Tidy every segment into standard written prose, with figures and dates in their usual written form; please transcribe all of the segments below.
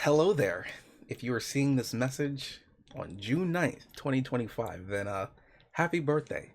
Hello there. If you are seeing this message on June 9th, 2025, then happy birthday.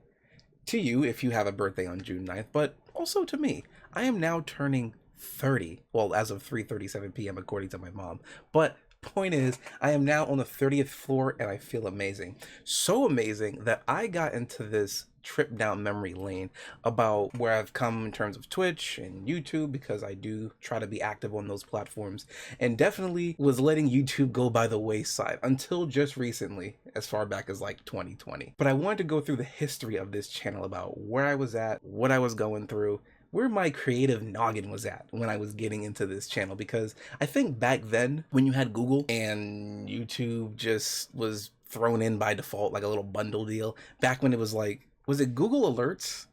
To you if you have a birthday on June 9th, but also to me. I am now turning 30. Well, as of 3:37 p.m. according to my mom. But point is, I am now on the 30th floor and I feel amazing. So amazing that I got into this trip down memory lane about where I've come in terms of Twitch and YouTube, because I do try to be active on those platforms, and definitely was letting YouTube go by the wayside until just recently, as far back as like 2020. But I wanted to go through the history of this channel, about where I was at, what I was going through, where my creative noggin was at when I was getting into this channel, because I think back then when you had Google and YouTube just was thrown in by default like a little bundle deal, back when it was like, was it Google Alerts?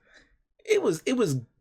It was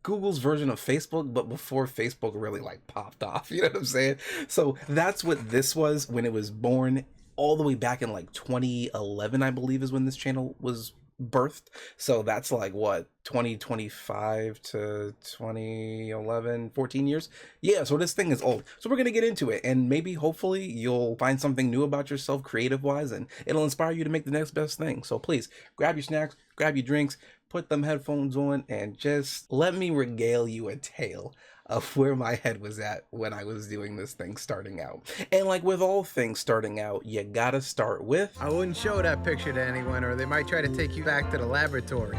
Google's version of Facebook, but before Facebook really like popped off, you know what I'm saying? So that's what this was when it was born, all the way back in like 2011, I believe, is when this channel was birthed. So that's like what, 2025 to 2011, 14 years. Yeah, so this thing is old. So we're gonna get into it, and maybe hopefully you'll find something new about yourself creative wise, and it'll inspire you to make the next best thing. So please grab your snacks, grab your drinks, put them headphones on, and just let me regale you a tale of where my head was at when I was doing this thing starting out. And like with all things starting out, you gotta start with... I wouldn't show that picture to anyone, or they might try to take you back to the laboratory.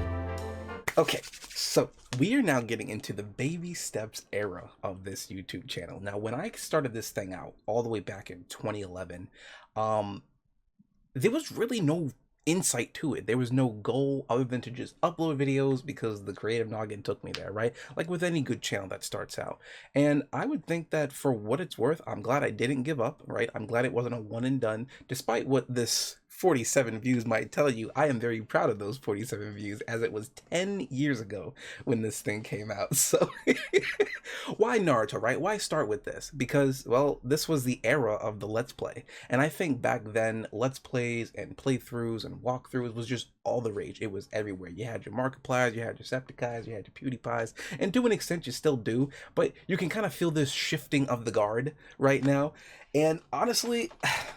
Okay, so we are now getting into the baby steps era of this YouTube channel. Now, when I started this thing out all the way back in 2011, there was really no insight to it. There was no goal other than to just upload videos, because the creative noggin took me there, right? Like with any good channel that starts out. And I would think that for what it's worth, I'm glad I didn't give up, right? I'm glad it wasn't a one and done. Despite what this 47 views might tell you, I am very proud of those 47 views, as it was 10 years ago when this thing came out. So why Naruto, right? Why start with this? Because, well, this was the era of the Let's Play. And I think back then, Let's Plays and playthroughs and walkthroughs was just all the rage. It was everywhere. You had your Markipliers, you had your Septiceyes, you had your PewDiePies, and to an extent you still do, but you can kind of feel this shifting of the guard right now. And honestly,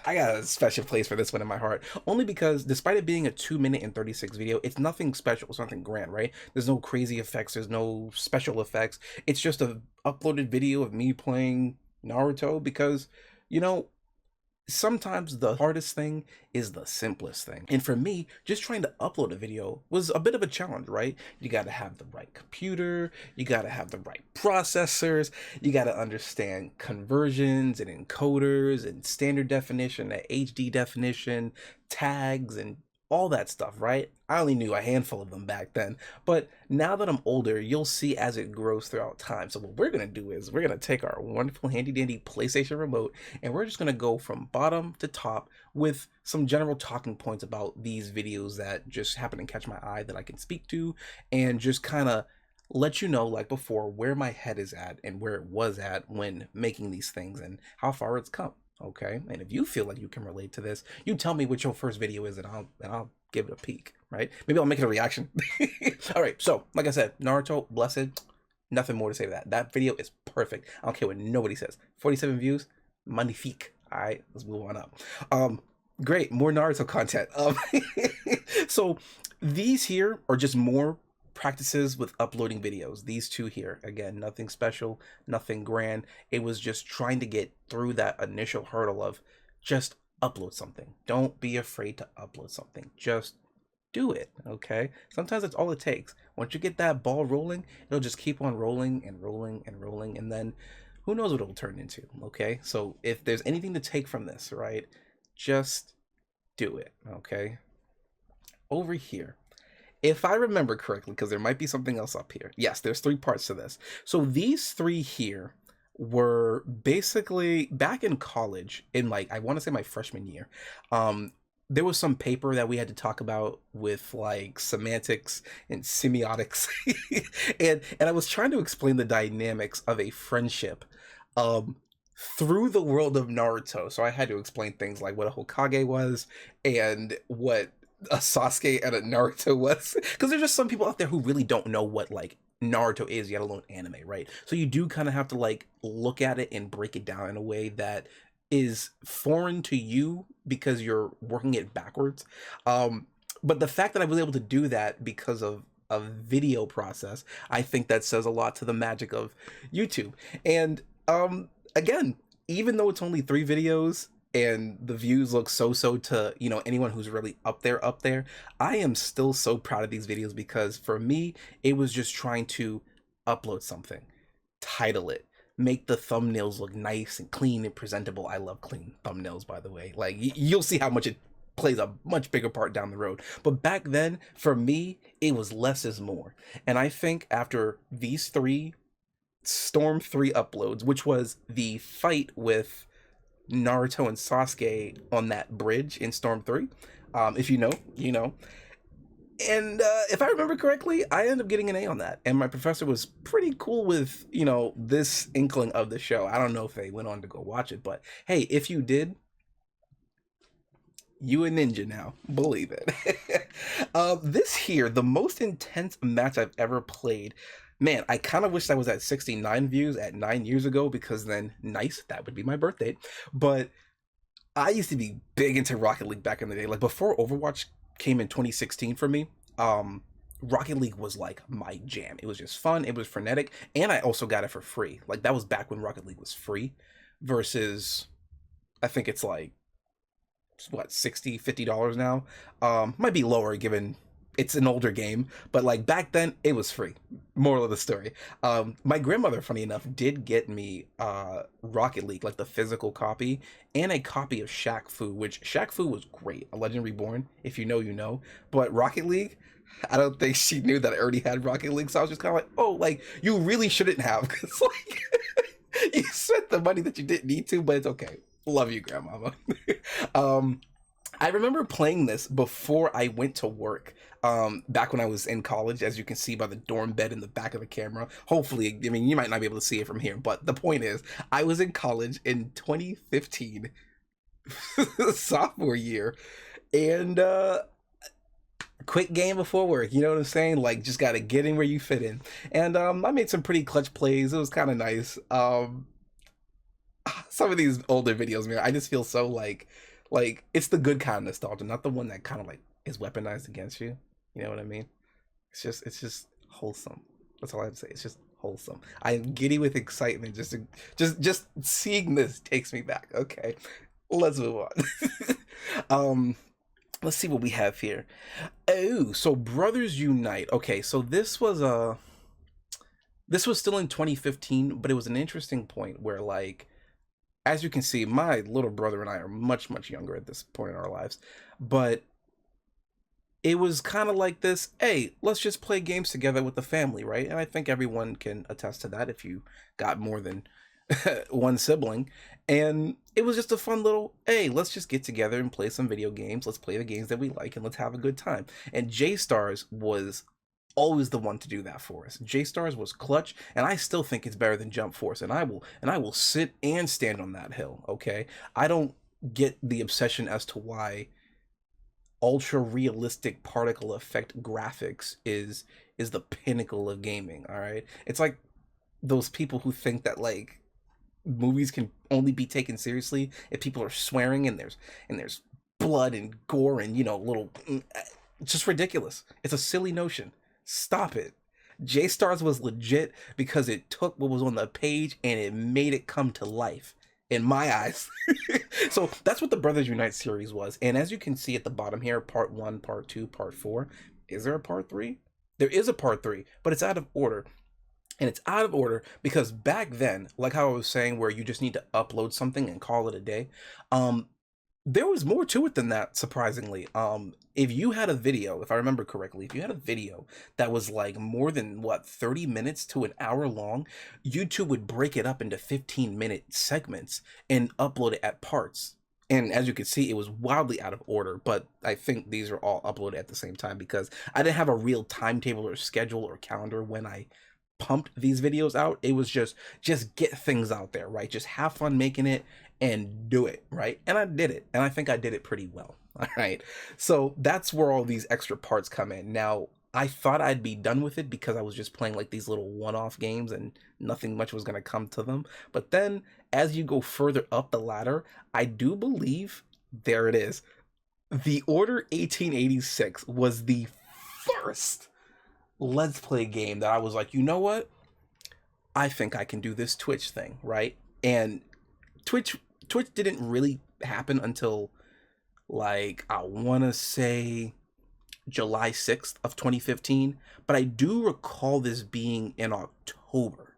I got a special place for this one in my heart, only because despite it being a 2-minute and 36 video, it's nothing special, it's nothing grand, right? There's no crazy effects, there's no special effects. It's just a uploaded video of me playing Naruto, because, you know, sometimes the hardest thing is the simplest thing. And for me, just trying to upload a video was a bit of a challenge, right? You got to have the right computer, you got to have the right processors, you got to understand conversions and encoders and standard definition and HD definition, tags, and all that stuff, right? I only knew a handful of them back then, but now that I'm older, you'll see as it grows throughout time. So what we're gonna do is we're gonna take our wonderful handy dandy PlayStation remote, and we're just gonna go from bottom to top with some general talking points about these videos that just happen to catch my eye that I can speak to, and just kind of let you know, like before, where my head is at and where it was at when making these things and how far it's come. Okay, and if you feel like you can relate to this, you tell me what your first video is, and I'll give it a peek, right? Maybe I'll make it a reaction. All right, so like I said, Naruto, blessed, nothing more to say to that. That video is perfect. I don't care what nobody says. 47 views, magnifique. All right, let's move on up. Great, more Naruto content. So these here are just more practices with uploading videos. These two here, again, nothing special, nothing grand. It was just trying to get through that initial hurdle of just upload something. Don't be afraid to upload something. Just do it, okay? Sometimes that's all it takes. Once you get that ball rolling, it'll just keep on rolling and rolling and rolling, and then who knows what it'll turn into, okay? So if there's anything to take from this, right, just do it, okay? Over here, if I remember correctly, because there might be something else up here. Yes, there's 3 parts to this. So these 3 here were basically back in college, in like, I want to say my freshman year. There was some paper that we had to talk about with like semantics and semiotics. and I was trying to explain the dynamics of a friendship through the world of Naruto. So I had to explain things like what a Hokage was and what a Sasuke and a Naruto was, because there's just some people out there who really don't know what like Naruto is, yet alone anime, right? So you do kind of have to like look at it and break it down in a way that is foreign to you because you're working it backwards. Um, but the fact that I was able to do that because of a video process, I think that says a lot to the magic of YouTube. And again, even though it's only 3 videos and the views look so to anyone who's really up there, I am still so proud of these videos because for me it was just trying to upload something, title it, make the thumbnails look nice and clean and presentable. I love clean thumbnails, by the way. Like you'll see how much it plays a much bigger part down the road. But back then, for me, it was less is more. And I think after these 3 Storm 3 uploads, which was the fight with Naruto and Sasuke on that bridge in Storm 3, if you know, you know. And if I remember correctly, I ended up getting an A on that. And my professor was pretty cool with, this inkling of the show. I don't know if they went on to go watch it, but hey, if you did, you a ninja now. Believe it. This here, the most intense match I've ever played. Man, I kind of wish I was at 69 views at 9 years ago because then, nice, that would be my birthday. But I used to be big into Rocket League back in the day. Like before Overwatch came in 2016 for me, Rocket League was like my jam. It was just fun, it was frenetic, and I also got it for free. Like that was back when Rocket League was free versus I think it's like what, 60 $50 now. Might be lower given it's an older game, but like back then it was free. Moral of the story, my grandmother, funny enough, did get me Rocket League, like the physical copy, and a copy of Shaq Fu, which Shaq Fu was great, A Legend Reborn, if you know you know. But Rocket League, I don't think she knew that I already had Rocket League, so I was just kind of like, oh, like you really shouldn't have, because like you spent the money that you didn't need to, but it's okay. Love you, grandmama. I remember playing this before I went to work. Back when I was in college, as you can see by the dorm bed in the back of the camera. Hopefully, I mean, you might not be able to see it from here, but the point is, I was in college in 2015, sophomore year, and quick game before work, you know what I'm saying? Like, just gotta get in where you fit in. And I made some pretty clutch plays. It was kind of nice. Some of these older videos, man, I just feel so like it's the good kind of nostalgia, not the one that kind of like is weaponized against you. You know what I mean? It's just wholesome. That's all I have to say. It's just wholesome. I am giddy with excitement. Just seeing this takes me back. Okay, let's move on. Let's see what we have here. Oh, so Brothers Unite. Okay, so this was still in 2015, but it was an interesting point where, like, as you can see, my little brother and I are much younger at this point in our lives, but it was kind of like this, hey, let's just play games together with the family, right? And I think everyone can attest to that if you got more than one sibling. And it was just a fun little, hey, let's just get together and play some video games. Let's play the games that we like and let's have a good time. And J Stars was always the one to do that for us. J Stars was clutch, and I still think it's better than Jump Force, and I will sit and stand on that hill, okay? I don't get the obsession as to why ultra realistic particle effect graphics is the pinnacle of gaming, all right? It's like those people who think that like movies can only be taken seriously if people are swearing and there's blood and gore and little it's just ridiculous. It's a silly notion. Stop it. J Stars was legit because it took what was on the page and it made it come to life in my eyes. So that's what the Brothers Unite series was. And as you can see at the bottom here, part 1, part 2, part 4. Is there a part 3? There is a part 3, but it's out of order. And it's out of order because back then, like how I was saying, where you just need to upload something and call it a day, there was more to it than that, surprisingly. If you had a video, if I remember correctly, if you had a video that was like more than 30 minutes to an hour long, YouTube would break it up into 15-minute segments and upload it at parts. And as you can see, it was wildly out of order, but I think these are all uploaded at the same time because I didn't have a real timetable or schedule or calendar when I pumped these videos out. It was just get things out there, right? Just have fun making it and do it, right? And I did it, and I think I did it pretty well. All right, so that's where all these extra parts come in. Now, I thought I'd be done with it because I was just playing like these little one-off games and nothing much was going to come to them. But then as you go further up the ladder, I do believe there it is. The Order 1886 was the first Let's Play game that I was like, you know what? I think I can do this Twitch thing, right? And Twitch Twitch didn't really happen until like I want to say July 6th of 2015, but I do recall this being in October.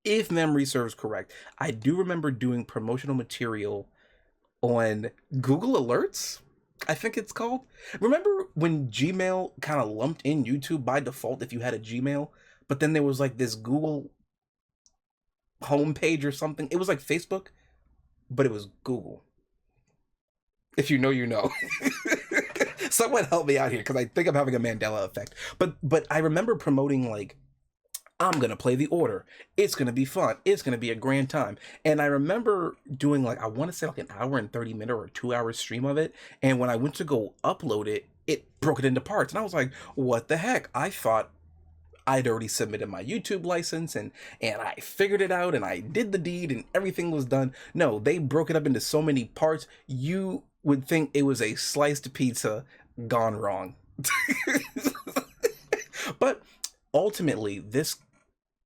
If memory serves correct, I do remember doing promotional material on Google Alerts, I think it's called. Remember when Gmail kind of lumped in YouTube by default if you had a Gmail, but then there was like this Google homepage or something? It was like Facebook, but it was Google. If you know, you know. Someone help me out here because I think I'm having a Mandela effect. But I remember promoting like I'm gonna play the Order. It's gonna be fun. It's gonna be a grand time. And I remember doing like I want to say like an hour and 30 minute or 2 hour stream of it. And when I went to go upload it, it broke it into parts. And I was like, what the heck? I thought I'd already submitted my YouTube license and I figured it out and I did the deed and everything was done. No, they broke it up into so many parts. You would think it was a sliced pizza gone wrong. But ultimately, this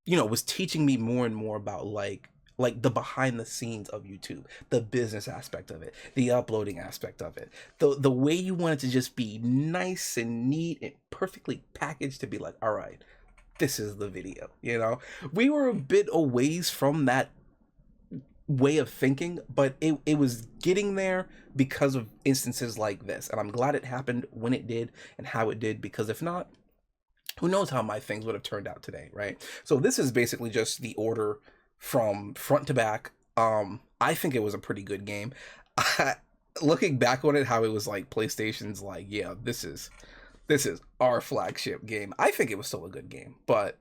was teaching me more and more about like the behind the scenes of YouTube, the business aspect of it, the uploading aspect of it, the way you want it to just be nice and neat and perfectly packaged to be like, all right, this is the video. We were a bit a ways from that way of thinking, but it was getting there because of instances like this, and I'm glad it happened when it did and how it did, because if not, who knows how my things would have turned out today, right? So this is basically just the Order from front to back. I think it was a pretty good game. Looking back on it, how it was like PlayStation's like, yeah, this is our flagship game. I think it was still a good game, but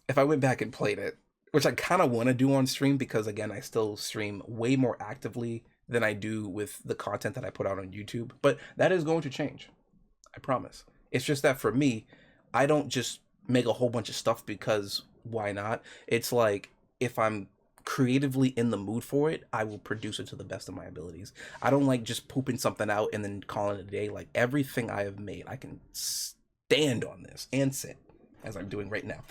if I went back and played it, which I kind of want to do on stream, because again, I still stream way more actively than I do with the content that I put out on YouTube, but that is going to change. I promise. It's just that for me, I don't just make a whole bunch of stuff because why not? It's like if I'm creatively in the mood for it, I will produce it to the best of my abilities. I don't like just pooping something out and then calling it a day. Like everything I have made, I can stand on this and sit, as I'm doing right now.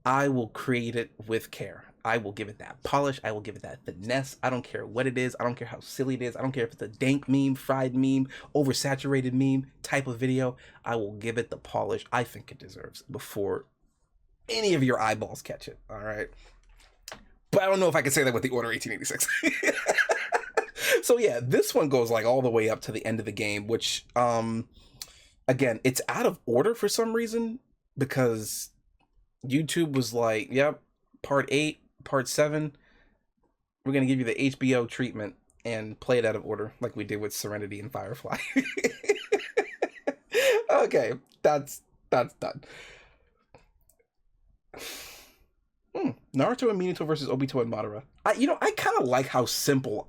I will create it with care. I will give it that polish. I will give it that finesse. I don't care what it is. I don't care how silly it is. I don't care if it's a dank meme, fried meme, oversaturated meme type of video. I will give it the polish I think it deserves before any of your eyeballs catch it. All right. But I don't know if I can say that with the Order 1886. So yeah, this one goes like all the way up to the end of the game, which again, it's out of order for some reason, because YouTube was like, yep, part 8, part 7, we're going to give you the HBO treatment and play it out of order like we did with Serenity and Firefly. Okay, that's done. Naruto and Minato versus Obito and Madara. I kind of like how simple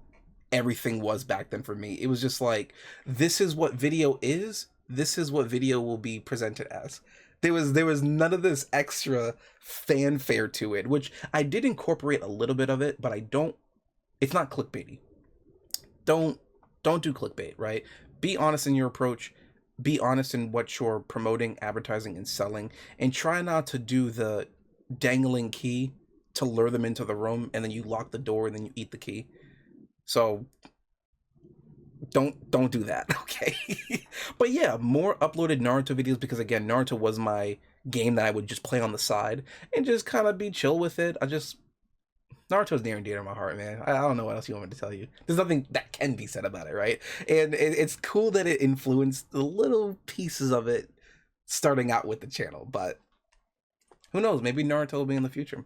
everything was back then for me. It was just like, this is what video is. This is what video will be presented as. There was none of this extra fanfare to it, which I did incorporate a little bit of it, but it's not clickbaity. Don't do clickbait, right? Be honest in your approach. Be honest in what you're promoting, advertising, and selling, and try not to do the dangling key to lure them into the room and then you lock the door and then you eat the key. So don't do that, okay? But yeah, more uploaded Naruto videos, because again, Naruto was my game that I would just play on the side and just kind of be chill with it. Naruto's near and dear to my heart, man. I don't know what else you want me to tell you. There's nothing that can be said about it, right? And it's cool that it influenced the little pieces of it starting out with the channel, but who knows? Maybe Naruto will be in the future.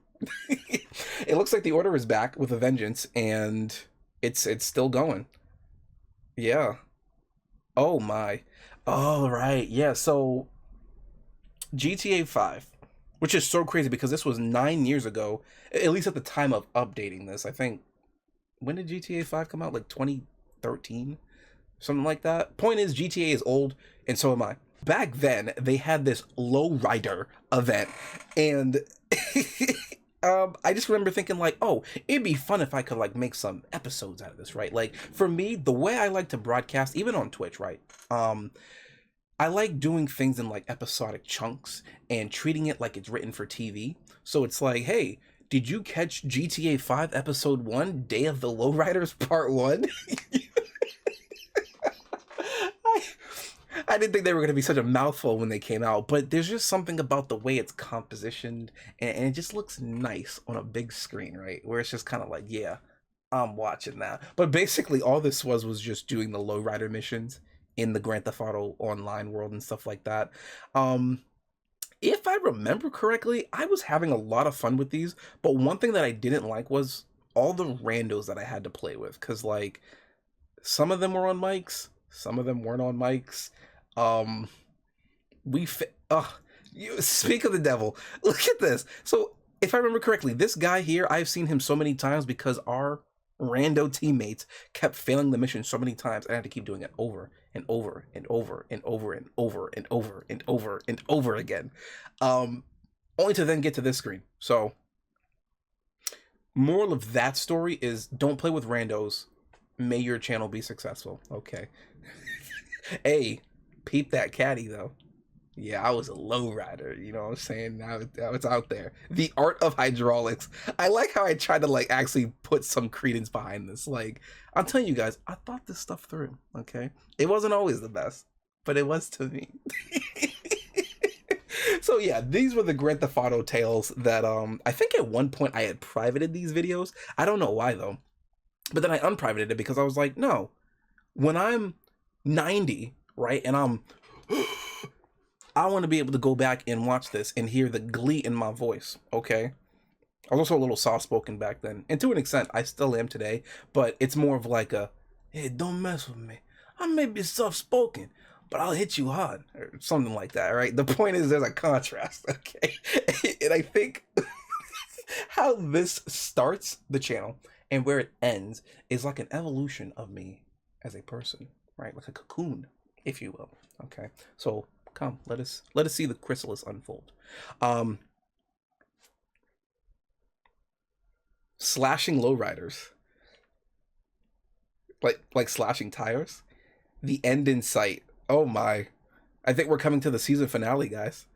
It looks like the Order is back with a vengeance, and it's still going. Yeah. Oh my. All right. Yeah. So GTA 5, which is so crazy because this was 9 years ago, at least at the time of updating this. I think, when did GTA 5 come out? Like 2013? Something like that. Point is, GTA is old, and so am I. back then they had this lowrider event, and I just remember thinking like, oh, it'd be fun if I could like make some episodes out of this, right? Like for me, the way I like to broadcast, even on Twitch, right? I like doing things in like episodic chunks and treating it like it's written for TV. So it's like, hey, did you catch GTA 5 Episode 1, Day of the Lowriders Part 1? I, I didn't think they were going to be such a mouthful when they came out, but there's just something about the way it's compositioned, and it just looks nice on a big screen, right? Where it's just kind of like, yeah, I'm watching that. But basically, all this was just doing the lowrider missions in the Grand Theft Auto Online world and stuff like that. Um, if I remember correctly, I was having a lot of fun with these, but one thing that I didn't like was all the randos that I had to play with, because like some of them were on mics, some of them weren't on mics. Um, we you speak of the devil. Look at this. So if I remember correctly, this guy here, I've seen him so many times because our rando teammates kept failing the mission so many times, and I had to keep doing it over and over and over and over and over and over and over and over again. Um, Only to then get to this screen. So moral of that story is don't play with randos. May your channel be successful. Okay. Hey, peep that caddy though. Yeah, I was a low rider, you know what I'm saying? Now it's out there. The art of hydraulics. I like how I tried to like actually put some credence behind this. Like, I'm telling you guys, I thought this stuff through, okay? It wasn't always the best, but it was to me. So yeah, these were the Grand Theft Auto tales that I think at one point I had privated these videos. I don't know why though. But then I unprivated it because I was like, no, when I'm 90, right, and I want to be able to go back and watch this and hear the glee in my voice, okay? I was also a little soft-spoken back then. And to an extent, I still am today, but it's more of like a, hey, don't mess with me. I may be soft-spoken, but I'll hit you hard, or something like that, right? The point is there's a contrast, okay? And I think how this starts the channel and where it ends is like an evolution of me as a person, right? Like a cocoon, if you will, okay? So come, let us see the chrysalis unfold. Um, Slashing lowriders, like slashing tires. The end in sight. Oh my! I think we're coming to the season finale, guys.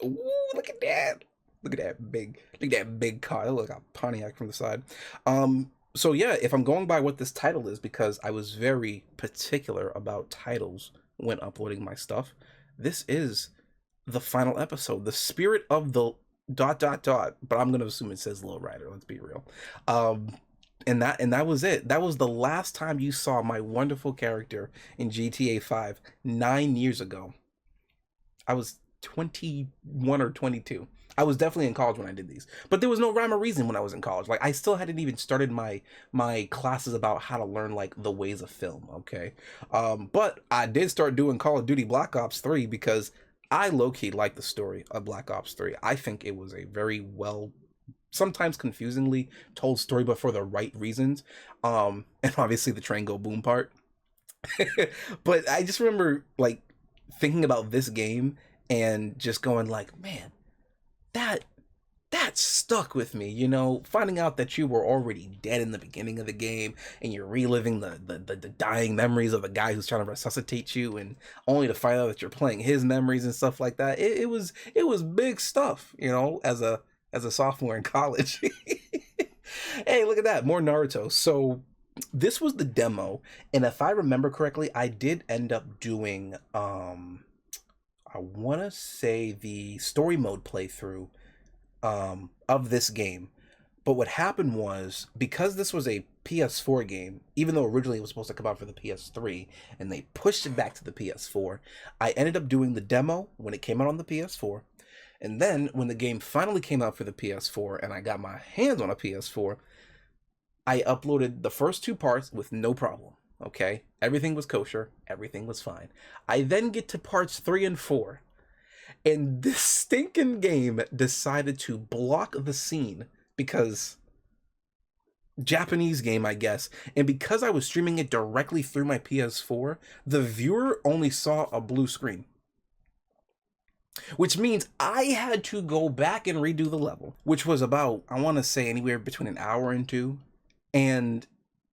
Ooh, look at that! Look at that big car. Look like a Pontiac from the side. So yeah, if I'm going by what this title is, because I was very particular about titles when uploading my stuff, this is the final episode. The spirit of the dot dot dot, but I'm gonna assume it says lowrider. Let's be real. Um, and that was it. That was the last time you saw my wonderful character in GTA 5 9 years ago. I was 21 or 22. I was definitely in college when I did these, but there was no rhyme or reason when I was in college. Like I still hadn't even started my classes about how to learn like the ways of film. Okay, but I did start doing Call of Duty Black Ops 3 because I low key like the story of Black Ops 3. I think it was a very well, sometimes confusingly told story, but for the right reasons. And obviously the train go boom part. But I just remember like thinking about this game and just going like, man, that that stuck with me, you know, finding out that you were already dead in the beginning of the game and you're reliving the dying memories of the guy who's trying to resuscitate you, and only to find out that you're playing his memories and stuff like that. It was big stuff, you know, as a sophomore in college. Hey, look at that, more Naruto. So this was the demo, and if I remember correctly, I did end up doing I want to say the story mode playthrough of this game. But what happened was, because this was a PS4 game, even though originally it was supposed to come out for the PS3, and they pushed it back to the PS4, I ended up doing the demo when it came out on the PS4. And then when the game finally came out for the PS4 and I got my hands on a PS4, I uploaded the first two parts with no problem. Okay, everything was kosher, everything was fine. I then get to parts 3 and 4, and this stinking game decided to block the scene because Japanese game, I guess. And because I was streaming it directly through my PS4, the viewer only saw a blue screen, which means I had to go back and redo the level, which was about, I want to say, anywhere between an hour and two. And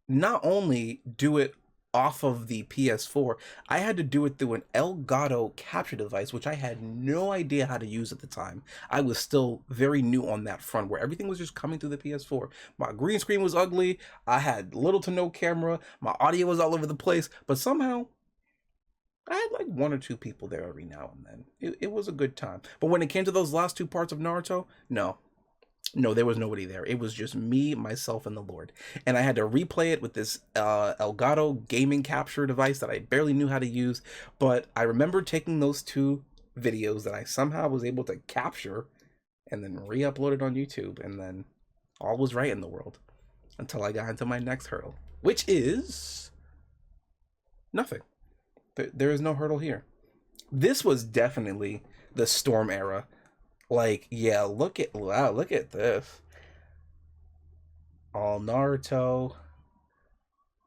not only do it off of the PS4, I had to do it through an Elgato capture device, which I had no idea how to use at the time. I was still very new on that front, where everything was just coming through the PS4. My green screen was ugly. I had little to no camera. My audio was all over the place, but somehow I had like one or two people there every now and then. It was a good time. But when it came to those last two parts of Naruto, no, there was nobody there. It was just me, myself, and the Lord. And I had to replay it with this Elgato gaming capture device that I barely knew how to use. But I remember taking those two videos that I somehow was able to capture and then re-upload it on YouTube. And then all was right in the world until I got into my next hurdle, which is nothing. There is no hurdle here. This was definitely the Storm era. Like, yeah, look at this. All Naruto.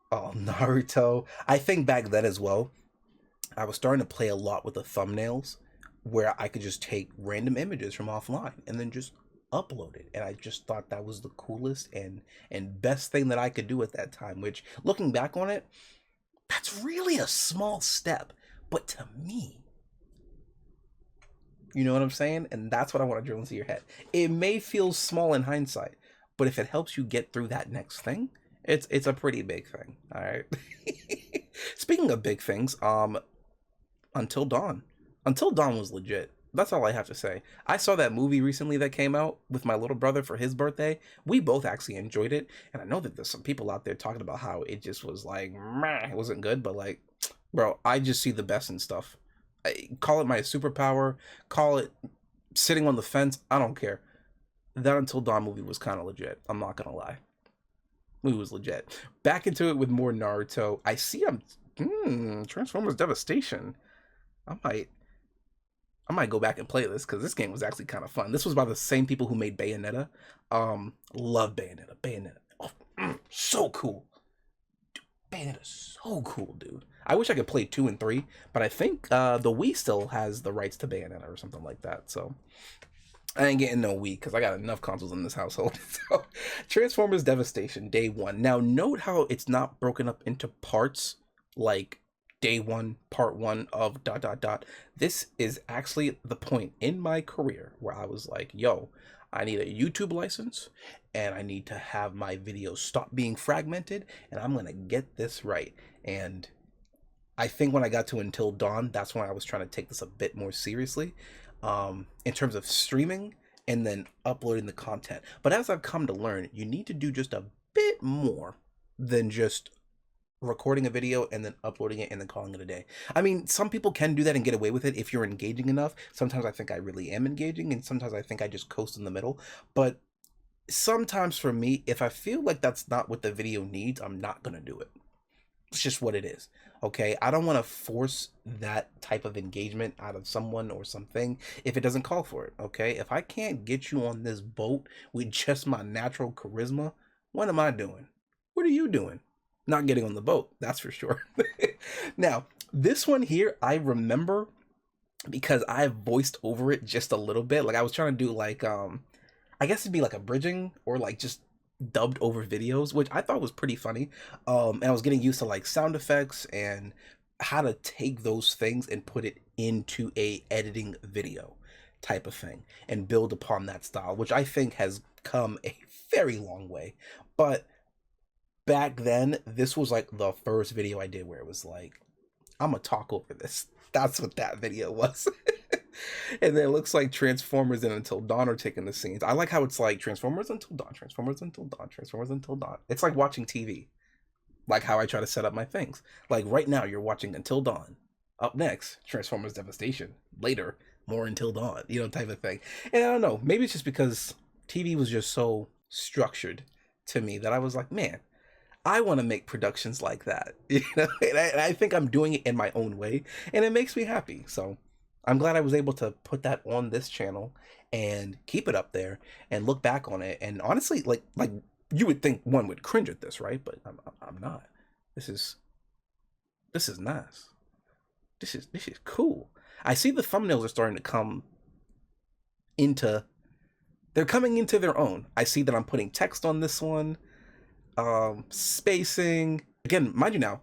All Naruto. I think back then as well, I was starting to play a lot with the thumbnails where I could just take random images from offline and then just upload it. And I just thought that was the coolest and best thing that I could do at that time, which looking back on it, that's really a small step. But to me, you know what I'm saying? And that's what I want to drill into your head. It may feel small in hindsight, but if it helps you get through that next thing, it's a pretty big thing. All right. Speaking of big things, Until Dawn. Until Dawn was legit. That's all I have to say. I saw that movie recently that came out with my little brother for his birthday. We both actually enjoyed it, and I know that there's some people out there talking about how it just was like, meh, it wasn't good, but like, bro, I just see the best in stuff. Call it my superpower, call it sitting on the fence, I don't care. That Until Dawn movie was kind of legit. I'm not gonna lie. Movie was legit. Back into it with more Naruto. I see Transformers Devastation. I might I might go back and play this because this game was actually kind of fun. This was by the same people who made Bayonetta. Love Bayonetta. Bayonetta. Oh, so cool. Bayonetta's so cool, dude. I wish I could play 2 and 3, but I think the Wii still has the rights to Bayonetta or something like that. So I ain't getting no Wii because I got enough consoles in this household. So Transformers Devastation, day one. Now note how it's not broken up into parts like day one, part one of dot dot dot. This is actually the point in my career where I was like, yo, I need a YouTube license and I need to have my videos stop being fragmented and I'm gonna get this right. And I think when I got to Until Dawn, that's when I was trying to take this a bit more seriously, in terms of streaming and then uploading the content. But as I've come to learn, you need to do just a bit more than just recording a video and then uploading it and then calling it a day. I mean, some people can do that and get away with it if you're engaging enough. Sometimes I think I really am engaging, and sometimes I think I just coast in the middle. But sometimes for me, if I feel like that's not what the video needs, I'm not gonna do it. It's just what it is. Okay, I don't want to force that type of engagement out of someone or something if it doesn't call for it. Okay, if I can't get you on this boat with just my natural charisma, what am I doing? What are you doing? Not getting on the boat, that's for sure. Now, this one here, I remember because I voiced over it just a little bit. Like I was trying to do like I guess it'd be like a bridging or like just dubbed over videos, which I thought was pretty funny. And I was getting used to like sound effects and how to take those things and put it into a editing video type of thing and build upon that style, which I think has come a very long way. But back then, this was like the first video I did where it was like, I'm gonna talk over this. That's what that video was. And then it looks like Transformers and Until Dawn are taking the scenes. I like how it's like Transformers Until Dawn, Transformers Until Dawn, Transformers Until Dawn. It's like watching TV. Like how I try to set up my things. Like right now, you're watching Until Dawn. Up next, Transformers Devastation. Later, more Until Dawn, type of thing. And I don't know, maybe it's just because TV was just so structured to me that I was like, man, I want to make productions like that. And I think I'm doing it in my own way, and it makes me happy. So I'm glad I was able to put that on this channel and keep it up there and look back on it. And honestly, like You would think one would cringe at this, right? But I'm not. This is nice. This is cool. I see the thumbnails are starting to come into, they're coming into their own. I see that I'm putting text on this one, spacing. Again, mind you now,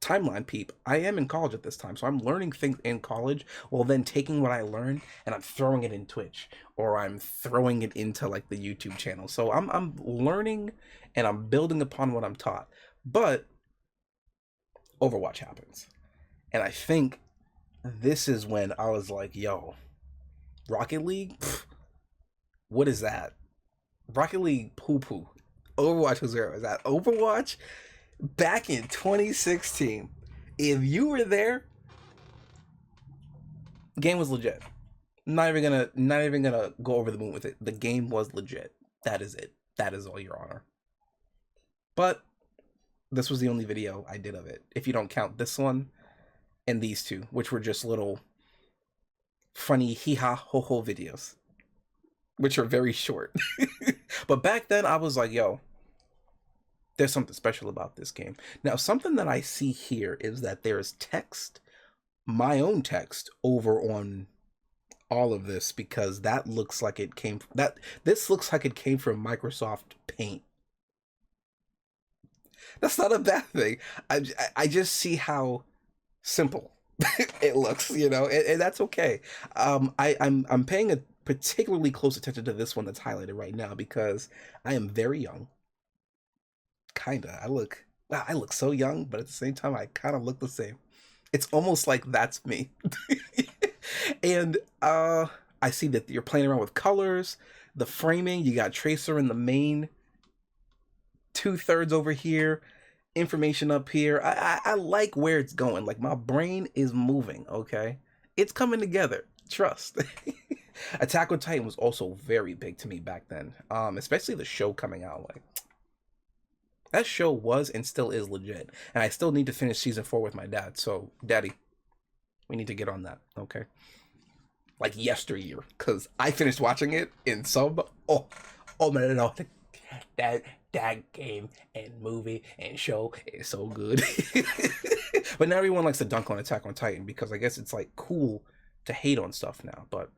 timeline peep, I am in college at this time, so I'm learning things in college while then taking what I learned and I'm throwing it in Twitch, or I'm throwing it into like the YouTube channel. So I'm learning and I'm building upon what I'm taught. But Overwatch happens. And I think this is when I was like, yo, Rocket League? Pfft, what is that? Rocket League poo poo. Overwatch was where it was at. Overwatch back in 2016. If you were there, the game was legit. Not even gonna go over the moon with it. The game was legit. That is it. That is all, Your Honor. But this was the only video I did of it, if you don't count this one and these two, which were just little funny hee-ha ho-ho videos, which are very short. But back then I was like, yo, there's something special about this game. Now, something that I see here is that there's text, my own text, over on all of this, because that looks like it came, this looks like it came from Microsoft Paint. That's not a bad thing. I just see how simple it looks, you know, and that's okay. I'm paying a particularly close attention to this one that's highlighted right now because I am very young. Kinda. I look so young, but at the same time I kind of look the same. It's almost like that's me. And I see that you're playing around with colors, the framing, you got Tracer in the main, 2/3 over here, information up here. I like where it's going. Like, my brain is moving, okay? It's coming together. Trust. Attack on Titan was also very big to me back then. Especially the show coming out. Like, that show was and still is legit. And I still need to finish season 4 with my dad. So, Daddy, we need to get on that, okay? Like yesteryear. Because I finished watching it in some... Oh man, no. That game and movie and show is so good. But now everyone likes to dunk on Attack on Titan because I guess it's like cool to hate on stuff now, but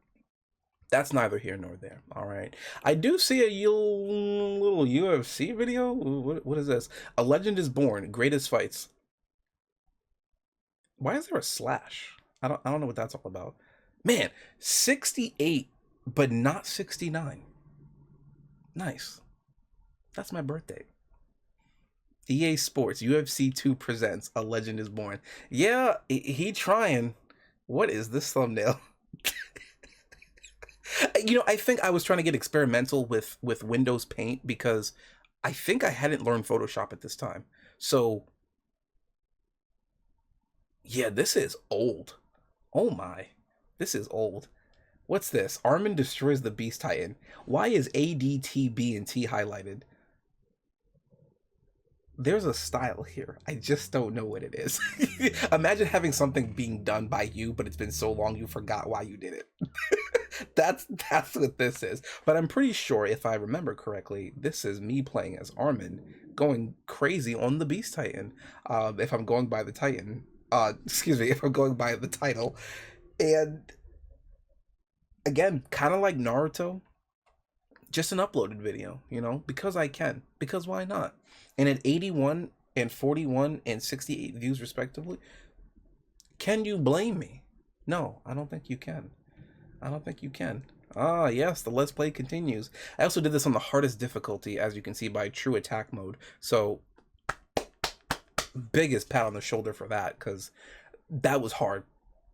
that's neither here nor there. All right, I do see a little UFC video. What is this? A Legend is Born, Greatest Fights. Why is there a slash? I don't know what that's all about. Man, 68 but not 69. Nice. That's my birthday. EA Sports, UFC 2 presents A Legend is Born. Yeah, he trying. What is this thumbnail? You know, I think I was trying to get experimental with Windows Paint because I think I hadn't learned Photoshop at this time. So, yeah, this is old. Oh my. This is old. What's this? Armin destroys the Beast Titan. Why is A, D, T, B, and T highlighted? There's a style here. I just don't know what it is. Imagine having something being done by you, but it's been so long you forgot why you did it. That's what this is. But I'm pretty sure, if I remember correctly, this is me playing as Armin, going crazy on the Beast Titan. If I'm going by the Titan. Excuse me, if I'm going by the title. And again, kind of like Naruto, just an uploaded video, you know, because I can. Because why not? And at 81 and 41 and 68 views respectively, can you blame me? No, I don't think you can. I don't think you can. Ah, yes, the Let's Play continues. I also did this on the hardest difficulty, as you can see, by True Attack Mode. So, biggest pat on the shoulder for that, because that was hard.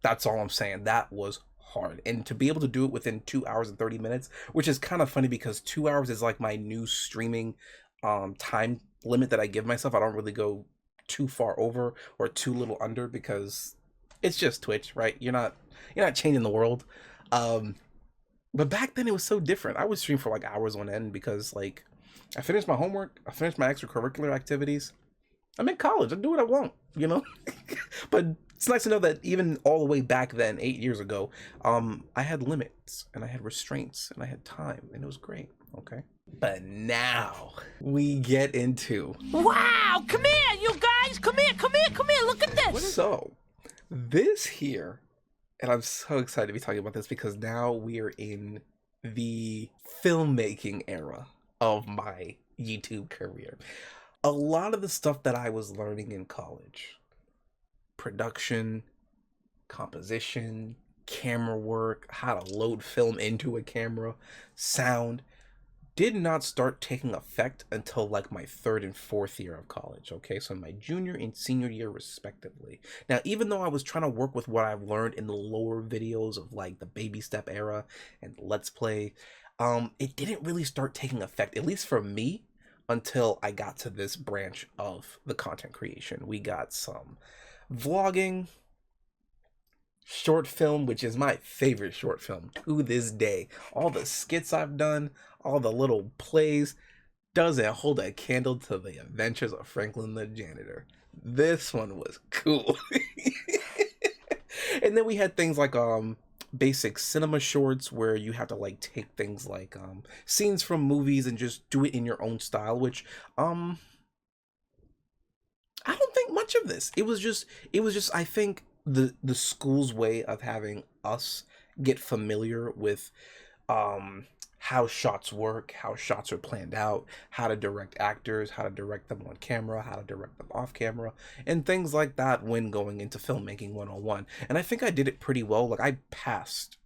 That's all I'm saying. That was hard. And to be able to do it within 2 hours and 30 minutes, which is kind of funny because 2 hours is like my new streaming time limit that I give myself. I don't really go too far over or too little under because it's just Twitch, right? You're not changing the world. But back then it was so different. I would stream for like hours on end because like I finished my homework, I finished my extracurricular activities. I'm in college, I do what I want, you know? But it's nice to know that even all the way back then, 8 years ago, I had limits and I had restraints and I had time, and it was great. Okay. But now we get into. Wow! Come here, you guys! Come here, come here, come here! Look at this! So, this here, and I'm so excited to be talking about this because now we are in the filmmaking era of my YouTube career. A lot of the stuff that I was learning in college, production, composition, camera work, how to load film into a camera, sound, did not start taking effect until like my third and fourth year of college. Okay, so my junior and senior year respectively. Now, even though I was trying to work with what I've learned in the lower videos of like the baby step era and let's play, it didn't really start taking effect, at least for me, until I got to this branch of the content creation. We got some vlogging, short film, which is my favorite short film to this day. All the skits I've done, all the little plays, doesn't hold a candle to the adventures of Franklin the janitor. This one was cool. And then we had things like basic cinema shorts where you have to like take things like scenes from movies and just do it in your own style, which I don't think much of this. It was just I think the school's way of having us get familiar with how shots work, how shots are planned out, how to direct actors, how to direct them on camera, how to direct them off camera, and things like that when going into filmmaking 101. And I think I did it pretty well. Like, I passed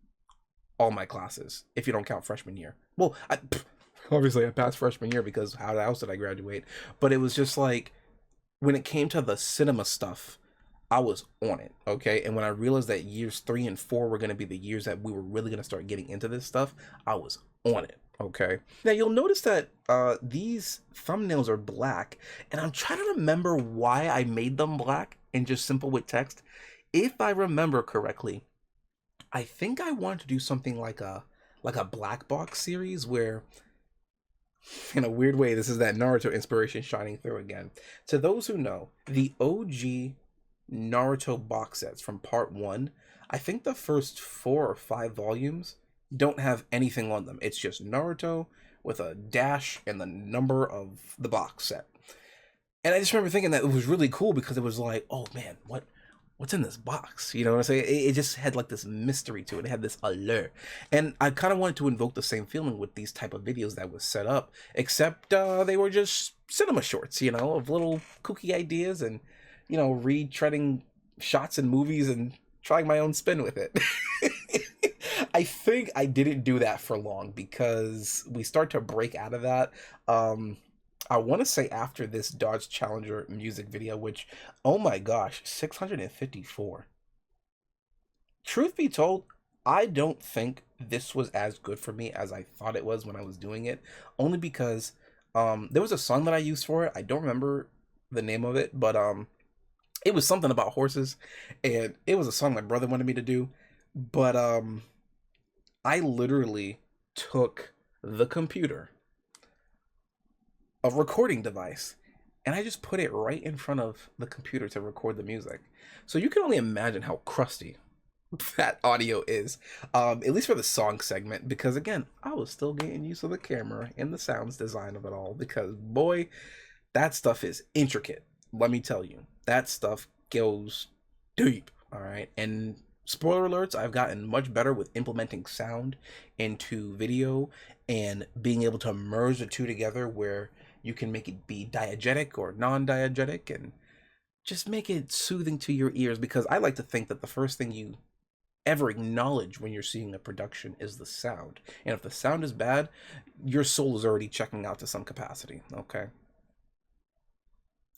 all my classes, if you don't count freshman year. Well, obviously I passed freshman year because how else did I graduate? But it was just like, when it came to the cinema stuff, I was on it, okay? And when I realized that years 3 and 4 were going to be the years that we were really going to start getting into this stuff, I was on it, okay? Now, you'll notice that these thumbnails are black, and I'm trying to remember why I made them black and just simple with text. If I remember correctly, I think I wanted to do something like a black box series where, in a weird way, this is that Naruto inspiration shining through again. To those who know, the OG Naruto box sets from part 1, I think the first 4 or 5 volumes don't have anything on them. It's just Naruto with a dash and the number of the box set. And I just remember thinking that it was really cool because it was like, oh man, what's in this box? You know what I'm saying? It just had like this mystery to it. It had this allure. And I kind of wanted to invoke the same feeling with these type of videos that was set up, except they were just cinema shorts, you know, of little kooky ideas and, you know, retreading shots in movies and trying my own spin with it. I think I didn't do that for long because we start to break out of that. I want to say after this Dodge Challenger music video, which, oh my gosh, 654. Truth be told, I don't think this was as good for me as I thought it was when I was doing it, only because there was a song that I used for it. I don't remember the name of it, but it was something about horses, and it was a song my brother wanted me to do, but I literally took the computer, a recording device, and I just put it right in front of the computer to record the music. So you can only imagine how crusty that audio is, at least for the song segment, because again, I was still getting used to the camera and the sounds design of it all, because boy, that stuff is intricate. Let me tell you, that stuff goes deep, all right? And spoiler alerts, I've gotten much better with implementing sound into video and being able to merge the two together where you can make it be diegetic or non-diegetic and just make it soothing to your ears, because I like to think that the first thing you ever acknowledge when you're seeing a production is the sound. And if the sound is bad, your soul is already checking out to some capacity, okay?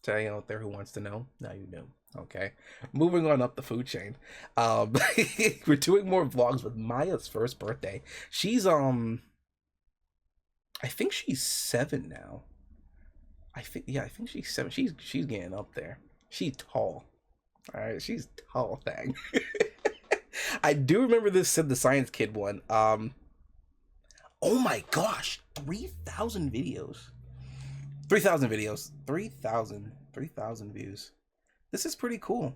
To anyone out there who wants to know, now you know. Okay, moving on up the food chain. We're doing more vlogs with Maya's first birthday. She's I think she's 7 now. I think she's 7. She's getting up there. She's tall. All right, she's tall thing. I do remember this Sid the Science Kid one. Oh my gosh, 3,000 videos. 3,000 videos. 3,000 views. This is pretty cool.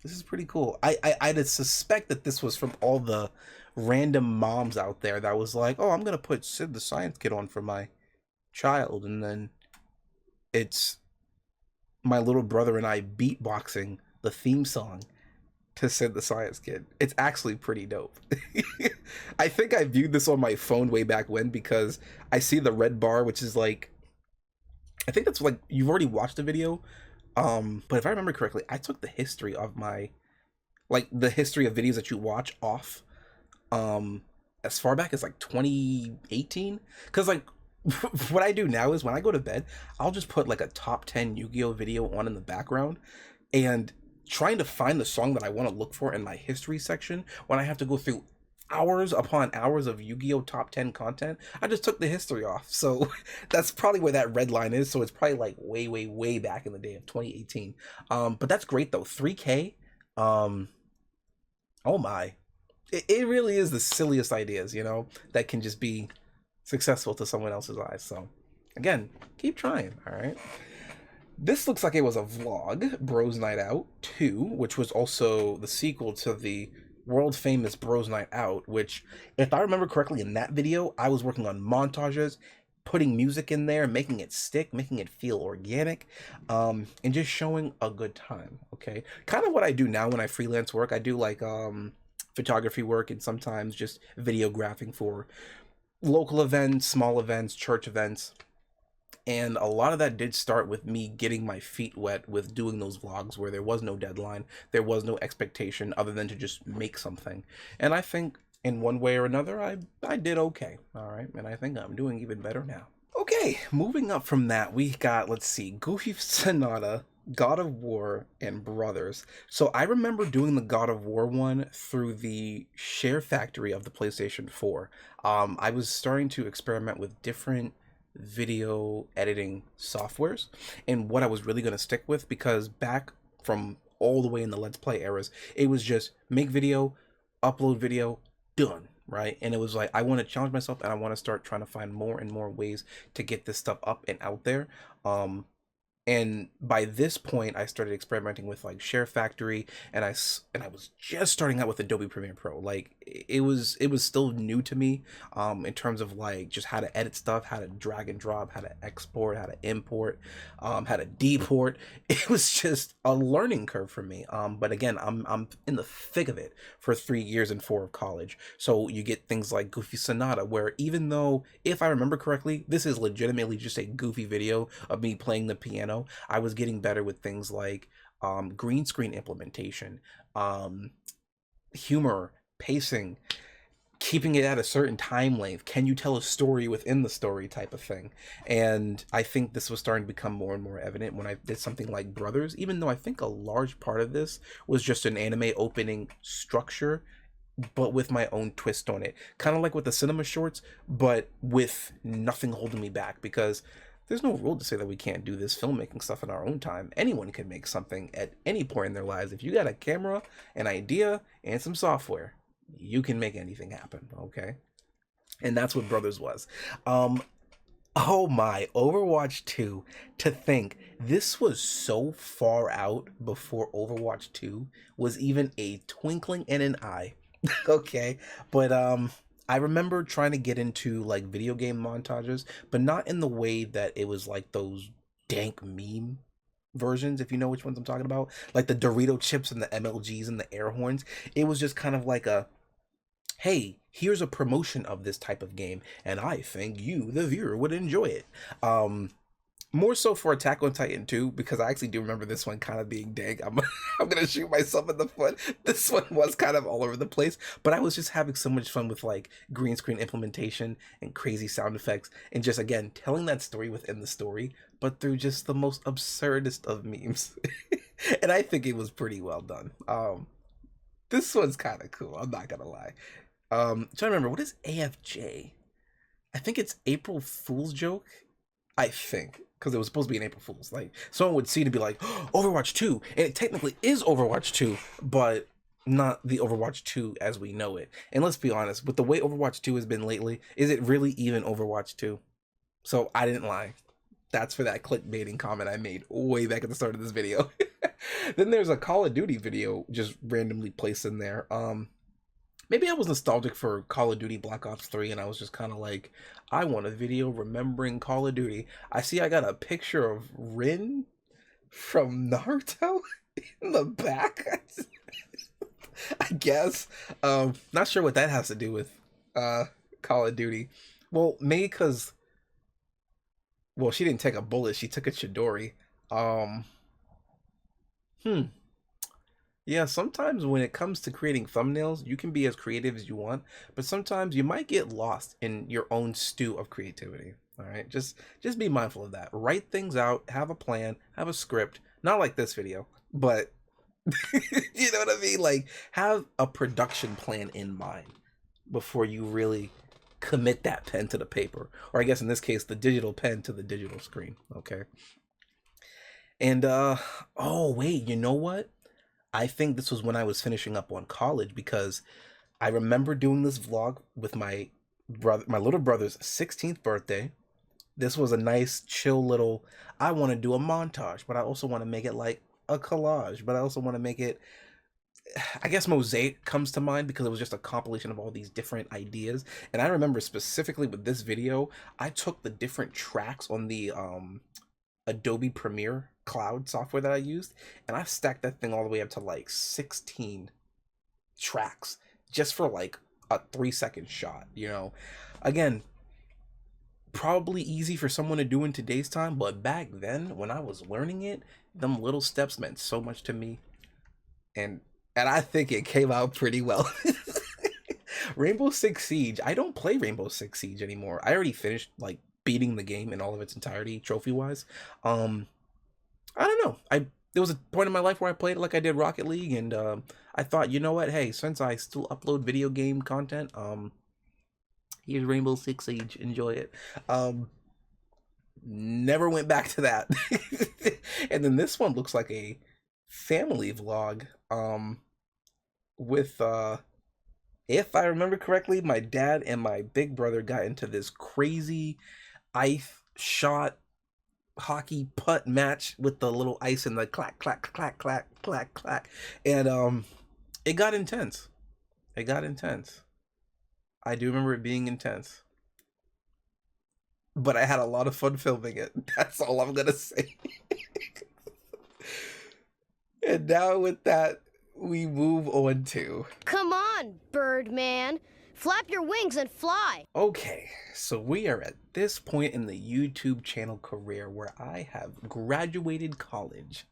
This is pretty cool. I'd suspect that this was from all the random moms out there that was like, oh, I'm gonna put Sid the Science Kid on for my child, and then it's my little brother and I beatboxing the theme song to Sid the Science Kid. It's actually pretty dope. I think I viewed this on my phone way back when because I see the red bar, which is like, I think that's like you've already watched the video. But if I remember correctly, I took the history of my like the history of videos that you watch off as far back as like 2018, because like what I do now is when I go to bed, I'll just put like a top 10 Yu-Gi-Oh video on in the background, and trying to find the song that I want to look for in my history section when I have to go through hours upon hours of Yu-Gi-Oh top 10 content, I just took the history off. So that's probably where that red line is. So it's probably like way back in the day of 2018. But that's great though. 3K. Oh my. It really is the silliest ideas, you know, that can just be successful to someone else's eyes. So again, keep trying. All right. This looks like it was a vlog, Bros Night Out 2, which was also the sequel to the world famous Bros Night Out, which, if I remember correctly, in that video, I was working on montages, putting music in there, making it stick, making it feel organic, and just showing a good time, okay? Kind of what I do now when I freelance work. I do like photography work and sometimes just videographing for local events, small events, church events. And a lot of that did start with me getting my feet wet with doing those vlogs where there was no deadline, there was no expectation other than to just make something. And I think in one way or another, I did okay. All right. And I think I'm doing even better now. Okay. Moving up from that, we got, let's see, Goofy Sonata, God of War, and Brothers. So I remember doing the God of War one through the Share Factory of the PlayStation 4. I was starting to experiment with different video editing softwares and what I was really going to stick with, because back from all the way in the Let's Play eras, it was just make video, upload video, done, right? And it was like, I want to challenge myself and I want to start trying to find more and more ways to get this stuff up and out there. And by this point, I started experimenting with like Share Factory, and I was just starting out with Adobe Premiere Pro. Like it was still new to me, in terms of like just how to edit stuff, how to drag and drop, how to export, how to import, how to deport. It was just a learning curve for me. But again, I'm in the thick of it for 3 years and 4 of college. So you get things like Goofy Sonata, where even though, if I remember correctly, this is legitimately just a goofy video of me playing the piano, I was getting better with things like green screen implementation, humor, pacing, keeping it at a certain time length. Can you tell a story within the story type of thing? And I think this was starting to become more and more evident when I did something like Brothers, even though I think a large part of this was just an anime opening structure, but with my own twist on it. Kind of like with the cinema shorts, but with nothing holding me back, because there's no rule to say that we can't do this filmmaking stuff in our own time. Anyone can make something at any point in their lives. If you got a camera, an idea, and some software, you can make anything happen, okay? And that's what Brothers was. Oh my, Overwatch 2. To think, this was so far out before Overwatch 2 was even a twinkling in an eye. Okay, but I remember trying to get into like video game montages, but not in the way that it was like those dank meme versions, if you know which ones I'm talking about, like the Dorito chips and the MLGs and the air horns. It was just kind of like a, hey, here's a promotion of this type of game, and I think you, the viewer, would enjoy it. More so for Attack on Titan 2, because I actually do remember this one kind of being dank. I'm gonna shoot myself in the foot. This one was kind of all over the place, but I was just having so much fun with like green screen implementation and crazy sound effects, and just again telling that story within the story, but through just the most absurdist of memes. And I think it was pretty well done. This one's kind of cool, I'm not gonna lie. Trying to remember, what is AFJ? I think it's April Fool's joke. I think, because it was supposed to be an April Fool's. Like, someone would see to be like, oh, Overwatch 2, and it technically is Overwatch 2, but not the Overwatch 2 as we know it. And let's be honest, with the way Overwatch 2 has been lately, is it really even Overwatch 2? So I didn't lie. That's for that clickbaiting comment I made way back at the start of this video. Then there's a Call of Duty video just randomly placed in there. Maybe I was nostalgic for Call of Duty Black Ops 3 and I was just kind of like, I want a video remembering Call of Duty. I see I got a picture of Rin from Naruto in the back. I guess. Not sure what that has to do with Call of Duty. Well, maybe because, well, she didn't take a bullet, she took a Chidori. Um, hmm. Yeah, sometimes when it comes to creating thumbnails, you can be as creative as you want, but sometimes you might get lost in your own stew of creativity. All right, just be mindful of that. Write things out, have a plan, have a script. Not like this video, but you know what I mean? Like, have a production plan in mind before you really commit that pen to the paper, or I guess in this case, the digital pen to the digital screen. Okay. And oh wait, you know what? I think this was when I was finishing up on college because I remember doing this vlog with my brother, my little brother's 16th birthday. This was a nice, chill little, I want to do a montage, but I also want to make it like a collage, but I also want to make it, I guess Mosaic comes to mind because it was just a compilation of all these different ideas. And I remember specifically with this video, I took the different tracks on the Adobe Premiere Cloud software that I used, and I stacked that thing all the way up to like 16 tracks just for like a 3-second shot, you know. Again, probably easy for someone to do in today's time, but back then when I was learning it, them little steps meant so much to me, and I think it came out pretty well. Rainbow Six Siege, I don't play Rainbow Six Siege anymore. I already finished like beating the game in all of its entirety trophy wise. I don't know. There was a point in my life where I played it like I did Rocket League, and I thought, you know what? Hey, since I still upload video game content, here's Rainbow Six Siege. Enjoy it. Never went back to that. And then this one looks like a family vlog. With if I remember correctly, my dad and my big brother got into this crazy ice shot hockey putt match with the little ice and the clack clack clack clack clack clack, and it got intense. It got intense. I do remember it being intense, but I had a lot of fun filming it. That's all I'm gonna say. And now with that, we move on to, Come on, Birdman. Flap your wings and fly. okay, so we are at this point in the YouTube channel career where I have graduated college.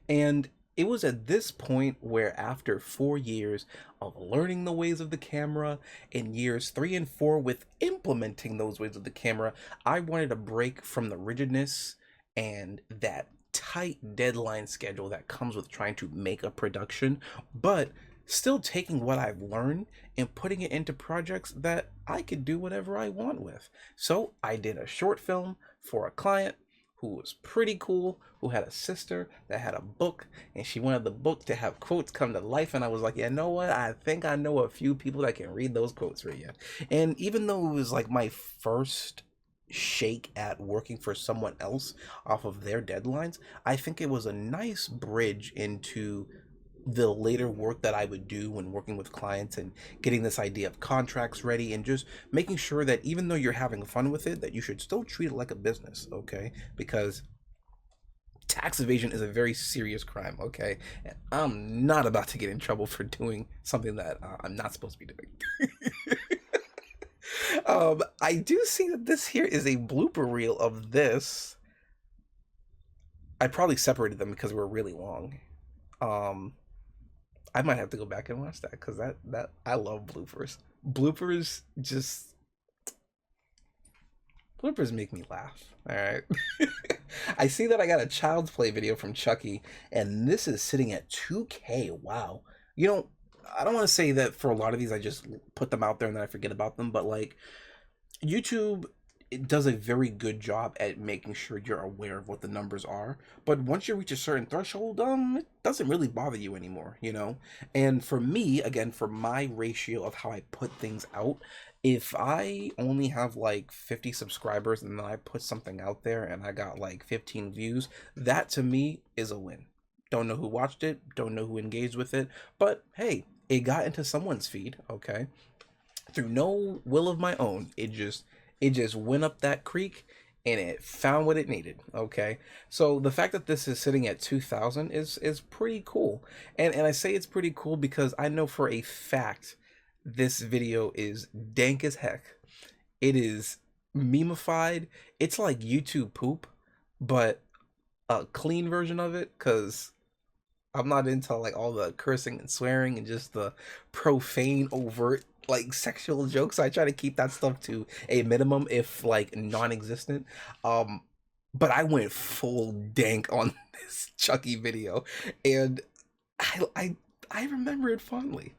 And it was at this point where, after 4 years of learning the ways of the camera, in years 3 and 4 with implementing those ways of the camera, I wanted a break from the rigidness and that tight deadline schedule that comes with trying to make a production, but still taking what I've learned and putting it into projects that I could do whatever I want with. So I did a short film for a client who was pretty cool, who had a sister that had a book, and she wanted the book to have quotes come to life, and I was like, you know what, I think I know a few people that can read those quotes for you. And even though it was like my first shake at working for someone else off of their deadlines, I think it was a nice bridge into the later work that I would do when working with clients and getting this idea of contracts ready and just making sure that even though you're having fun with it, that you should still treat it like a business, okay? Because tax evasion is a very serious crime, okay? And I'm not about to get in trouble for doing something that I'm not supposed to be doing. I do see that this here is a blooper reel of this. I probably separated them because we're really long. I might have to go back and watch that because that I love bloopers. Bloopers make me laugh. All right. I see that I got a Child's Play video from Chucky, and this is sitting at 2K. Wow. You know, I don't want to say that for a lot of these I just put them out there and then I forget about them, but like YouTube it does a very good job at making sure you're aware of what the numbers are. But once you reach a certain threshold, it doesn't really bother you anymore, you know? And for me, again, for my ratio of how I put things out, if I only have like 50 subscribers and then I put something out there and I got like 15 views, that to me is a win. Don't know who watched it, don't know who engaged with it, but hey, it got into someone's feed, okay? Through no will of my own. It just went up that creek and it found what it needed. Okay, so the fact that this is sitting at 2,000 is pretty cool, and I say it's pretty cool because I know for a fact this video is dank as heck. It is memeified. It's like YouTube poop, but a clean version of it, because I'm not into like all the cursing and swearing and just the profane, overt like sexual jokes. I try to keep that stuff to a minimum, if like non-existent. Um, but I went full dank on this Chucky video, and I I I remember it fondly.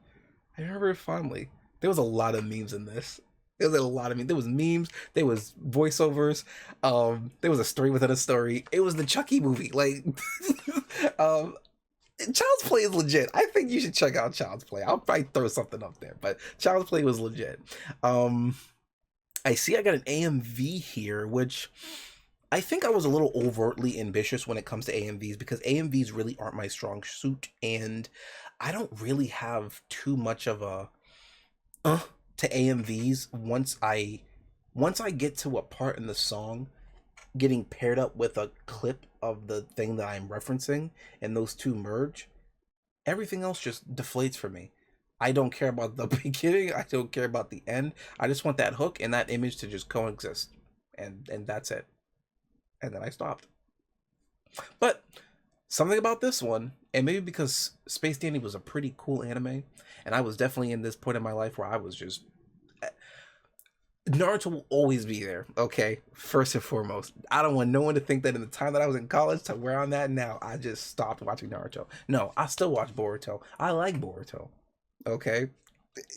I remember it fondly. There was a lot of memes in this. There was a lot of memes. There was memes. There was voiceovers. There was a story within a story. It was the Chucky movie. Like, um, Child's Play is legit. I think you should check out Child's Play. I'll probably throw something up there, but Child's Play was legit. I see I got an AMV here, which I think I was a little overtly ambitious when it comes to AMVs, because AMVs really aren't my strong suit, and I don't really have too much of a to AMVs once I get to a part in the song getting paired up with a clip of the thing that I'm referencing and those two merge, everything else just deflates for me. I don't care about the beginning, I don't care about the end. I just want that hook and that image to just coexist. And that's it. And then I stopped. But something about this one, and maybe because Space Dandy was a pretty cool anime, and I was definitely in this point in my life where I was just Naruto will always be there, okay? First and foremost. I don't want no one to think that in the time that I was in college to where I'm at now, I just stopped watching Naruto. No, I still watch Boruto. I like Boruto, okay?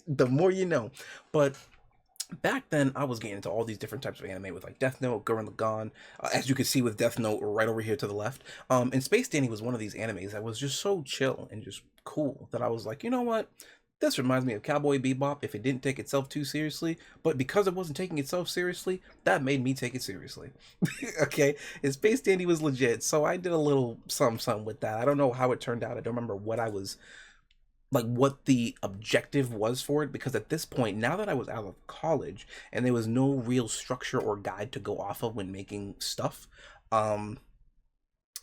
The more you know. But back then, I was getting into all these different types of anime with like Death Note, Gurren Lagann, as you can see with Death Note right over here to the left. And Space Dandy was one of these animes that was just so chill and just cool that I was like, you know what? This reminds me of Cowboy Bebop if it didn't take itself too seriously, but because it wasn't taking itself seriously, that made me take it seriously. Okay, and Space Dandy was legit, so I did a little something with that. I don't know how it turned out. I don't remember what I was like, what the objective was for it, because at this point, now that I was out of college and there was no real structure or guide to go off of when making stuff,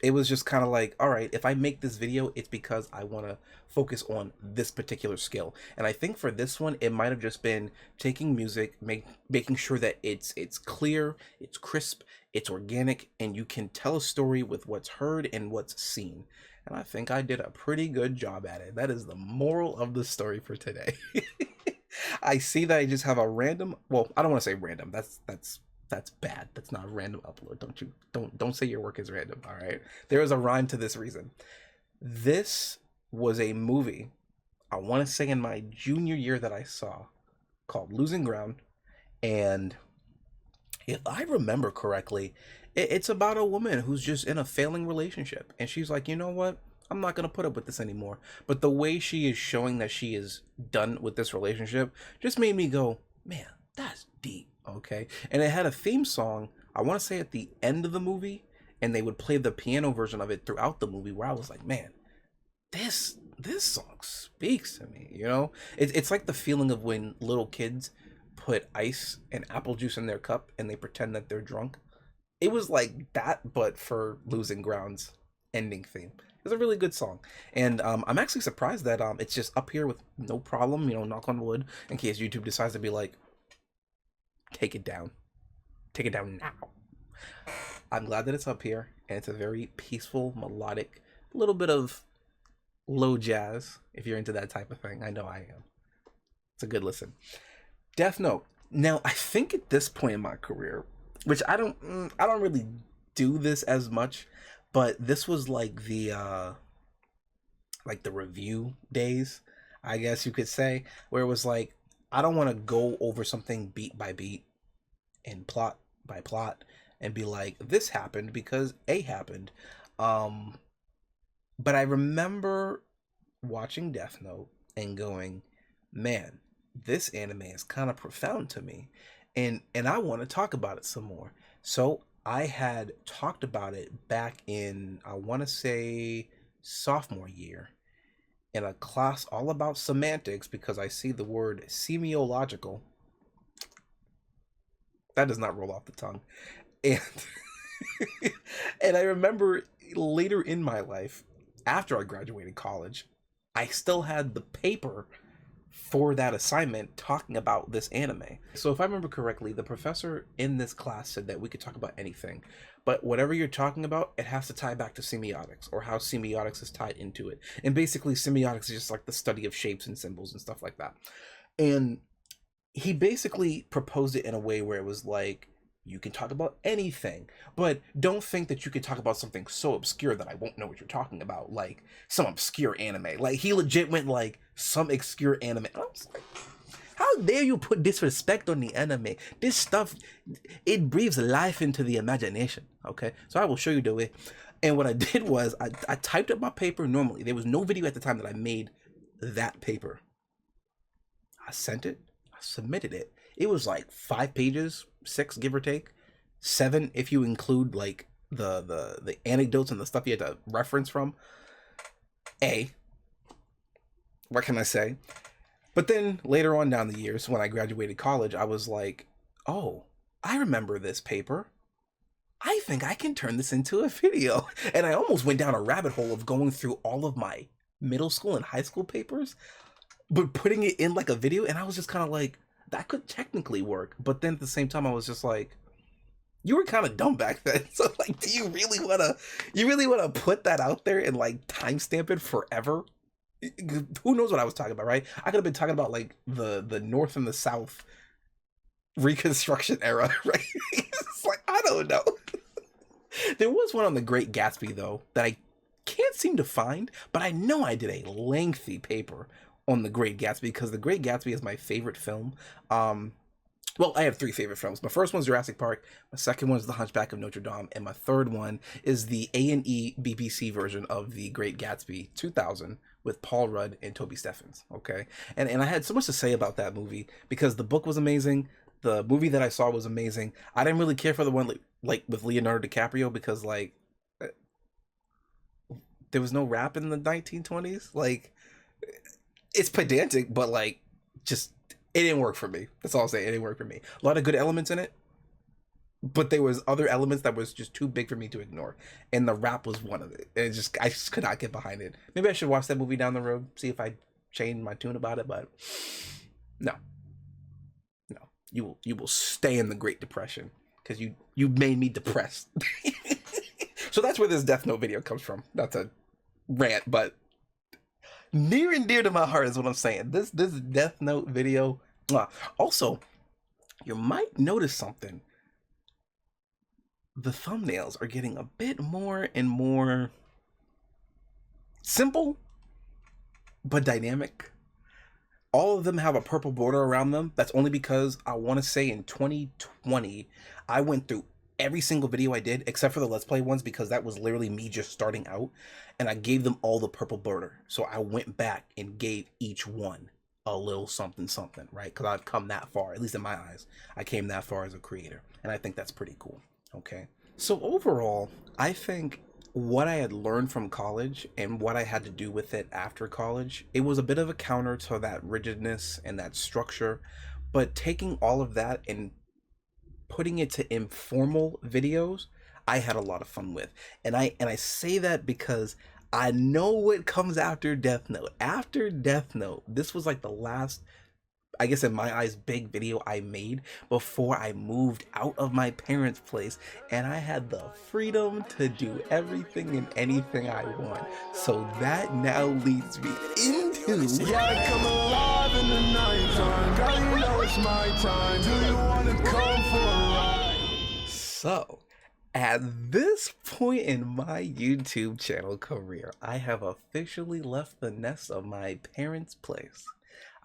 it was just kind of like, all right, if I make this video, it's because I want to focus on this particular skill. And I think for this one, it might have just been taking music, making sure that it's clear, it's crisp, it's organic, and you can tell a story with what's heard and what's seen. And I think I did a pretty good job at it. That is the moral of the story for today. I see that I just have a random, well, I don't want to say random. That's bad. That's not a random upload. Don't say your work is random, all right? There is a rhyme to this reason. This was a movie, I want to say in my junior year, that I saw, called Losing Ground. And if I remember correctly, it's about a woman who's just in a failing relationship. And she's like, you know what? I'm not going to put up with this anymore. But the way she is showing that she is done with this relationship just made me go, man, that's deep. Okay, and it had a theme song, I want to say at the end of the movie, and they would play the piano version of it throughout the movie, where I was like, man, this song speaks to me, you know? It's like the feeling of when little kids put ice and apple juice in their cup and they pretend that they're drunk. It was like that, but for Losing Ground's ending theme. It's a really good song, and I'm actually surprised that it's just up here with no problem, you know, knock on wood, in case YouTube decides to be like, take it down now. I'm glad that it's up here, and it's a very peaceful, melodic, little bit of low jazz, if you're into that type of thing. I know I am. It's a good listen. Death Note. Now, I think at this point in my career, which I don't really do this as much, but this was like the review days, I guess you could say, where it was like, I don't want to go over something beat by beat and plot by plot and be like, this happened because A happened. But I remember watching Death Note and going, man, this anime is kind of profound to me, and I want to talk about it some more. So I had talked about it back in, I want to say, sophomore year, in a class all about semantics, because I see the word semiological. That does not roll off the tongue. And and I remember later in my life, after I graduated college, I still had the paper for that assignment talking about this anime. So if I remember correctly, the professor in this class said that we could talk about anything, but whatever you're talking about, it has to tie back to semiotics, or how semiotics is tied into it. And basically semiotics is just like the study of shapes and symbols and stuff like that. And he basically proposed it in a way where it was like, you can talk about anything, but don't think that you can talk about something so obscure that I won't know what you're talking about, like some obscure anime. Like, he legit went like, some obscure anime. And I was like, how dare you put disrespect on the anime? This stuff, it breathes life into the imagination. Okay, so I will show you the way. And what I did was I typed up my paper normally. There was no video at the time that I made that paper. I sent it, I submitted it. It was like 5 pages, 6 give or take, 7 if you include like the anecdotes and the stuff you had to reference from. What can I say? But then later on down the years, when I graduated college, I was like, oh, I remember this paper. I think I can turn this into a video. And I almost went down a rabbit hole of going through all of my middle school and high school papers, but putting it in like a video. And I was just kind of like, that could technically work. But then at the same time, I was just like, you were kind of dumb back then. So like, do you really want to put that out there and like timestamp it forever? Who knows what I was talking about, right? I could have been talking about like the North and the South Reconstruction era, right? It's like, I don't know. There was one on the Great Gatsby though that I can't seem to find, but I know I did a lengthy paper on the Great Gatsby, because the Great Gatsby is my favorite film. Well, I have 3 favorite films. My first one's Jurassic Park, my second one is The Hunchback of Notre Dame, and my third one is the A&E BBC version of The Great Gatsby 2000 with Paul Rudd and Toby Stephens, okay? And I had so much to say about that movie, because the book was amazing, the movie that I saw was amazing. I didn't really care for the one like with Leonardo DiCaprio, because like there was no rap in the 1920s. Like, it's pedantic, but like, just, it didn't work for me. That's all I'll say. It didn't work for me. A lot of good elements in it, but there was other elements that was just too big for me to ignore, and the rap was one of it. And I just could not get behind it. Maybe I should watch that movie down the road, see if I change my tune about it. But no, you will stay in the Great Depression, because you made me depressed. So that's where this Death Note video comes from. That's a rant, but near and dear to my heart is what I'm saying. This Death Note video. Also, you might notice something. The thumbnails are getting a bit more and more simple, but dynamic. All of them have a purple border around them. That's only because I want to say in 2020, I went through every single video I did, except for the Let's Play ones, because that was literally me just starting out, and I gave them all the purple border. So I went back and gave each one a little something, right? Because I've come that far, at least in my eyes. I came that far as a creator, and I think that's pretty cool, okay? So overall, I think what I had learned from college and what I had to do with it after college, it was a bit of a counter to that rigidness and that structure, but taking all of that and putting it to informal videos, I had a lot of fun with. And I say that because I know what comes after Death Note. After Death Note, this was like the last, I guess in my eyes, big video I made before I moved out of my parents' place, and I had the freedom to do everything and anything I want. So that now leads me into Come alive in the nighttime. Girl, you know it's my time. Do you wanna come for a ride? So, at this point in my YouTube channel career, I have officially left the nest of my parents' place.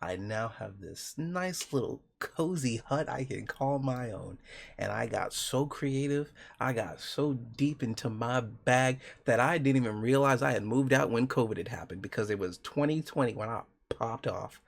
I now have this nice little cozy hut I can call my own. And I got so creative, I got so deep into my bag that I didn't even realize I had moved out when COVID had happened, because it was 2020 when I popped off.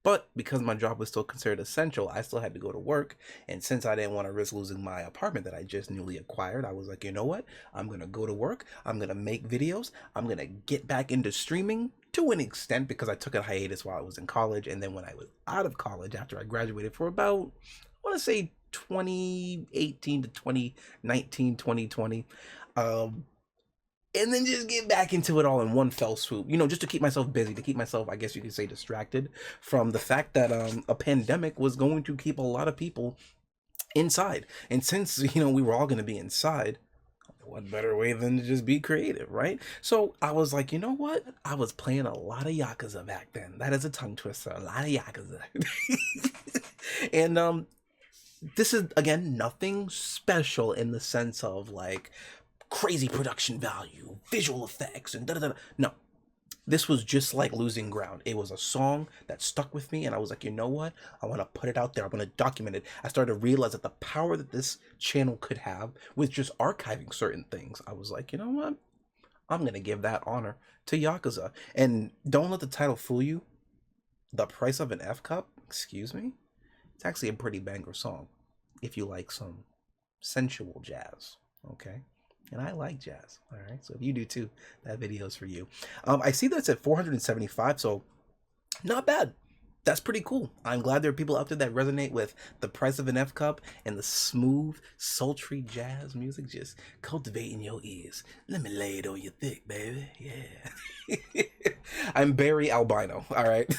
But because my job was still considered essential, I still had to go to work. And since I didn't want to risk losing my apartment that I just newly acquired, I was like, you know what? I'm going to go to work. I'm going to make videos. I'm going to get back into streaming to an extent, because I took a hiatus while I was in college. And then when I was out of college, after I graduated, for about, I want to say 2018 to 2019, 2020, and then just get back into it all in one fell swoop, just to keep myself busy, to keep myself, I guess you could say, distracted from the fact that a pandemic was going to keep a lot of people inside. And since we were all going to be inside, what better way than to just be creative, right? So I was like, you know what, I was playing a lot of Yakuza back then. That is a tongue twister. A lot of Yakuza. And this is, again, nothing special in the sense of like crazy production value, visual effects, and da da da. No, this was just like losing ground. It was a song that stuck with me, and I was like, you know what? I want to put it out there. I want to document it. I started to realize that the power that this channel could have with just archiving certain things. I was like, you know what? I'm gonna give that honor to Yakuza. And don't let the title fool you. The Price of an F Cup, excuse me, it's actually a pretty banger song if you like some sensual jazz. Okay. And I like jazz. All right. So if you do too, that video is for you. I see that's at 475. So not bad. That's pretty cool. I'm glad there are people out there that resonate with The Price of an F Cup and the smooth, sultry jazz music just cultivating your ears. Let me lay it on you thick, baby. Yeah. I'm Barry Albino. All right.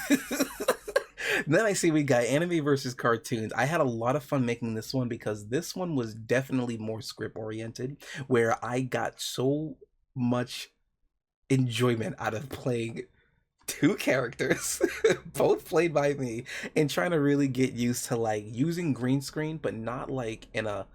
Then I see we got anime versus cartoons. I had a lot of fun making this one because this one was definitely more script oriented, where I got so much enjoyment out of playing two characters, both played by me, and trying to really get used to like using green screen, but not like in a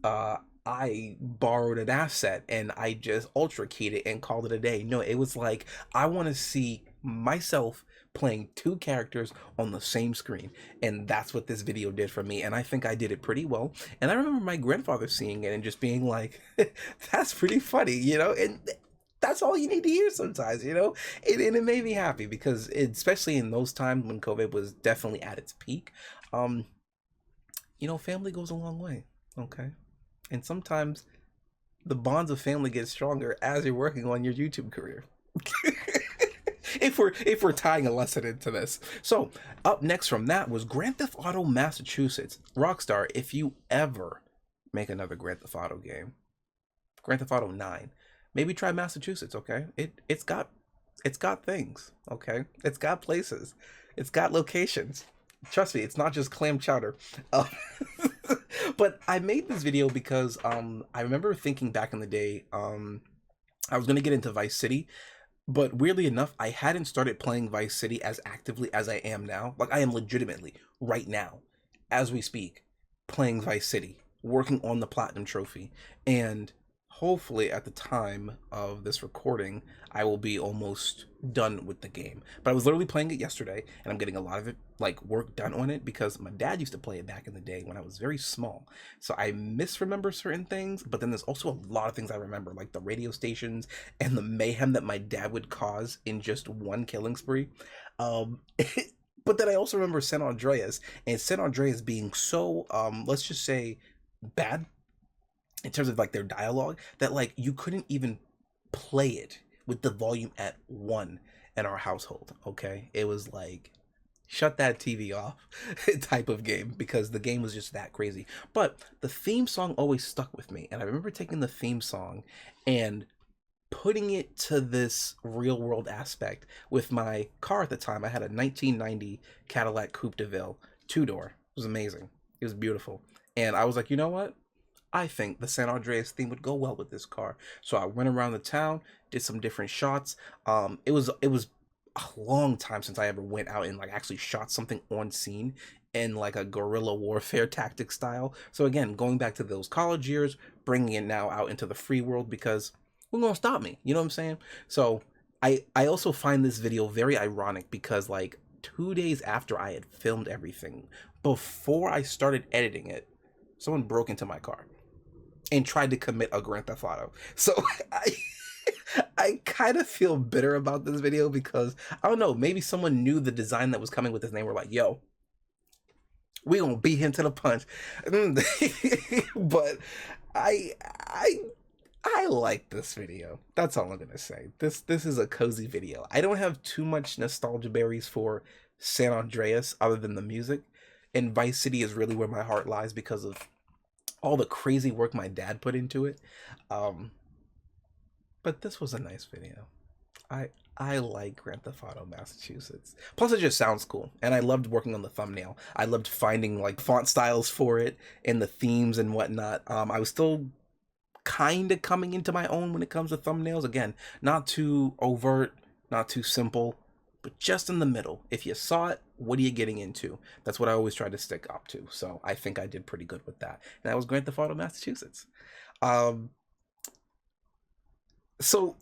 I borrowed an asset and I just ultra keyed it and called it a day. No, it was like I want to see myself playing two characters on the same screen, and that's what this video did for me, and I think I did it pretty well. And I remember my grandfather seeing it and just being like, that's pretty funny, and that's all you need to hear sometimes, and it made me happy because especially in those times when COVID was definitely at its peak, family goes a long way. Okay. And sometimes the bonds of family get stronger as you're working on your YouTube career. if we're tying a lesson into this. So up next from that was Grand Theft Auto Massachusetts. Rockstar, if you ever make another Grand Theft Auto game, Grand Theft Auto 9, maybe try Massachusetts, okay? It's got things, okay? It's got places. It's got locations. Trust me, it's not just clam chowder. But I made this video because I remember thinking back in the day, I was going to get into Vice City, but weirdly enough, I hadn't started playing Vice City as actively as I am now. Like, I am legitimately, right now, as we speak, playing Vice City, working on the Platinum Trophy, and hopefully at the time of this recording, I will be almost done with the game. But I was literally playing it yesterday, and I'm getting a lot of it, like, work done on it, because my dad used to play it back in the day when I was very small. So I misremember certain things, but then there's also a lot of things I remember, like the radio stations and the mayhem that my dad would cause in just one killing spree. But then I also remember San Andreas, and San Andreas being so, let's just say, bad in terms of like their dialogue, that like you couldn't even play it with the volume at 1 in our household. Okay, it was like shut that TV off type of game, because the game was just that crazy. But the theme song always stuck with me, and I remember taking the theme song and putting it to this real world aspect with my car at the time. I had a 1990 Cadillac Coupe de Ville 2-door. It was amazing. It was beautiful. And I was like, you know what? I think the San Andreas theme would go well with this car. So I went around the town, did some different shots. It was a long time since I ever went out and like actually shot something on scene in like a guerrilla warfare tactic style. So again, going back to those college years, bringing it now out into the free world, because who's gonna stop me? You know what I'm saying? So I also find this video very ironic, because like 2 days after I had filmed everything, before I started editing it, someone broke into my car and tried to commit a Grand Theft Auto. So I kind of feel bitter about this video because, I don't know, maybe someone knew the design that was coming with this name. We're like, yo, we gonna beat him to the punch. But I like this video. That's all I'm gonna say. This is a cozy video. I don't have too much nostalgia berries for San Andreas other than the music, and Vice City is really where my heart lies because of all the crazy work my dad put into it. But this was a nice video. I like Grand Theft Auto Massachusetts. Plus it just sounds cool, and I loved working on the thumbnail. I loved finding like font styles for it and the themes and whatnot. I was still kind of coming into my own when it comes to thumbnails. Again, not too overt, not too simple, but just in the middle. If you saw it, what are you getting into? That's what I always try to stick up to. So I think I did pretty good with that. And that was Grand Theft Auto Massachusetts. So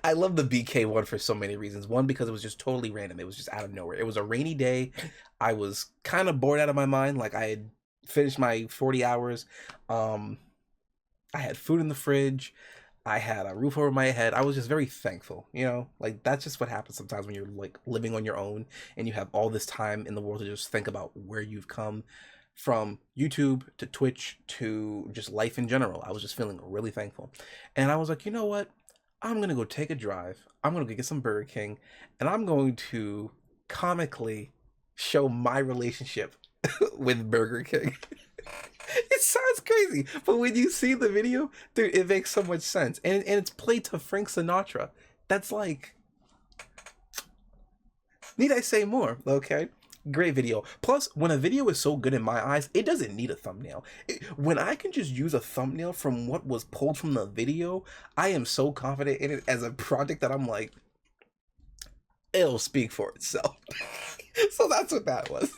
I love the BK one for so many reasons. One, because it was just totally random. It was just out of nowhere. It was a rainy day. I was kind of bored out of my mind. Like, I had finished my 40 hours. I had food in the fridge. I had a roof over my head. I was just very thankful, you know? Like, that's just what happens sometimes when you're, like, living on your own and you have all this time in the world to just think about where you've come from YouTube to Twitch to just life in general. I was just feeling really thankful. And I was like, you know what? I'm going to go take a drive. I'm going to go get some Burger King, and I'm going to comically show my relationship with Burger King. It sounds crazy, but when you see the video, dude, it makes so much sense. And it's played to Frank Sinatra. That's like, need I say more? Okay. Great video. Plus, when a video is so good in my eyes, it doesn't need a thumbnail. When I can just use a thumbnail from what was pulled from the video, I am so confident in it as a project that I'm like, it'll speak for itself. So that's what that was.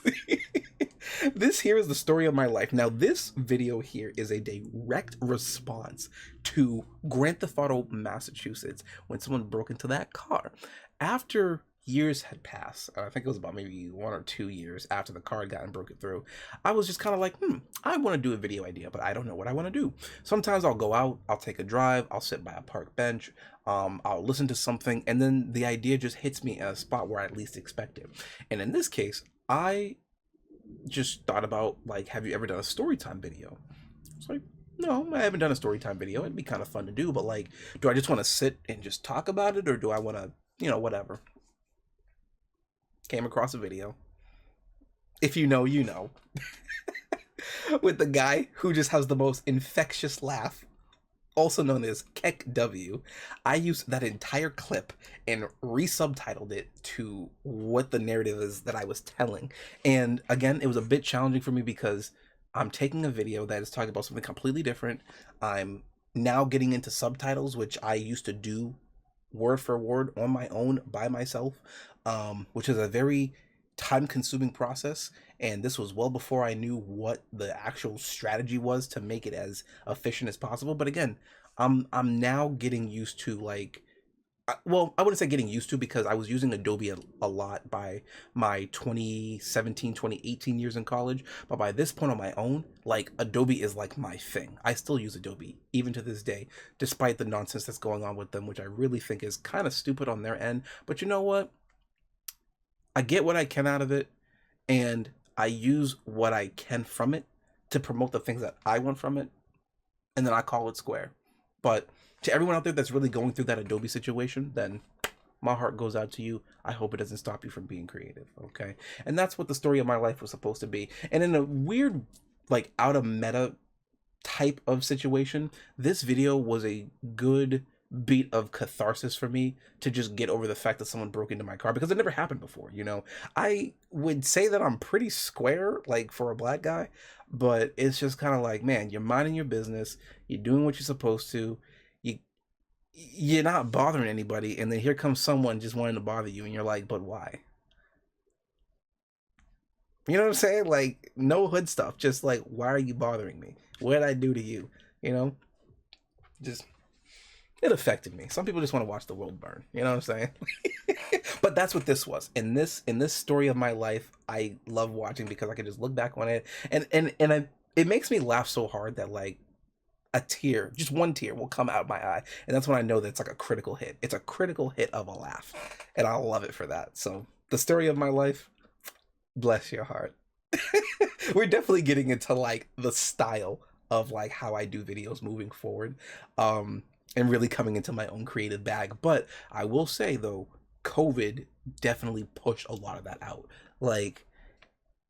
This here is the story of my life. Now, this video here is a direct response to Grand Theft Auto Massachusetts when someone broke into that car. After years had passed, I think it was about maybe 1 or 2 years after the car had gotten broken through, I was just kind of like, I want to do a video idea, but I don't know what I want to do. Sometimes I'll go out, I'll take a drive, I'll sit by a park bench, I'll listen to something, and then the idea just hits me at a spot where I least expect it. And in this case, I just thought about, like, have you ever done a storytime video? It's like, no, I haven't done a storytime video. It'd be kind of fun to do, but like, do I just want to sit and just talk about it, or do I want to, you know, whatever? Came across a video. If you know, you know. With the guy who just has the most infectious laugh, also known as Keck W. I used that entire clip and re-subtitled it to what the narrative is that I was telling. And again, it was a bit challenging for me because I'm taking a video that is talking about something completely different. I'm now getting into subtitles, which I used to do word for word on my own by myself, which is a very time-consuming process, and this was well before I knew what the actual strategy was to make it as efficient as possible. But again, I'm now getting used to, like, well, I wouldn't say getting used to, because I was using Adobe a lot by my 2017, 2018 years in college, but by this point on my own, like, Adobe is like my thing. I still use Adobe, even to this day, despite the nonsense that's going on with them, which I really think is kind of stupid on their end. But you know what? I get what I can out of it, and I use what I can from it to promote the things that I want from it, and then I call it square. But to everyone out there that's really going through that Adobe situation, then my heart goes out to you. I hope it doesn't stop you from being creative, okay? And that's what the story of my life was supposed to be. And in a weird, like, out of meta type of situation, this video was a good beat of catharsis for me to just get over the fact that someone broke into my car, because it never happened before, you know? I would say that I'm pretty square, like, for a black guy, but it's just kind of like, man, you're minding your business, you're doing what you're supposed to, you're not bothering anybody, and then here comes someone just wanting to bother you, and you're like, but why? You know what I'm saying? Like, no hood stuff, just like, why are you bothering me? What did I do to you? You know? Just, it affected me. Some people just want to watch the world burn. You know what I'm saying? But But that's what this was. In this story of my life, I love watching because I can just look back on it, it makes me laugh so hard that like a tear, just one tear, will come out my eye, and that's when I know that it's like a critical hit. It's a critical hit of a laugh, and I love it for that. So the story of my life, bless your heart. We're definitely getting into like the style of like how I do videos moving forward, and really coming into my own creative bag. But I will say though, COVID definitely pushed a lot of that out. Like,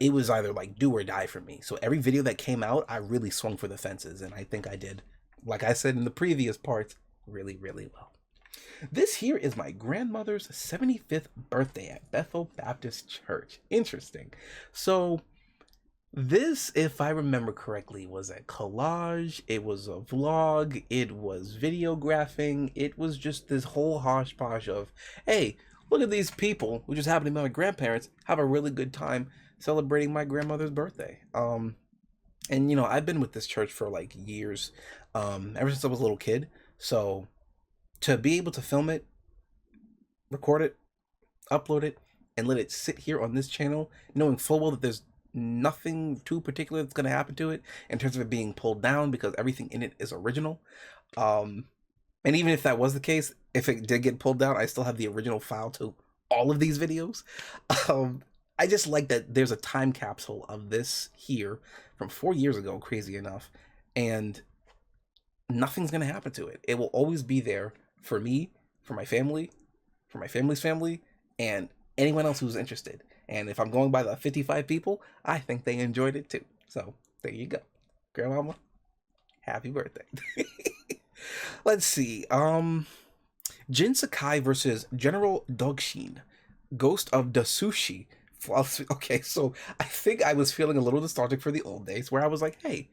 it was either like do or die for me. So every video that came out, I really swung for the fences, and I think I did, like I said in the previous parts, really, really well. This here is my grandmother's 75th birthday at Bethel Baptist Church. Interesting. So this, if I remember correctly, was a collage, it was a vlog, it was videographing, it was just this whole hodgepodge of, hey, look at these people who just happen to be my grandparents, have a really good time celebrating my grandmother's birthday. And you know, I've been with this church for like years, ever since I was a little kid. So to be able to film it, record it, upload it, and let it sit here on this channel, knowing full well that there's nothing too particular that's going to happen to it in terms of it being pulled down because everything in it is original. And even if that was the case, if it did get pulled down, I still have the original file to all of these videos. I just like that there's a time capsule of this here from 4 years ago, crazy enough, and nothing's going to happen to it. It will always be there for me, for my family, for my family's family, and anyone else who's interested. And if I'm going by the 55 people, I think they enjoyed it too. So there you go. Grandmama, happy birthday. Let's see. Jin Sakai versus General Dogshin, Ghost of Dasushi. Okay, so I think I was feeling a little nostalgic for the old days where I was like, hey,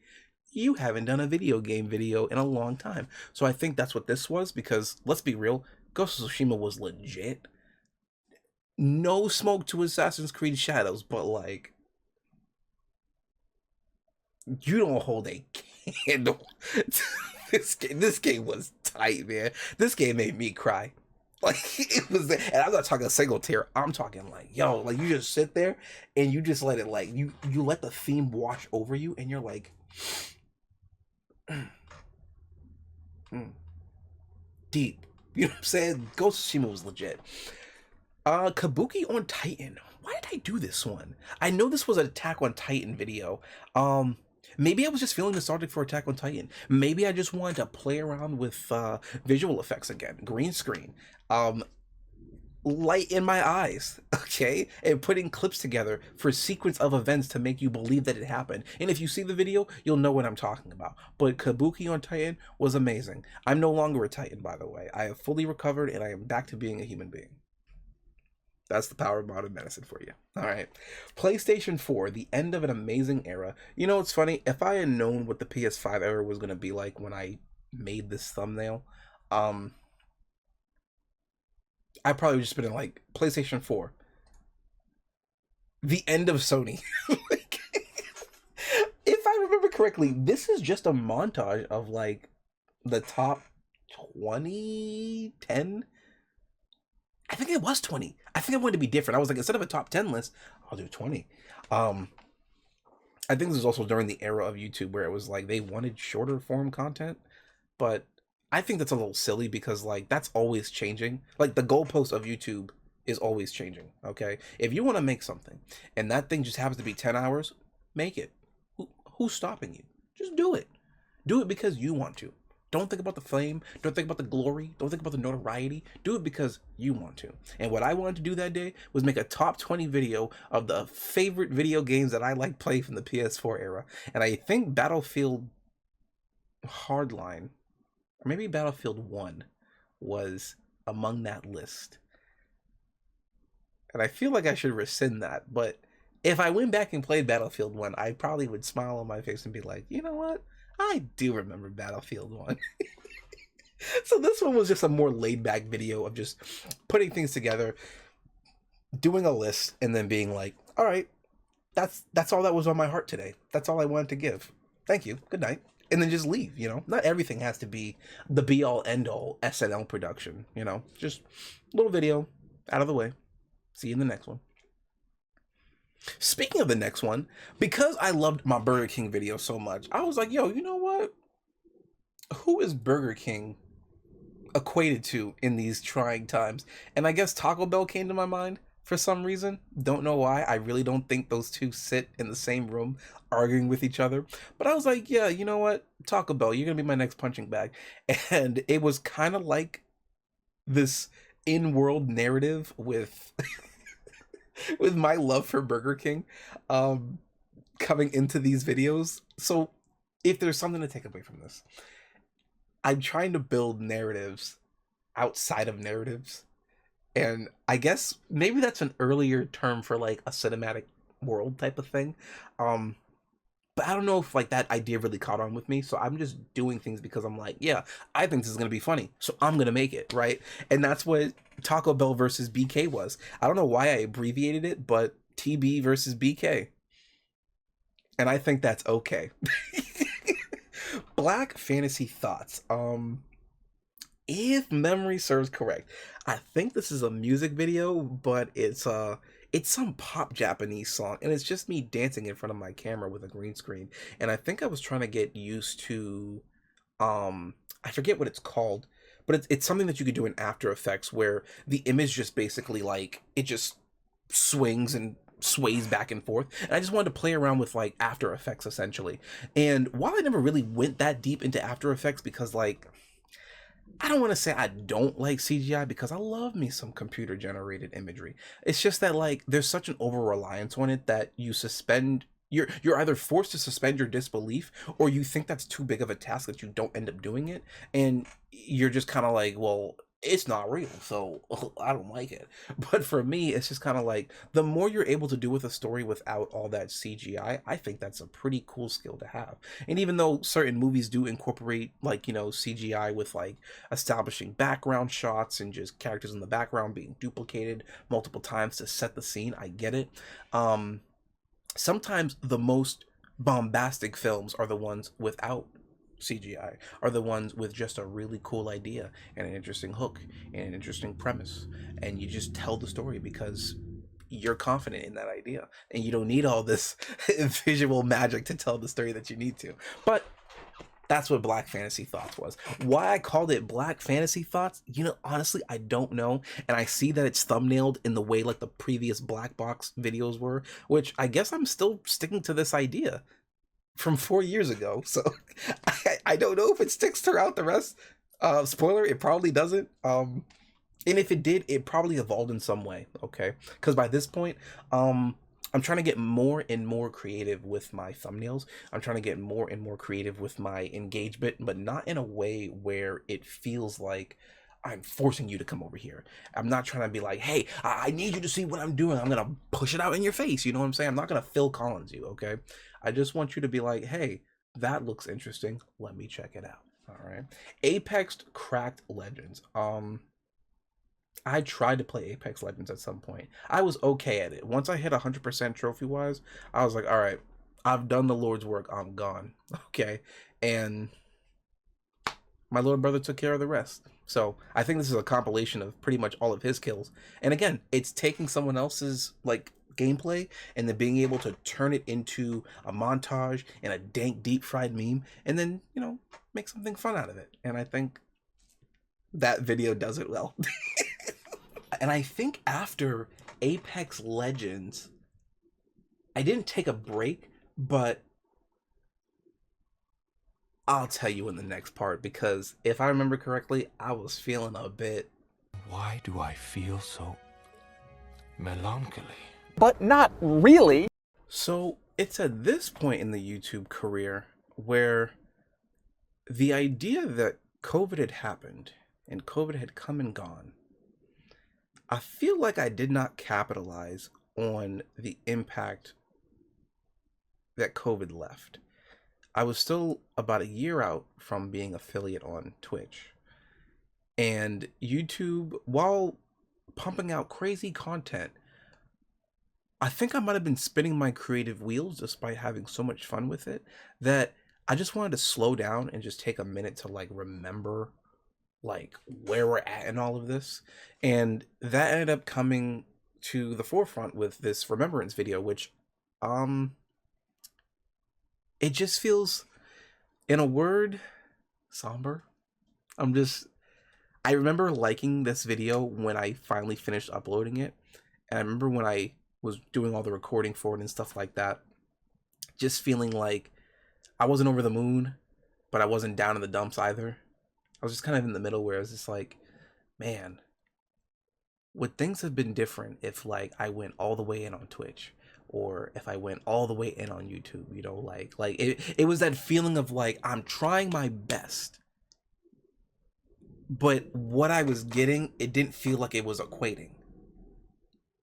you haven't done a video game video in a long time. So I think that's what this was, because let's be real, Ghost of Tsushima was legit. No smoke to Assassin's Creed Shadows, but like, you don't hold a candle. This game was tight, man. This game made me cry. Like, it was, and I'm not talking a single tear. I'm talking like, yo, like you just sit there and you just let it, like, you let the theme wash over you, and you're like, deep. You know what I'm saying? Ghost of Tsushima was legit. Kabuki on Titan. Why did I do this one? I know this was an Attack on Titan video. Maybe I was just feeling nostalgic for Attack on Titan. Maybe I just wanted to play around with visual effects again. Green screen. Light in my eyes, okay? And putting clips together for a sequence of events to make you believe that it happened. And if you see the video, you'll know what I'm talking about. But Kabuki on Titan was amazing. I'm no longer a Titan, by the way. I have fully recovered and I am back to being a human being. That's the power of modern medicine for you. All right. PlayStation 4, the end of an amazing era. You know, it's funny. If I had known what the PS5 era was going to be like when I made this thumbnail, I probably just been like, PlayStation 4, the end of Sony. Like, if I remember correctly, this is just a montage of like the top 20, 10. I think it was 20. I think I wanted to be different. I was like, instead of a top 10 list, I'll do 20. I think this was also during the era of YouTube where it was like they wanted shorter form content, but I think that's a little silly because like that's always changing. Like the goalpost of YouTube is always changing, okay? If you want to make something and that thing just happens to be 10 hours, make it. Who's stopping you? Just do it. Do it because you want to. Don't think about the fame. Don't think about the glory. Don't think about the notoriety. Do it because you want to. And what I wanted to do that day was make a top 20 video of the favorite video games that I like play from the PS4 era. And I think Battlefield Hardline, or maybe Battlefield 1, was among that list. And I feel like I should rescind that. But if I went back and played Battlefield 1, I probably would smile on my face and be like, you know what? I do remember Battlefield 1. So this one was just a more laid-back video of just putting things together, doing a list, and then being like, all right, that's all that was on my heart today. That's all I wanted to give. Thank you. Good night. And then just leave, you know? Not everything has to be the be-all, end-all SNL production, you know? Just a little video, out of the way, See you in the next one. Speaking of the next one, because I loved my Burger King video so much, I was like, yo, you know what? Who is Burger King equated to in these trying times? And I guess Taco Bell came to my mind for some reason. Don't know why. I really don't think those two sit in the same room arguing with each other. But I was like, yeah, you know what? Taco Bell, you're going to be my next punching bag. And it was kind of like this in-world narrative with with my love for Burger King coming into these videos. So if there's something to take away from this, I'm trying to build narratives outside of narratives. And I guess maybe that's an earlier term for like a cinematic world type of thing. But I don't know if like that idea really caught on with me. So I'm just doing things because I'm like, yeah, I think this is gonna be funny, so I'm gonna make it, right? And that's what Taco Bell versus BK was. I don't know why I abbreviated it, but TB versus BK. And I think that's okay. Black fantasy thoughts. If memory serves correct, I think this is a music video, but it's some pop Japanese song, and it's just me dancing in front of my camera with a green screen. And I think I was trying to get used to I forget what it's called, but it's something that you could do in After Effects where the image just basically like it just swings and sways back and forth. And I just wanted to play around with like After Effects essentially. And while I never really went that deep into After Effects because like I don't want to say I don't like CGI because I love me some computer generated imagery. It's just that like there's such an over reliance on it that you suspend you're either forced to suspend your disbelief or you think that's too big of a task that you don't end up doing it, and you're just kind of like, well, it's not real, so I don't like it. But for me, it's just kind of like the more you're able to do with a story without all that CGI, I think that's a pretty cool skill to have. And even though certain movies do incorporate like, you know, CGI with like establishing background shots and just characters in the background being duplicated multiple times to set the scene, I get it. Sometimes the most bombastic films are the ones without CGI, are the ones with just a really cool idea and an interesting hook and an interesting premise, and you just tell the story because you're confident in that idea and you don't need all this visual magic to tell the story that you need to. But that's what Black Fantasy Thoughts was. Why I called it Black Fantasy Thoughts, you know, honestly, I don't know. And I see that it's thumbnailed in the way like the previous Black Box videos were, which I guess I'm still sticking to this idea from 4 years ago. So I don't know if it sticks throughout the rest. Spoiler, it probably doesn't. And if it did, it probably evolved in some way, okay? Because by this point, I'm trying to get more and more creative with my thumbnails. I'm trying to get more and more creative with my engagement, but not in a way where it feels like I'm forcing you to come over here. I'm not trying to be like, hey, I need you to see what I'm doing. I'm going to push it out in your face. You know what I'm saying? I'm not going to Phil Collins you, okay? I just want you to be like, hey, that looks interesting. Let me check it out. All right. Apex Cracked Legends. I tried to play Apex Legends at some point. I was okay at it. Once I hit 100% trophy-wise, I was like, all right, I've done the Lord's work. I'm gone. Okay. And my little brother took care of the rest. So I think this is a compilation of pretty much all of his kills. And again, it's taking someone else's like gameplay and then being able to turn it into a montage and a dank deep fried meme and then, you know, make something fun out of it. And I think that video does it well. And I think after Apex Legends, I didn't take a break, but I'll tell you in the next part, because if I remember correctly, I was feeling a bit... Why do I feel so melancholy? But not really. So it's at this point in the YouTube career where the idea that COVID had happened and COVID had come and gone, I feel like I did not capitalize on the impact that COVID left. I was still about a year out from being affiliate on Twitch. And YouTube, while pumping out crazy content, I think I might have been spinning my creative wheels despite having so much fun with it, that I just wanted to slow down and just take a minute to like remember like where we're at in all of this. And that ended up coming to the forefront with this remembrance video, which um it just feels, in a word, somber. I remember liking this video when I finally finished uploading it, and I remember when I was doing all the recording for it and stuff like that, just feeling like I wasn't over the moon, but I wasn't down in the dumps either. I was just kind of in the middle, where I was just like, man, would things have been different if, like, I went all the way in on Twitch, or if I went all the way in on YouTube? You know, like it was that feeling of like, I'm trying my best, but what I was getting, it didn't feel like it was equating,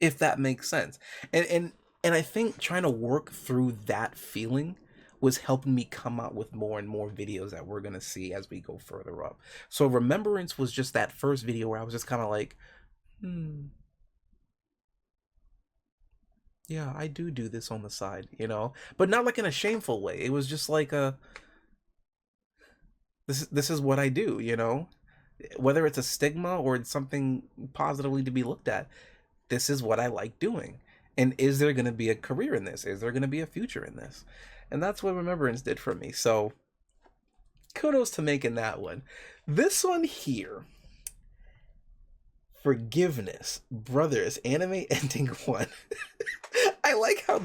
if that makes sense. And I think trying to work through that feeling was helping me come out with more and more videos that we're gonna see as we go further up. So Remembrance was just that first video where I was just kind of like, yeah, I do this on the side, you know, but not like in a shameful way. It was just like this is what I do, you know, whether it's a stigma or it's something positively to be looked at. This is what I like doing. And is there going to be a career in this? Is there going to be a future in this? And that's what Remembrance did for me. So kudos to making that one. This one here, Forgiveness, Brothers, Anime Ending 1. I like how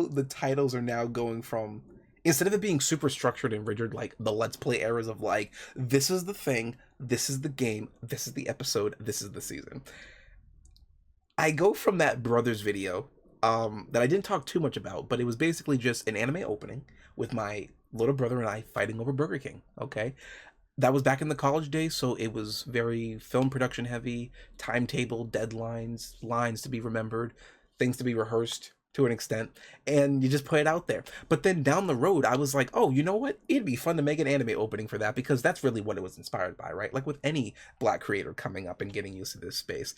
the titles are now going from, instead of it being super structured and rigid, like the Let's Play eras of like, this is the thing, this is the game, this is the episode, this is the season. I go from that Brothers video that I didn't talk too much about, but it was basically just an anime opening with my little brother and I fighting over Burger King, okay? That was back in the college days, so it was very film production heavy, timetable, deadlines, lines to be remembered, things to be rehearsed to an extent, and you just put it out there. But then down the road, I was like, oh, you know what? It'd be fun to make an anime opening for that, because that's really what it was inspired by, right? Like with any Black creator coming up and getting used to this space.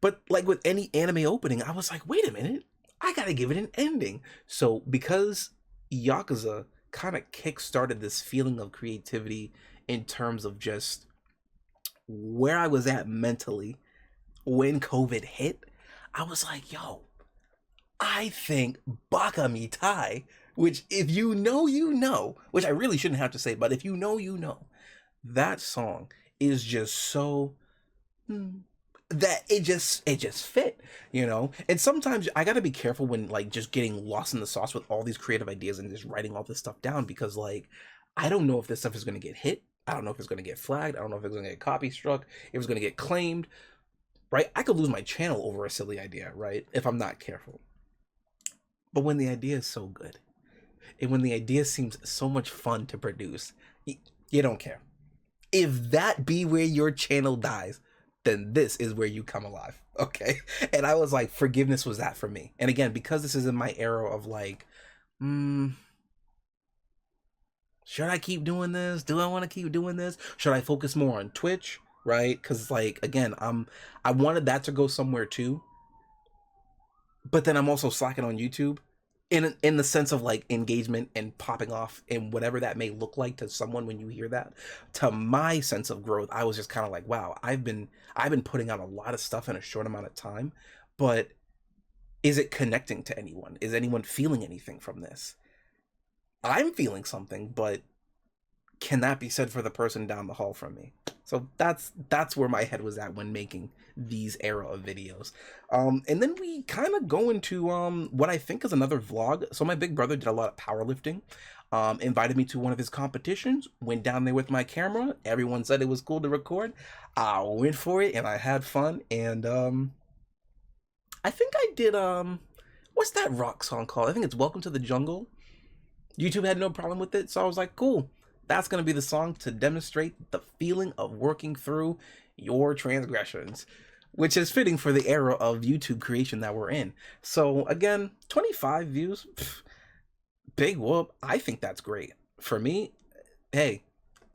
But like with any anime opening, I was like, wait a minute, I gotta give it an ending. So because Yakuza kind of kick-started this feeling of creativity in terms of just where I was at mentally when COVID hit, I was like, yo, I think Baka Mitai, which if you know, you know, which I really shouldn't have to say, but if you know, you know, that song is just so that it just fit, you know. And sometimes I gotta be careful when like just getting lost in the sauce with all these creative ideas and just writing all this stuff down, because like I don't know if this stuff is gonna get hit. I don't know if it's gonna get flagged. I don't know if it's gonna get copy struck, if it's gonna get claimed, right? I could lose my channel over a silly idea, right, if I'm not careful. But when the idea is so good, and when the idea seems so much fun to produce, you don't care. If that be where your channel dies, then this is where you come alive, okay? And I was like, Forgiveness was that for me. And again, because this is in my era of like, should I keep doing this? Do I want to keep doing this? Should I focus more on Twitch, right? Because like, again, I wanted that to go somewhere too, but then I'm also slacking on YouTube in the sense of like engagement and popping off and whatever that may look like to someone when you hear that. To my sense of growth, I was just kind of like, wow, I've been putting out a lot of stuff in a short amount of time, but is it connecting to anyone? Is anyone feeling anything from this? I'm feeling something, but can that be said for the person down the hall from me? So that's where my head was at when making these era of videos. And then we kind of go into what I think is another vlog. So my big brother did a lot of powerlifting, invited me to one of his competitions, went down there with my camera. Everyone said it was cool to record. I went for it and I had fun. And I think I did what's that rock song called? I think it's Welcome to the Jungle. YouTube had no problem with it, so I was like, cool. That's going to be the song to demonstrate the feeling of working through your transgressions, which is fitting for the era of YouTube creation that we're in. So again, 25 views, big whoop. I think that's great. For me, hey,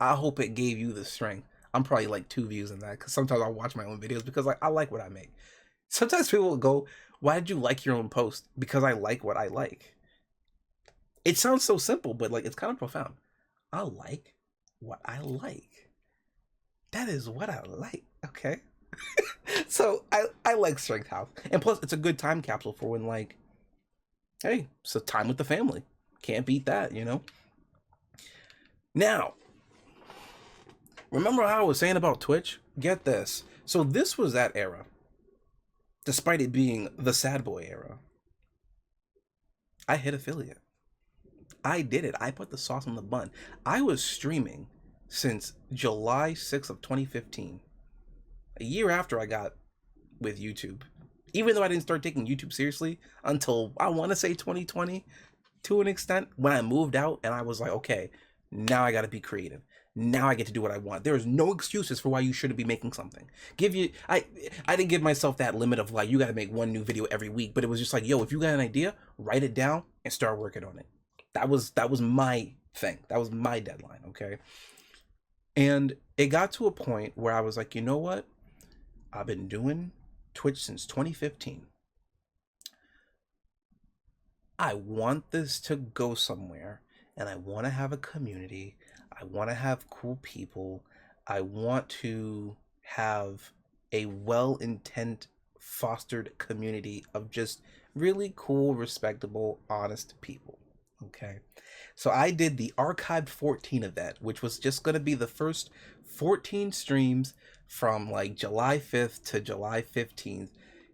I hope it gave you the strength. I'm probably like 2 views in that, because sometimes I'll watch my own videos because like I like what I make. Sometimes people will go, why did you like your own post? Because I like what I like. It sounds so simple, but like it's kind of profound. I like what I like. That is what I like, okay? So I like Strength House, and plus it's a good time capsule for when, like, hey, it's a time with the family. Can't beat that, you know. Now, remember how I was saying about Twitch? Get this. So this was that era, despite it being the sad boy era. I hit affiliate. I did it. I put the sauce on the bun. I was streaming since July 6th of 2015, a year after I got with YouTube. Even though I didn't start taking YouTube seriously until, I want to say, 2020, to an extent, when I moved out and I was like, okay, now I got to be creative. Now I get to do what I want. There is no excuses for why you shouldn't be making something. I didn't give myself that limit of like, you got to make one new video every week, but it was just like, yo, if you got an idea, write it down and start working on it. That was my thing. That was my deadline, okay? And it got to a point where I was like, you know what? I've been doing Twitch since 2015. I want this to go somewhere, and I want to have a community. I want to have cool people. I want to have a well-intent, fostered community of just really cool, respectable, honest people. Okay. So I did the Archived 14 event, which was just going to be the first 14 streams from like July 5th to July 15th.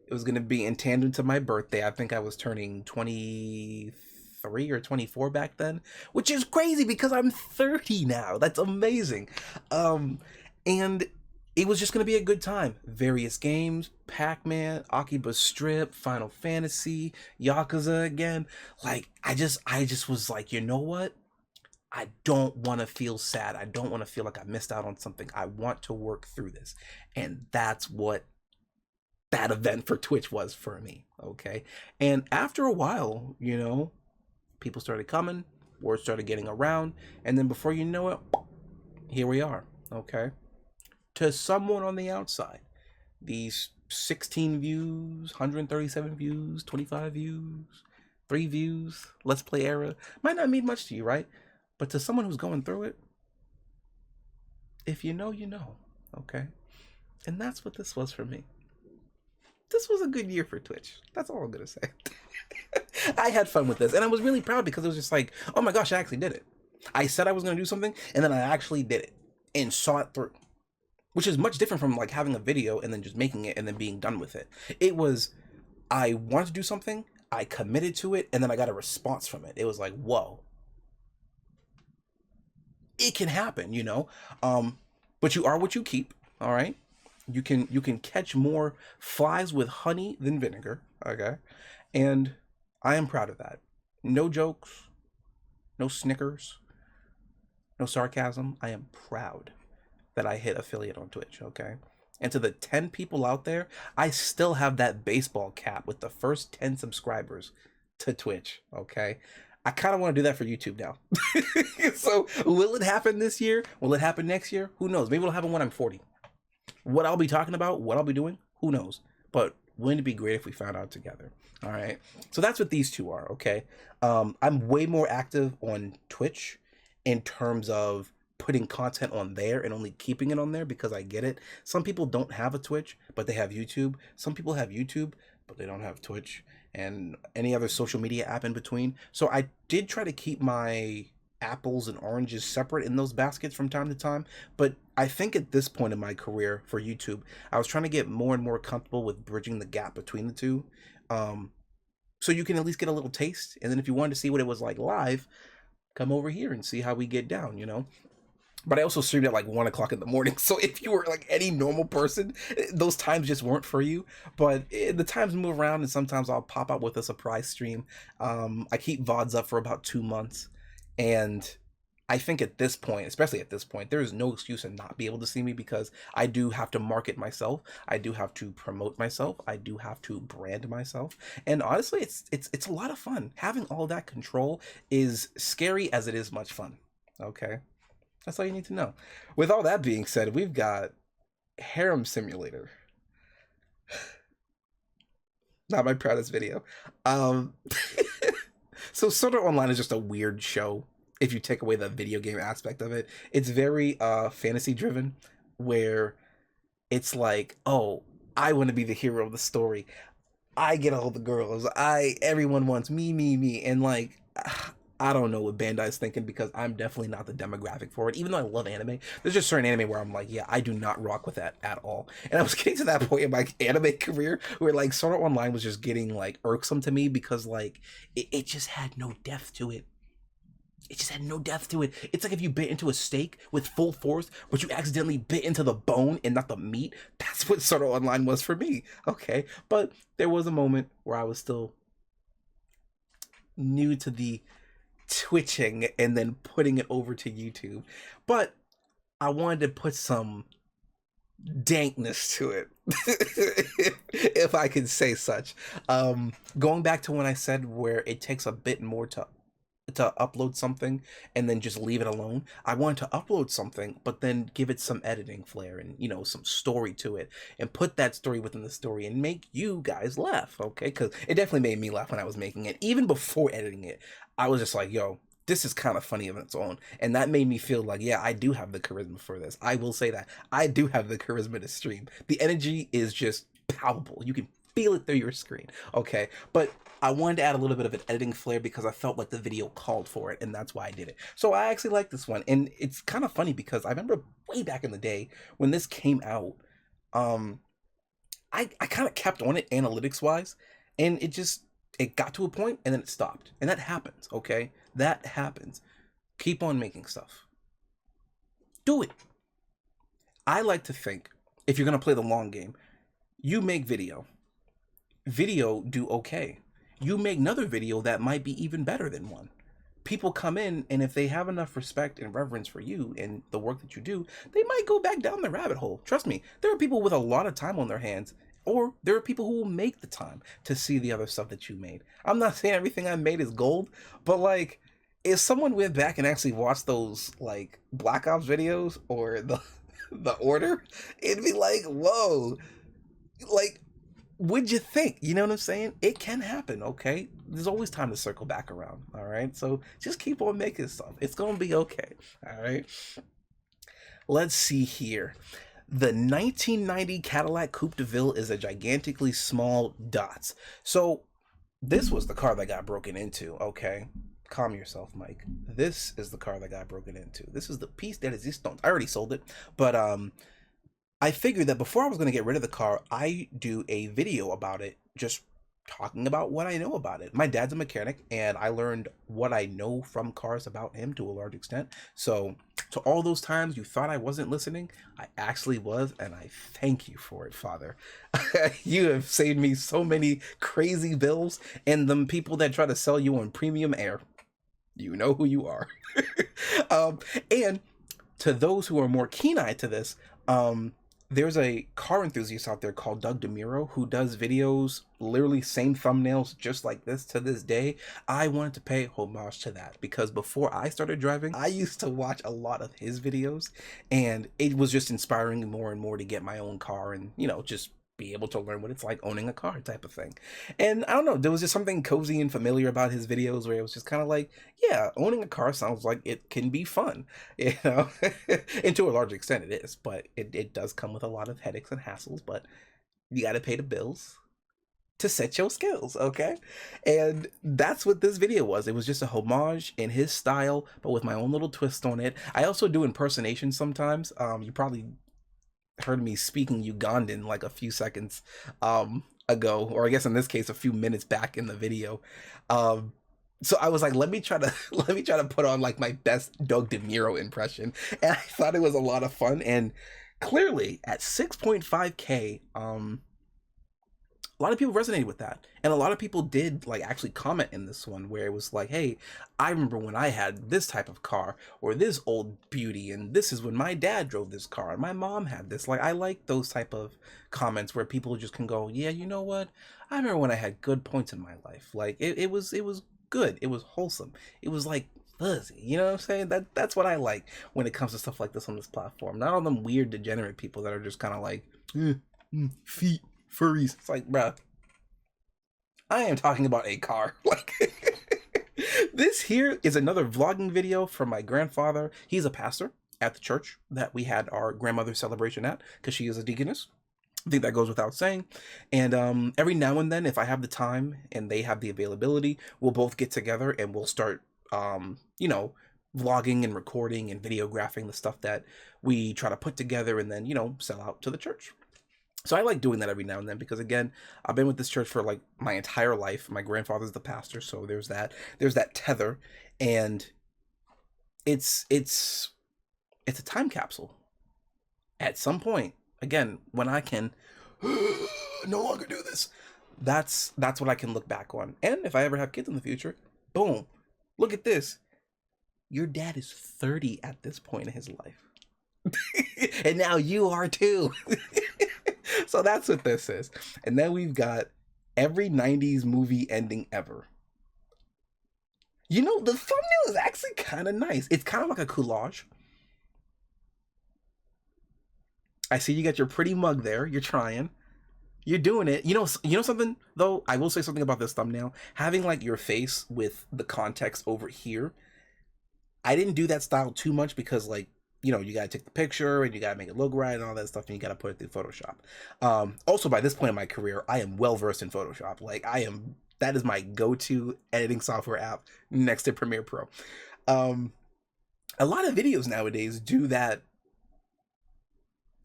It was going to be in tandem to my birthday. I think I was turning 23 or 24 back then, which is crazy because I'm 30 now. That's amazing. And it was just going to be a good time. Various games, Pac-Man, Akiba Strip, Final Fantasy, Yakuza again. Like, I just was like, you know what? I don't want to feel sad. I don't want to feel like I missed out on something. I want to work through this. And that's what that event for Twitch was for me, okay? And after a while, you know, people started coming, word started getting around, and then before you know it, here we are, okay? To someone on the outside, these 16 views, 137 views, 25 views, 3 views, Let's Play era, might not mean much to you, right? But to someone who's going through it, if you know, you know, okay? And that's what this was for me. This was a good year for Twitch. That's all I'm gonna say. I had fun with this, and I was really proud because it was just like, oh my gosh, I actually did it. I said I was gonna do something, and then I actually did it and saw it through. Which is much different from like having a video and then just making it and then being done with it. It was, I wanted to do something, I committed to it, and then I got a response from it. It was like, whoa. It can happen, you know? But you are what you keep, all right? You can catch more flies with honey than vinegar, okay? And I am proud of that. No jokes, no snickers, no sarcasm. I am proud that I hit affiliate on Twitch, okay? And to the 10 people out there, I still have that baseball cap with the first 10 subscribers to Twitch, okay? I kind of want to do that for YouTube now. So, will it happen this year? Will it happen next year? Who knows? Maybe it'll happen when I'm 40. What I'll be talking about, what I'll be doing, who knows? But wouldn't it be great if we found out together? All right. So that's what these two are, okay? I'm way more active on Twitch in terms of putting content on there and only keeping it on there because I get it. Some people don't have a Twitch, but they have YouTube. Some people have YouTube, but they don't have Twitch and any other social media app in between. So I did try to keep my apples and oranges separate in those baskets from time to time, but I think at this point in my career for YouTube, I was trying to get more and more comfortable with bridging the gap between the two, so you can at least get a little taste, and then if you wanted to see what it was like live, come over here and see how we get down, you know. But I also streamed at like 1 o'clock in the morning, so if you were like any normal person, those times just weren't for you. But the times move around, and sometimes I'll pop out with a surprise stream. I keep VODs up for about 2 months, and I think at this point, especially at this point, there is no excuse to not be able to see me because I do have to market myself. I do have to promote myself. I do have to brand myself. And honestly, it's a lot of fun. Having all that control is scary as it is much fun. Okay? That's all you need to know. With all that being said, we've got Harem Simulator. Not my proudest video. So Sword Art Online is just a weird show if you take away the video game aspect of it. It's very fantasy driven, where it's like, oh, I want to be the hero of the story. I get all the girls. Everyone wants me, me, me, and like I don't know what Bandai's thinking because I'm definitely not the demographic for it. Even though I love anime, there's just certain anime where I'm like, yeah, I do not rock with that at all. And I was getting to that point in my anime career where like Sword Art Online was just getting like irksome to me because like it just had no depth to it. It just had no depth to it. It's like if you bit into a steak with full force, but you accidentally bit into the bone and not the meat. That's what Sword Art Online was for me. Okay, but there was a moment where I was still new to the twitching and then putting it over to YouTube. But I wanted to put some dankness to it, if I can say such. Going back to when I said where it takes a bit more to upload something and then just leave it alone. I wanted to upload something, but then give it some editing flair and, you know, some story to it and put that story within the story and make you guys laugh, okay? Because it definitely made me laugh when I was making it. Even before editing it, I was just like, yo, this is kind of funny of its own. And that made me feel like, yeah, I do have the charisma for this. I will say that. I do have the charisma to stream. The energy is just palpable. You can feel it through your screen, okay? But I wanted to add a little bit of an editing flair because I felt like the video called for it, and that's why I did it. So I actually like this one, and it's kind of funny because I remember way back in the day when this came out, I kind of kept on it analytics-wise, and it got to a point, and then it stopped. And that happens, okay? That happens. Keep on making stuff. Do it. I like to think, if you're going to play the long game, you make video do okay. You make another video that might be even better than one. People come in, and if they have enough respect and reverence for you and the work that you do, they might go back down the rabbit hole. Trust me, there are people with a lot of time on their hands, or there are people who will make the time to see the other stuff that you made. I'm not saying everything I made is gold, but like, if someone went back and actually watched those like Black Ops videos or the Order, it'd be like, whoa, like, would you think? You know what I'm saying? It can happen, okay? There's always time to circle back around, all right? So just keep on making stuff. It's gonna be okay, all right? Let's see here. The 1990 Cadillac Coupe de Ville is a gigantically small dots. So this was the car that got broken into, okay? Calm yourself, Mike. This is the car that got broken into. This is the piece de resistance. I already sold it, but I figured that before I was going to get rid of the car, I do a video about it, just talking about what I know about it. My dad's a mechanic, and I learned what I know from cars about him to a large extent. So to all those times you thought I wasn't listening, I actually was, and I thank you for it, Father. You have saved me so many crazy bills, and the people that try to sell you on premium air, you know who you are. And to those who are more keen-eyed to this, there's a car enthusiast out there called Doug DeMuro who does videos, literally same thumbnails just like this to this day. I wanted to pay homage to that because before I started driving, I used to watch a lot of his videos, and it was just inspiring me more and more to get my own car and, you know, just be able to learn what it's like owning a car type of thing. And I don't know, there was just something cozy and familiar about his videos where it was just kind of like, yeah, owning a car sounds like it can be fun, you know. And to a large extent it is, but it does come with a lot of headaches and hassles, but you got to pay the bills to set your skills, okay? And that's what this video was. It was just a homage in his style, but with my own little twist on it. I also do impersonations sometimes. You probably heard me speaking Ugandan like a few seconds ago, or I guess in this case a few minutes back in the video. So I was like, let me try to put on like my best Doug DeMuro impression, and I thought it was a lot of fun. And clearly at 6.5K, a lot of people resonated with that, and a lot of people did like actually comment in this one where it was like, hey, I remember when I had this type of car or this old beauty, and this is when my dad drove this car and my mom had this. Like, I like those type of comments where people just can go, yeah, you know what, I remember when I had good points in my life. Like it was good, it was wholesome, it was like fuzzy, you know what I'm saying? That's what I like when it comes to stuff like this on this platform. Not all them weird degenerate people that are just kind of like feet furries. It's like, bruh, I am talking about a car. Like, this here is another vlogging video from my grandfather. He's a pastor, at the church that we had our grandmother's celebration at, because she is a deaconess. I think that goes without saying. And every now and then, if I have the time and they have the availability, we'll both get together and we'll start, you know, vlogging and recording and videographing the stuff that we try to put together and then, you know, sell out to the church. So I like doing that every now and then because, again, I've been with this church for like my entire life. My grandfather's the pastor, so there's that tether, and it's a time capsule. At some point, again, when I can no longer do this, that's what I can look back on. And if I ever have kids in the future, boom, look at this. Your dad is 30 at this point in his life. And now you are too. So that's what this is. And then we've got every 90s movie ending ever. You know, the thumbnail is actually kind of nice. It's kind of like a collage. I see you got your pretty mug there. You're trying. You're doing it. You know something though? I will say something about this thumbnail. Having like your face with the context over here. I didn't do that style too much because, like, you know, you gotta take the picture and you gotta make it look right and all that stuff, and you gotta put it through Photoshop. Also, by this point in my career, I am well versed in Photoshop. Like, that is my go-to editing software app next to Premiere Pro. A lot of videos nowadays do that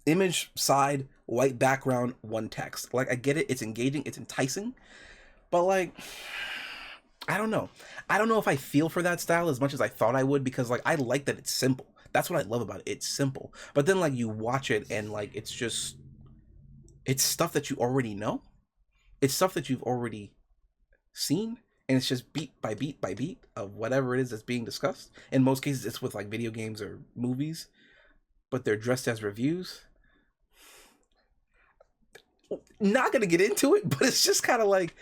image side, white background, one text. Like, I get it, it's engaging, it's enticing, but like, I don't know. I don't know if I feel for that style as much as I thought I would, because like I like that it's simple. That's what I love about it. It's simple. But then like you watch it and like it's stuff that you already know. It's stuff that you've already seen, and it's just beat by beat by beat of whatever it is that's being discussed. In most cases it's with like video games or movies, but they're dressed as reviews. Not gonna get into it, but it's just kind of like,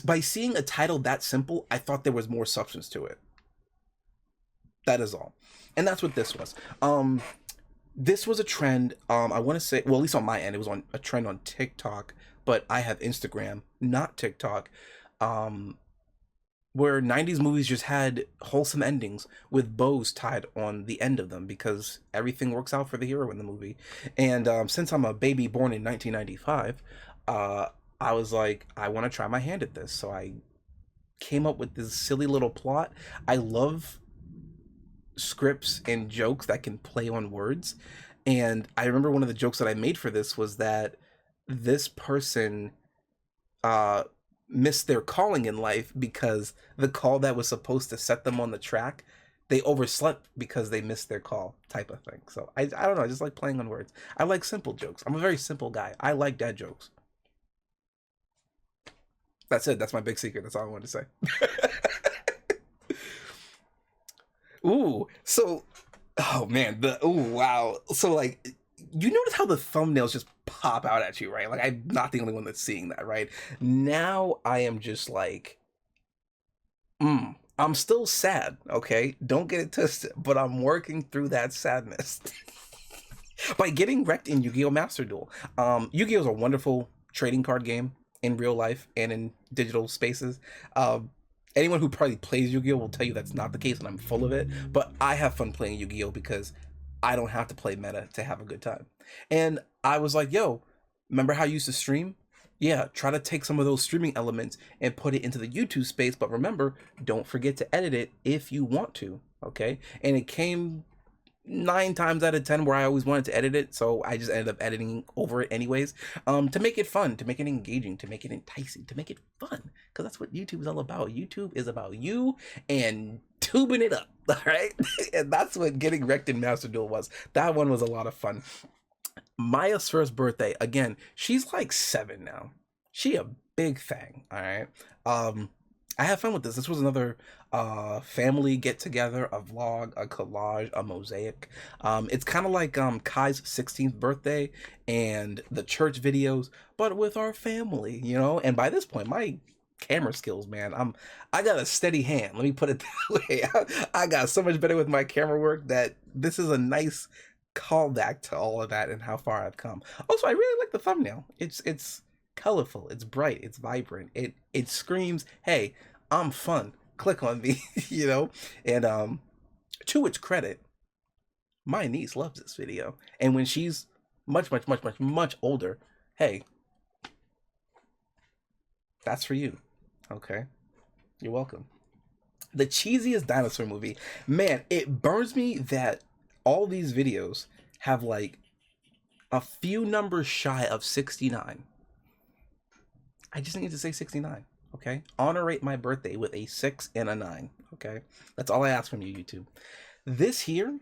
by seeing a title that simple, I thought there was more substance to it. That is all. And that's what this was. This was a trend, I want to say, well, at least on my end, it was on a trend on TikTok, but I have Instagram, not TikTok, where 90s movies just had wholesome endings with bows tied on the end of them because everything works out for the hero in the movie. And since I'm a baby born in 1995, I was like, I want to try my hand at this. So I came up with this silly little plot. I love scripts and jokes that can play on words. And I remember one of the jokes that I made for this was that this person missed their calling in life because the call that was supposed to set them on the track, they overslept because they missed their call, type of thing. So I don't know, I just like playing on words. I like simple jokes. I'm a very simple guy. I like dad jokes. That's it. That's my big secret. That's all I wanted to say. Ooh, so, oh man, wow. So like, you notice how the thumbnails just pop out at you, right? Like, I'm not the only one that's seeing that, right? Now I am just like, I'm still sad, okay? Don't get it twisted, but I'm working through that sadness by getting wrecked in Yu-Gi-Oh! Master Duel. Yu-Gi-Oh! Is a wonderful trading card game in real life and in digital spaces. Anyone who probably plays Yu-Gi-Oh! Will tell you that's not the case, and I'm full of it, but I have fun playing Yu-Gi-Oh! Because I don't have to play meta to have a good time. And I was like, yo, remember how you used to stream? Yeah, try to take some of those streaming elements and put it into the YouTube space, but remember, don't forget to edit it if you want to, okay? And it came 9 times out of 10 where I always wanted to edit it, so I just ended up editing over it anyways, to make it fun, to make it engaging, to make it enticing, to make it fun, because that's what YouTube is all about. YouTube is about you and tubing it up, all right? And that's what getting wrecked in Master Duel was. That one was a lot of fun. Maya's first birthday, again, she's like 7 now. She a big thing, all right? I have fun with this. This was another family get together, a vlog, a collage, a mosaic. It's kind of like Kai's 16th birthday and the church videos, but with our family, you know? And by this point, my camera skills, man, I got a steady hand. Let me put it that way. I got so much better with my camera work that this is a nice callback to all of that and how far I've come. Also, I really like the thumbnail. It's colorful, it's bright, it's vibrant, it screams, hey, I'm fun, click on me. You know? And To its credit, my niece loves this video. And when she's much older, hey, that's for you. Okay? You're welcome. The cheesiest dinosaur movie. Man, it burns me that all these videos have like a few numbers shy of 69. I just need to say 69. Okay? Honorate my birthday with a 6 and a 9. Okay? That's all I ask from you, YouTube. This here,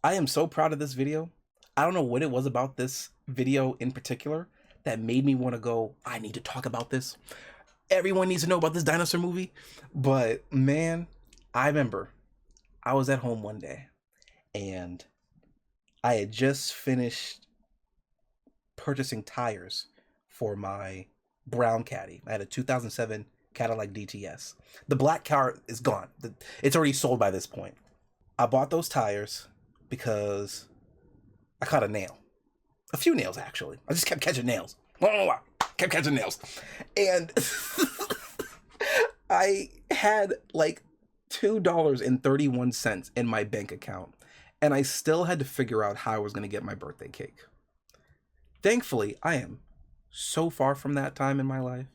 I am so proud of this video. I don't know what it was about this video in particular that made me want to go, I need to talk about this. Everyone needs to know about this dinosaur movie. But man, I remember I was at home one day and I had just finished purchasing tires for my brown caddy. I had a 2007 Cadillac DTS. The black car is gone. It's already sold by this point. I bought those tires because I caught a nail. A few nails, actually. I just kept catching nails. Kept catching nails. And I had like $2.31 in my bank account. And I still had to figure out how I was going to get my birthday cake. Thankfully, I am so far from that time in my life.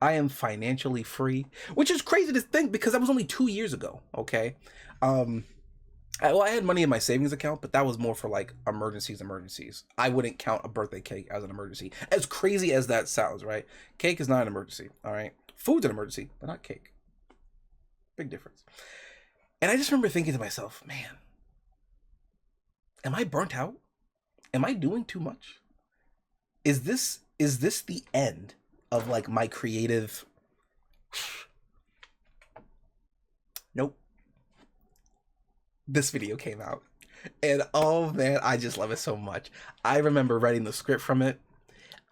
I am financially free, which is crazy to think because that was only 2 years ago, okay? I had money in my savings account, but that was more for like emergencies. I wouldn't count a birthday cake as an emergency. As crazy as that sounds, right? Cake is not an emergency, all right? Food's an emergency, but not cake. Big difference. And I just remember thinking to myself, man, am I burnt out? Am I doing too much? Is this the end of like my creative? Nope. This video came out and oh man, I just love it so much. I remember writing the script from it.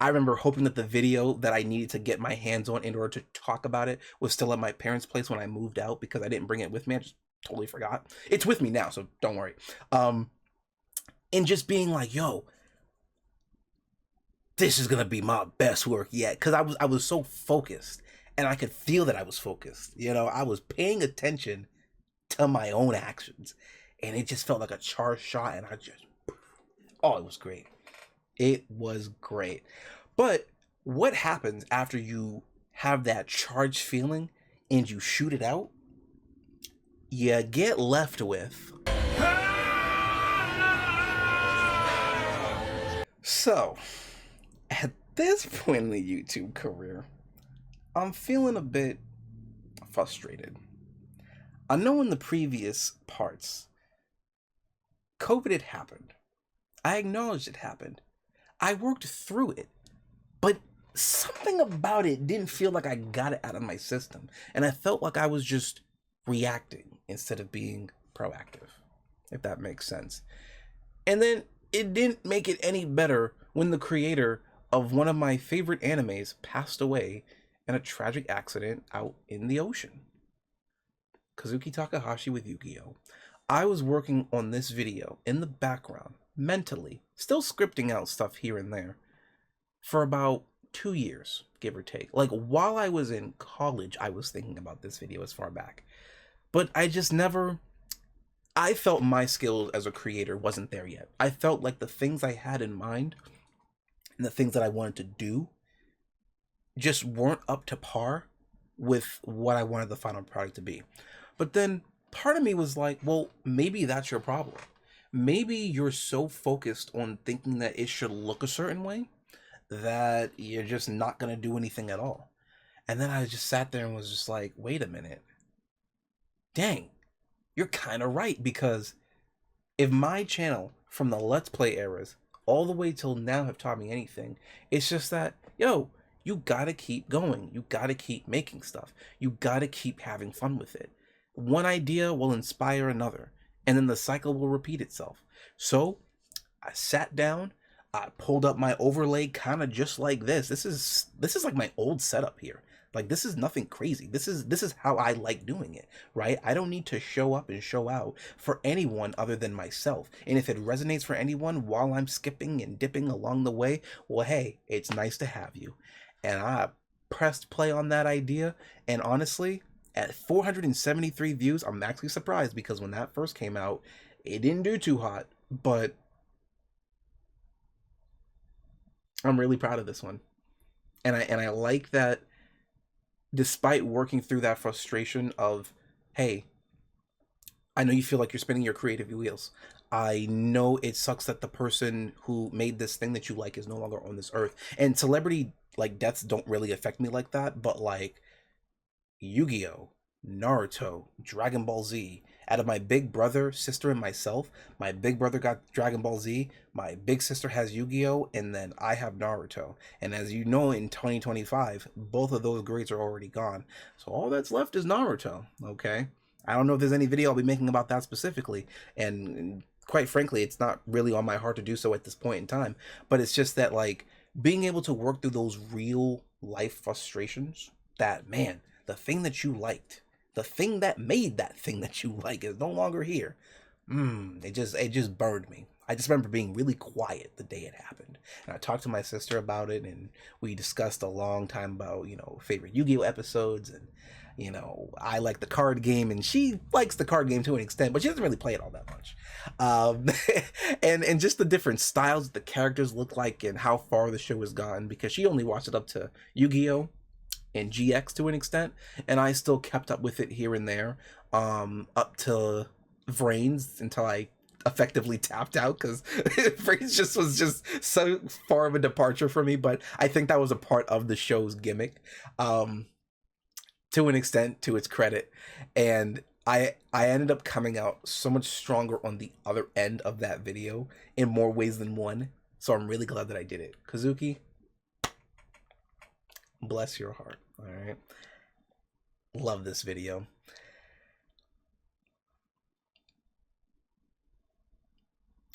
I remember hoping that the video that I needed to get my hands on in order to talk about it was still at my parents' place when I moved out because I didn't bring it with me. I just totally forgot. It's with me now, so don't worry. And just being like, yo, this is gonna be my best work yet. Cause I was so focused and I could feel that I was focused. You know, I was paying attention to my own actions and it just felt like a charged shot and it was great. It was great. But what happens after you have that charged feeling and you shoot it out? You get left with. So, at this point in the YouTube career, I'm feeling a bit frustrated. I know in the previous parts, COVID had happened. I acknowledged it happened. I worked through it. But something about it didn't feel like I got it out of my system. And I felt like I was just reacting instead of being proactive, if that makes sense. And then it didn't make it any better when the creator of one of my favorite animes passed away in a tragic accident out in the ocean. Kazuki Takahashi with Yu-Gi-Oh! I was working on this video in the background, mentally, still scripting out stuff here and there, for about 2 years, give or take. Like, while I was in college, I was thinking about this video as far back. But I just never... I felt my skill as a creator wasn't there yet. I felt like the things I had in mind and the things that I wanted to do just weren't up to par with what I wanted the final product to be. But then part of me was like, well, maybe that's your problem. Maybe you're so focused on thinking that it should look a certain way that you're just not going to do anything at all. And then I just sat there and was just like, wait a minute. Dang, you're kind of right, because if my channel from the Let's Play eras all the way till now have taught me anything, it's just that, yo, you gotta keep going. You gotta keep making stuff. You gotta keep having fun with it. One idea will inspire another, and then the cycle will repeat itself. So I sat down, I pulled up my overlay kind of just like this. This is like my old setup here. Like, this is nothing crazy. This is how I like doing it, right? I don't need to show up and show out for anyone other than myself. And if it resonates for anyone while I'm skipping and dipping along the way, well, hey, it's nice to have you. And I pressed play on that idea, and honestly, At 473 views, I'm actually surprised because when that first came out, it didn't do too hot, but I'm really proud of this one. And I like that despite working through that frustration of, hey, I know you feel like you're spinning your creative wheels. I know it sucks that the person who made this thing that you like is no longer on this earth. And celebrity like deaths don't really affect me like that, but like Yu-Gi-Oh, Naruto, Dragon Ball Z. Out of my big brother, sister, and myself, my big brother got Dragon Ball Z, my big sister has Yu-Gi-Oh, and then I have Naruto. And as you know, in 2025, both of those grades are already gone. So all that's left is Naruto, okay? I don't know if there's any video I'll be making about that specifically, and quite frankly, it's not really on my heart to do so at this point in time, but it's just that, like, being able to work through those real life frustrations, that, man, the thing that you liked, the thing that made that thing that you like is no longer here. It just burned me. I just remember being really quiet the day it happened. And I talked to my sister about it, and we discussed a long time about, you know, favorite Yu-Gi-Oh episodes, and, you know, I like the card game, and she likes the card game to an extent, but she doesn't really play it all that much. And just the different styles the characters look like and how far the show has gone, because she only watched it up to Yu-Gi-Oh! And GX to an extent, and I still kept up with it here and there, up to Vrains until I effectively tapped out, because Vrains was just so far of a departure for me. But I think that was a part of the show's gimmick, to an extent, to its credit, and I ended up coming out so much stronger on the other end of that video in more ways than one. So I'm really glad that I did it. Kazuki, bless your heart. All right, love this video.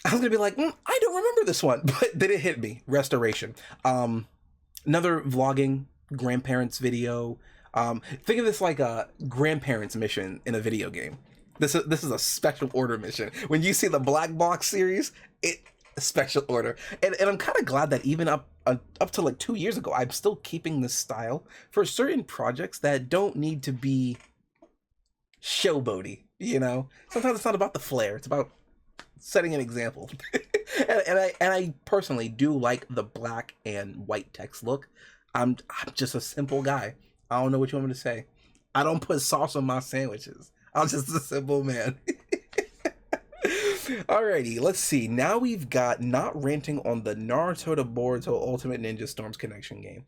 I was gonna be like, I don't remember this one, but then it hit me. Restoration. Another vlogging grandparents video. Think of this like a grandparents mission in a video game. This is a special order mission. When you see the Black Box series, it special order, and I'm kind of glad that even up to like 2 years ago, I'm still keeping this style for certain projects that don't need to be showboaty. You know, sometimes it's not about the flair; it's about setting an example. and I personally do like the black and white text look. I'm just a simple guy. I don't know what you want me to say. I don't put sauce on my sandwiches. I'm just a simple man. Alrighty, let's see. Now we've got not ranting on the Naruto to Boruto Ultimate Ninja Storms connection game.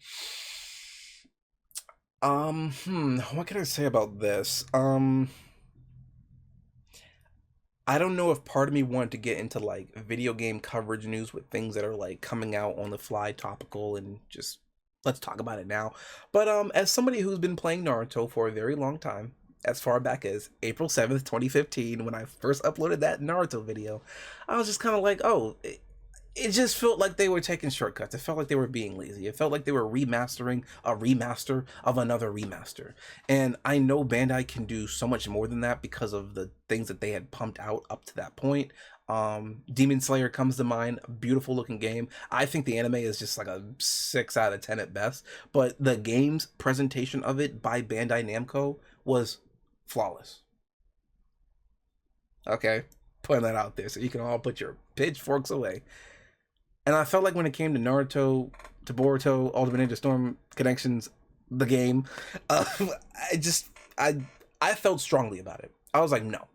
What can I say about this? I don't know if part of me wanted to get into like video game coverage news with things that are like coming out on the fly, topical, and just let's talk about it now. But as somebody who's been playing Naruto for a very long time, as far back as April 7th, 2015, when I first uploaded that Naruto video, I was just kind of like, oh, it just felt like they were taking shortcuts. It felt like they were being lazy. It felt like they were remastering a remaster of another remaster. And I know Bandai can do so much more than that because of the things that they had pumped out up to that point. Demon Slayer comes to mind. Beautiful looking game. I think the anime is just like a 6 out of 10 at best, but the game's presentation of it by Bandai Namco was flawless. Okay, putting that out there so you can all put your pitchforks away. And I felt like when it came to Naruto to Boruto Ultimate Ninja Storm Connections, the game, I felt strongly about it. I was like, no,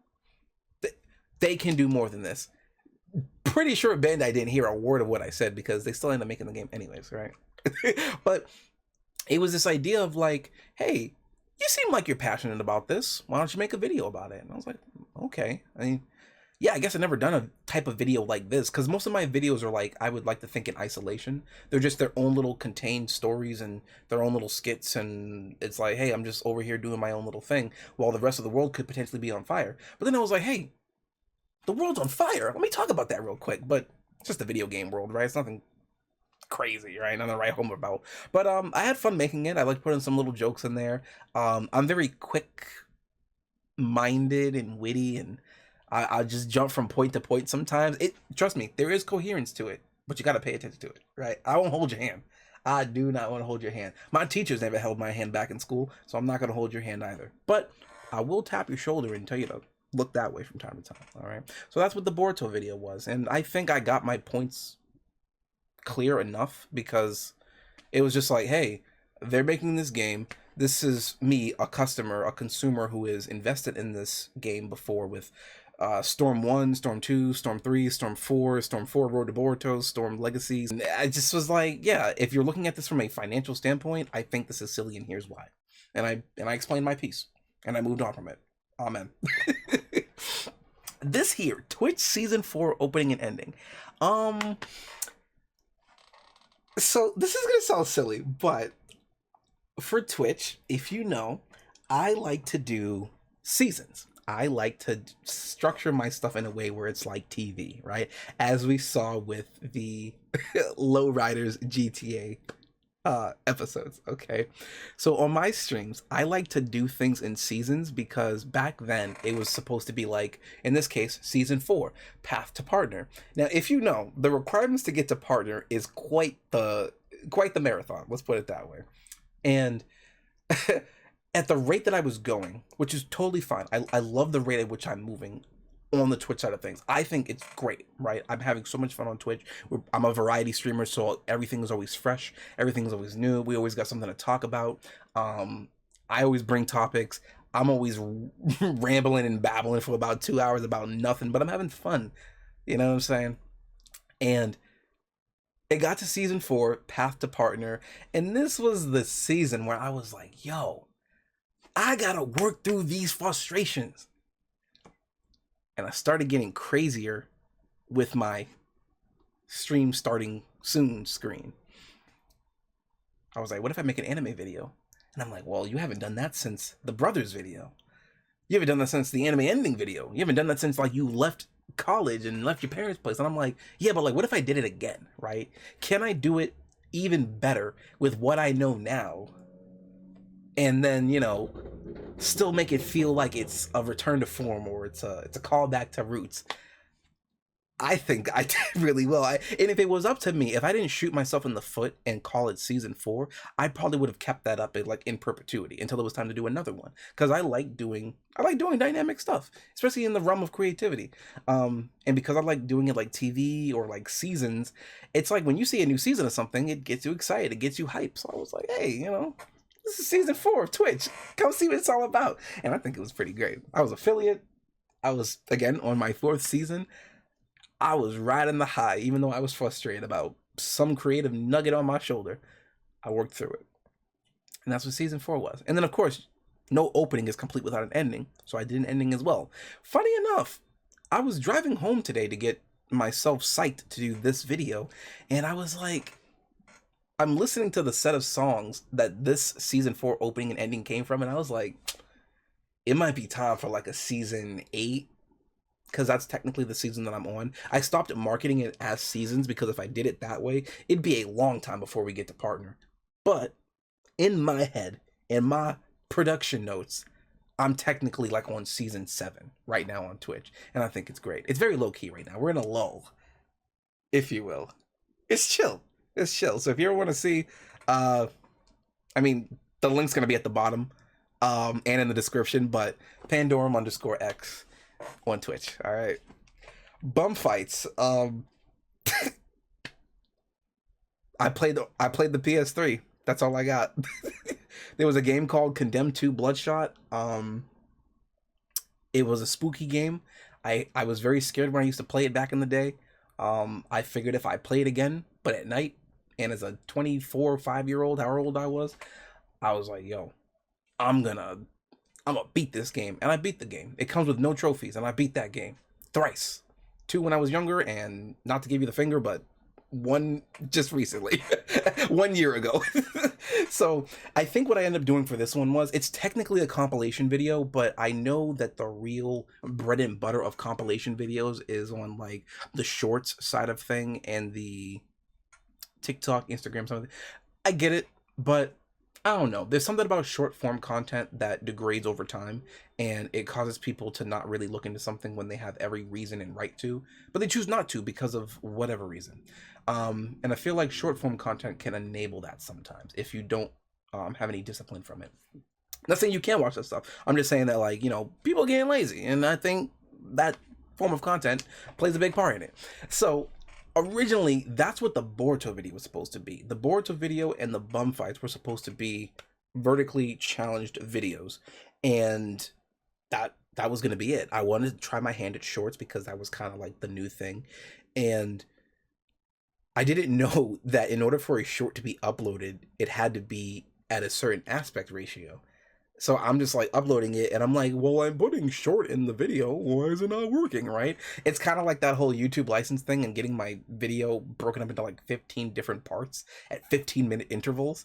they can do more than this. Pretty sure Bandai didn't hear a word of what I said because they still ended up making the game anyways, right? But it was this idea of like, hey, you seem like you're passionate about this. Why don't you make a video about it? And I was like, okay. I mean, yeah, I guess I've never done a type of video like this because most of my videos are like, I would like to think in isolation. They're just their own little contained stories and their own little skits. And it's like, hey, I'm just over here doing my own little thing while the rest of the world could potentially be on fire. But then I was like, hey, the world's on fire. Let me talk about that real quick. But it's just the video game world, right? It's nothing crazy, right? Nothing to write home about. But I had fun making it. I like putting some little jokes in there. I'm very quick-minded and witty, and I just jump from point to point sometimes. Trust me, there is coherence to it, but you got to pay attention to it, right? I won't hold your hand. I do not want to hold your hand. My teachers never held my hand back in school, so I'm not going to hold your hand either. But I will tap your shoulder and tell you to look that way from time to time. All right. So that's what the Boruto video was, and I think I got my points clear enough because it was just like, hey, they're making this game. This is me, a customer, a consumer who is invested in this game before with Storm 1, Storm 2, Storm 3, Storm 4, Storm 4 Road to Boruto, Storm Legacies. And I just was like, yeah, if you're looking at this from a financial standpoint, I think this is silly and here's why. And I explained my piece and I moved on from it. Amen. This here, Twitch Season 4 opening and ending. So this is gonna sound silly, but for Twitch, if you know, I like to do seasons. I like to structure my stuff in a way where it's like TV, right? As we saw with the Lowriders GTA episodes, okay? So on my streams, I like to do things in seasons because back then it was supposed to be like, in this case, Season 4, Path to Partner. Now, if you know, the requirements to get to Partner is quite the marathon, let's put it that way. And at the rate that I was going, which is totally fine. I love the rate at which I'm moving on the Twitch side of things. I think it's great, right? I'm having so much fun on Twitch. I'm a variety streamer, so everything is always fresh. Everything is always new. We always got something to talk about. I always bring topics. I'm always rambling and babbling for about 2 hours about nothing, but I'm having fun. You know what I'm saying? And it got to Season 4, Path to Partner, and this was the season where I was like, yo, I gotta work through these frustrations. And I started getting crazier with my stream starting soon screen. I was like, what if I make an anime video? And I'm like, well, you haven't done that since the Brothers video. You haven't done that since the anime ending video. You haven't done that since like you left college and left your parents' place. And I'm like, yeah, but like, what if I did it again, right? Can I do it even better with what I know now? And then, you know, still make it feel like it's a return to form or it's a callback to roots. I think I did really well. And if it was up to me, if I didn't shoot myself in the foot and call it Season 4, I probably would have kept that up in perpetuity until it was time to do another one. Because I like doing dynamic stuff, especially in the realm of creativity. And because I like doing it like TV or like seasons, it's like when you see a new season of something, it gets you excited, it gets you hyped. So I was like, hey, you know, this is Season 4 of Twitch. Come see what it's all about. And I think it was pretty great. I was affiliate. I was, again, on my 4th season. I was riding the high, even though I was frustrated about some creative nugget on my shoulder. I worked through it. And that's what Season 4 was. And then, of course, no opening is complete without an ending. So I did an ending as well. Funny enough, I was driving home today to get myself psyched to do this video. And I was like, I'm listening to the set of songs that this Season 4 opening and ending came from. And I was like, it might be time for like a Season 8. Because that's technically the season that I'm on. I stopped marketing it as seasons because if I did it that way, it'd be a long time before we get to Partner. But in my head, in my production notes, I'm technically like on Season 7 right now on Twitch. And I think it's great. It's very low key right now. We're in a lull, if you will. It's chill. It's chill. So if you ever want to see, I mean, the link's going to be at the bottom and in the description, but Pandorum_X on Twitch. All right. Bum fights. I played the PS3. That's all I got. There was a game called Condemned 2 Bloodshot. It was a spooky game. I was very scared when I used to play it back in the day. I figured if I played again, but at night, and as a 24, 5-year-old, however old I was like, yo, I'm gonna beat this game. And I beat the game. It comes with no trophies, and I beat that game thrice. 2 when I was younger, and not to give you the finger, but 1 just recently. 1 year ago. So I think what I ended up doing for this one was, it's technically a compilation video, but I know that the real bread and butter of compilation videos is on like the shorts side of thing and the TikTok, Instagram, something. I get it, but I don't know. There's something about short form content that degrades over time, and it causes people to not really look into something when they have every reason and right to, but they choose not to because of whatever reason. And I feel like short form content can enable that sometimes if you don't have any discipline from it. Not saying you can't watch that stuff. I'm just saying that, like, people are getting lazy, and I think that form of content plays a big part in it. So originally, that's what the Boruto video was supposed to be. The Boruto video and the bum fights were supposed to be vertically challenged videos, and that was gonna be it. I wanted to try my hand at shorts because that was kind of like the new thing, and I didn't know that in order for a short to be uploaded, it had to be at a certain aspect ratio. So I'm just like uploading it and I'm like, well, I'm putting short in the video. Why is it not working, right? It's kind of like that whole YouTube license thing and getting my video broken up into like 15 different parts at 15-minute intervals.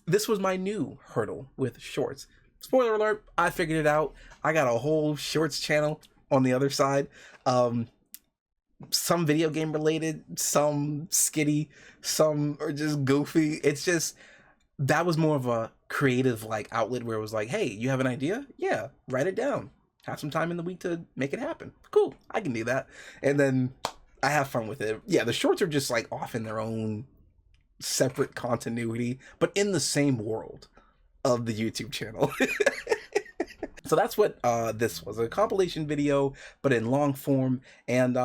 This was my new hurdle with shorts. Spoiler alert, I figured it out. I got a whole shorts channel on the other side. Some video game related, some skitty, some are just goofy. It's just, that was more of a creative like outlet where it was like, hey, you have an idea? Yeah, write it down. Have some time in the week to make it happen. Cool, I can do that. And then I have fun with it. Yeah, the shorts are just like off in their own separate continuity, but in the same world of the YouTube channel. So that's what this was, a compilation video, but in long form. And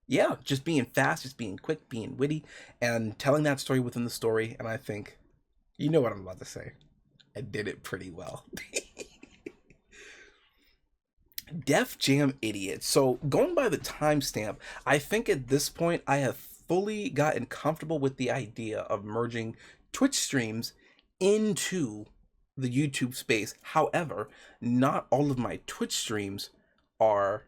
yeah, just being fast, just being quick, being witty, and telling that story within the story. And I think, you know what I'm about to say. I did it pretty well. Def Jam Idiot. So going by the timestamp, I think at this point I have fully gotten comfortable with the idea of merging Twitch streams into the YouTube space. However, not all of my Twitch streams are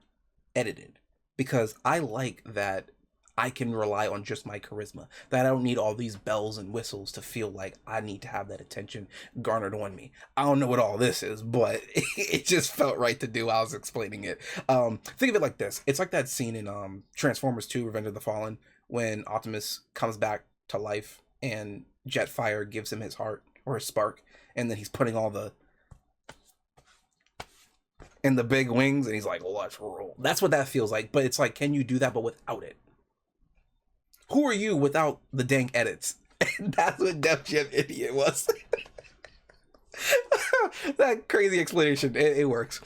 edited because I like that I can rely on just my charisma, that I don't need all these bells and whistles to feel like I need to have that attention garnered on me. I don't know what all this is, but it just felt right to do. I was explaining it. Think of it like this. It's like that scene in Transformers 2 Revenge of the Fallen when Optimus comes back to life and Jetfire gives him his heart or his spark, and then he's putting all the in the big wings and he's like, let's roll. That's what that feels like, but it's like, can you do that but without it? Who are you without the dang edits? And that's what Def Jam Idiot was. That crazy explanation, it works.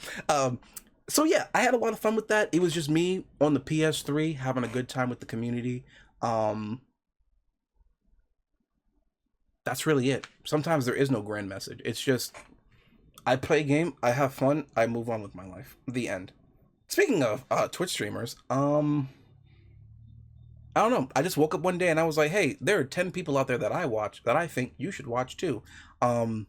So yeah, I had a lot of fun with that. It was just me on the PS3 having a good time with the community. That's really it. Sometimes there is no grand message. It's just, I play a game, I have fun, I move on with my life. The end. Speaking of Twitch streamers, I don't know. I just woke up one day and I was like, hey, there are 10 people out there that I watch that I think you should watch too. Can't